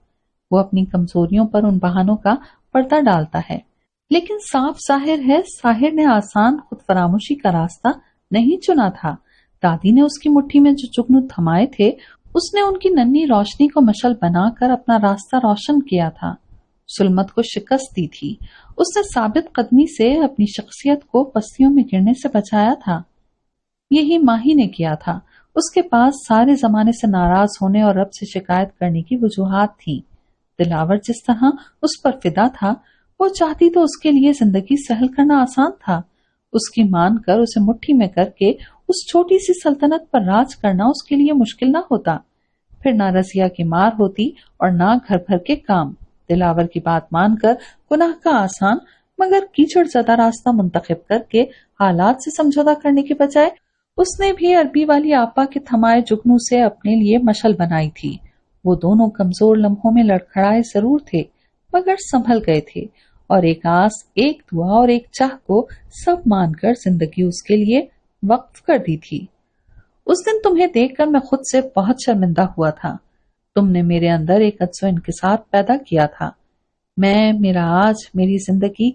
वो अपनी कमजोरियों पर उन बहानों का पर्दा डालता है, लेकिन साफ जाहिर है साहिर ने आसान खुद फरामोशी का रास्ता नहीं चुना था। दादी ने उसकी मुट्ठी में जो जुगनू थमाए थे, उसने उनकी नन्ही रोशनी को मशल बनाकर अपना रास्ता रोशन किया था, सुलमत को शिकस्त दी थी। उसने साबित कदमी से अपनी शख्सियत को पस्तियों में गिरने से बचाया था। यही माही ने किया था। उसके पास सारे जमाने से नाराज होने और रब से शिकायत करने की वजूहात थी। दिलावर जिस तरह उस पर फिदा था, वो चाहती तो उसके लिए जिंदगी सहल करना आसान था। उसकी मानकर उसे मुट्ठी में करके उस छोटी सी सल्तनत पर राज करना उसके लिए मुश्किल ना होता। फिर ना रजिया की मार होती और ना घर भर के काम। दिलावर की बात मानकर गुनाह का आसान मगर कीचड़ ज़दा रास्ता मुंतखब करके हालात से समझौता करने के बजाय उसने भी अरबी वाली आपा के थमाए जुगनू से अपने लिए मशल बनाई थी। वो दोनों कमजोर लम्हों में लड़खड़ाए जरूर थे, मगर संभल गए थे, और एक आस, एक दुआ और एक चाह को सब मानकर जिंदगी उसके लिए वक्फ कर दी थी। उस दिन तुम्हें देखकर मैं खुद से बहुत शर्मिंदा हुआ था। तुमने मेरे अंदर एक अज्जो इंकिसार पैदा किया था। मैं, मेरा आज, मेरी जिंदगी,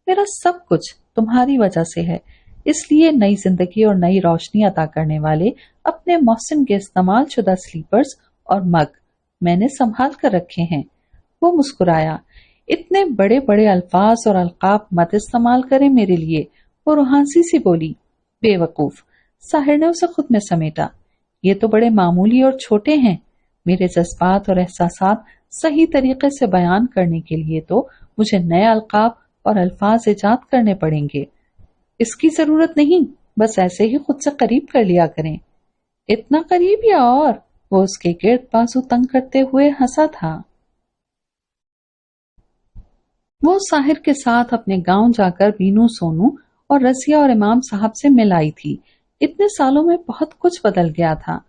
मेरा सब कुछ तुम्हारी वजह से है। इसलिए नई जिंदगी और नई रोशनी अता करने वाले अपने मोहसिन के इस्तेमाल शुदा स्लीपर्स और मग मैंने संभाल कर रखे हैं। वो मुस्कुराया। इतने बड़े बड़े अल्फाज और अलकाब मत इस्तेमाल करें मेरे लिए, वो रुहासी सी बोली। बेवकूफ, साहिर ने उसे खुद में समेटा। ये तो बड़े मामूली और छोटे हैं। मेरे जज्बात और एहसासात सही तरीके से बयान करने के लिए तो मुझे नए अलकाब और अल्फाज इजाद करने पड़ेंगे। इसकी जरूरत नहीं, बस ऐसे ही खुद से करीब कर लिया करें। इतना करीब या और? वो उसके गिर्द बाजू तंग करते हुए हंसा था। वो साहिर के साथ अपने गांव जाकर बीनू, सोनू और रसिया और इमाम साहब से मिल आई थी। इतने सालों में बहुत कुछ बदल गया था।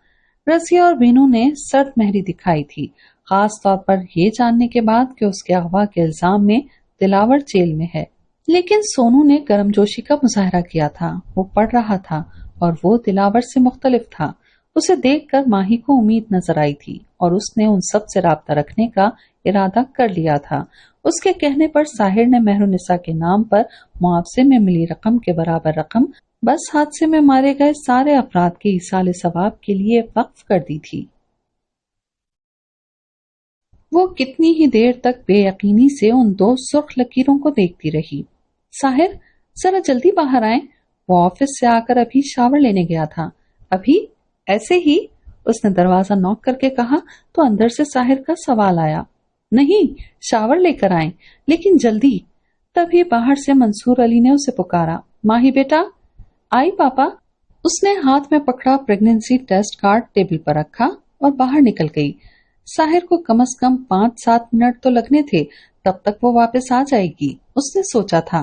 रसिया और बीनू ने सर्द मेहरी दिखाई थी, खास तौर पर यह जानने के बाद कि उसके अगवा के इल्जाम में दिलावर जेल में है। लेकिन सोनू ने गर्मजोशी का मुजाहरा किया था। वो पढ़ रहा था और वो दिलावर से मुख्तलिफ था। उसे देखकर माही को उम्मीद नजर आई थी और उसने उन सब से राब्ता रखने का इरादा कर लिया था। उसके कहने पर साहिर ने मेहरुनिसा के नाम पर मुआवजे में मिली रकम के बराबर रकम बस हादसे में मारे गए सारे अफराद के ईसाले सवाब के लिए वक्फ कर दी थी। वो कितनी ही देर तक बेयकीनी से उन दो सुर्ख लकीरों को देखती रही। साहिर, जरा जल्दी बाहर आए। वो ऑफिस से आकर अभी शावर लेने गया था। अभी? ऐसे ही? उसने दरवाजा नॉक करके कहा तो अंदर से साहिर का सवाल आया। नहीं, शावर लेकर आए, लेकिन जल्दी। तभी बाहर से मंसूर अली ने उसे पुकारा। माही बेटा। आई पापा। उसने हाथ में पकड़ा प्रेगनेंसी टेस्ट कार्ड टेबल पर रखा और बाहर निकल गई। साहिर को कम से कम 5-7 मिनट तो लगने थे, तब तक वो वापस आ जाएगी, उसने सोचा था।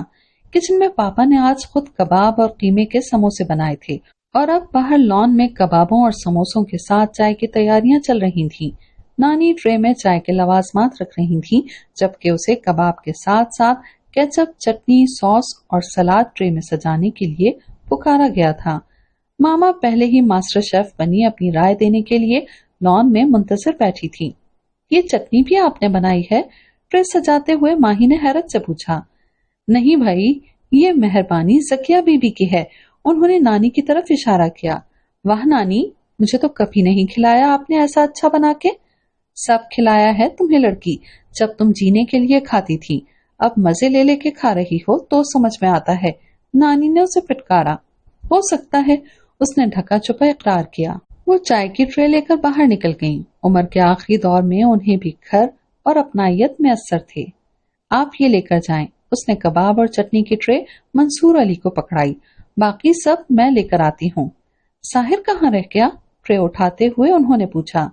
किचन में पापा ने आज खुद कबाब और कीमे के समोसे बनाए थे और अब बाहर लॉन में कबाबों और समोसों के साथ चाय की तैयारियां चल रही थीं। नानी ट्रे में चाय के लवाजमात रख रही थीं, जबकि उसे कबाब के साथ साथ केचप, चटनी, सॉस और सलाद ट्रे में सजाने के लिए पुकारा गया था। मामा पहले ही मास्टर शेफ बनी अपनी राय देने के लिए लॉन में मुंतजर बैठी थी। ये चटनी भी आपने बनाई है? ट्रे सजाते हुए माही ने हैरत से पूछा। नहीं भाई, یہ مہربانی زکیہ بیوی کی ہے۔ انہوں نے نانی کی طرف اشارہ کیا۔ واہ نانی، مجھے تو کبھی نہیں کھلایا آپ نے ایسا اچھا بنا کے۔ سب کھلایا ہے تمہیں لڑکی، جب تم جینے کے لیے کھاتی تھی، اب مزے لے لے کے کھا رہی ہو تو سمجھ میں آتا ہے، نانی نے اسے پٹکارا۔ ہو سکتا ہے، اس نے ڈھکا چھپا اقرار کیا۔ وہ چائے کی ٹرے لے کر باہر نکل گئیں۔ عمر کے آخری دور میں انہیں بھی گھر اور اپنائیت میں اثر تھے۔ آپ یہ لے کر جائیں۔ اس نے کباب اور چٹنی کی ٹرے منصور علی کو پکڑائی۔ باقی سب میں لے کر آتی ہوں۔ ساحر کہاں رہ گیا؟ ٹرے اٹھاتے ہوئے انہوں نے پوچھا۔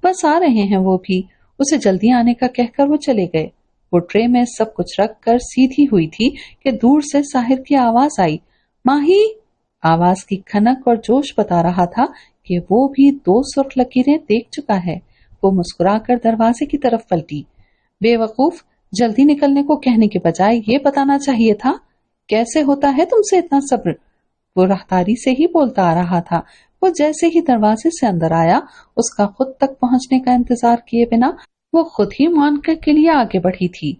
بس آ رہے ہیں وہ بھی، اسے جلدی آنے کا کہہ کر وہ چلے گئے۔ وہ ٹرے میں سب کچھ رکھ کر سیدھی ہوئی تھی کہ دور سے ساحر کی آواز آئی، ماہی! آواز کی کھنک اور جوش بتا رہا تھا کہ وہ بھی 2 سرخ لکیریں دیکھ چکا ہے۔ وہ مسکرا کر دروازے کی طرف پلٹی۔ بے وقوف، جلدی نکلنے کو کہنے کے بجائے یہ بتانا چاہیے تھا۔ کیسے ہوتا ہے تم سے اتنا صبر؟ وہ راہداری سے ہی بولتا آ رہا تھا۔ وہ جیسے ہی دروازے سے اندر آیا، اس کا خود تک پہنچنے کا انتظار کیے بنا وہ خود ہی مانکر کے لیے آگے بڑھی تھی۔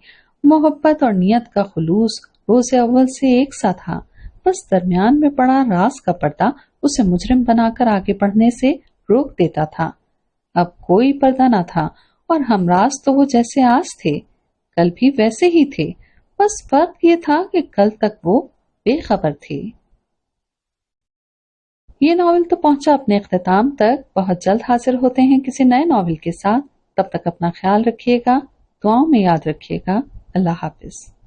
محبت اور نیت کا خلوص روز اول سے ایک سا تھا، بس درمیان میں پڑا راز کا پردہ اسے مجرم بنا کر آگے بڑھنے سے روک دیتا تھا۔ اب کوئی پردہ نہ تھا اور ہمراز تو وہ جیسے آج تھے، کل بھی ویسے ہی تھے، بس فرق یہ تھا کہ کل تک وہ بے خبر تھے۔ یہ ناول تو پہنچا اپنے اختتام تک۔ بہت جلد حاضر ہوتے ہیں کسی نئے ناول کے ساتھ۔ تب تک اپنا خیال رکھیے گا، دعاؤں میں یاد رکھیے گا۔ اللہ حافظ۔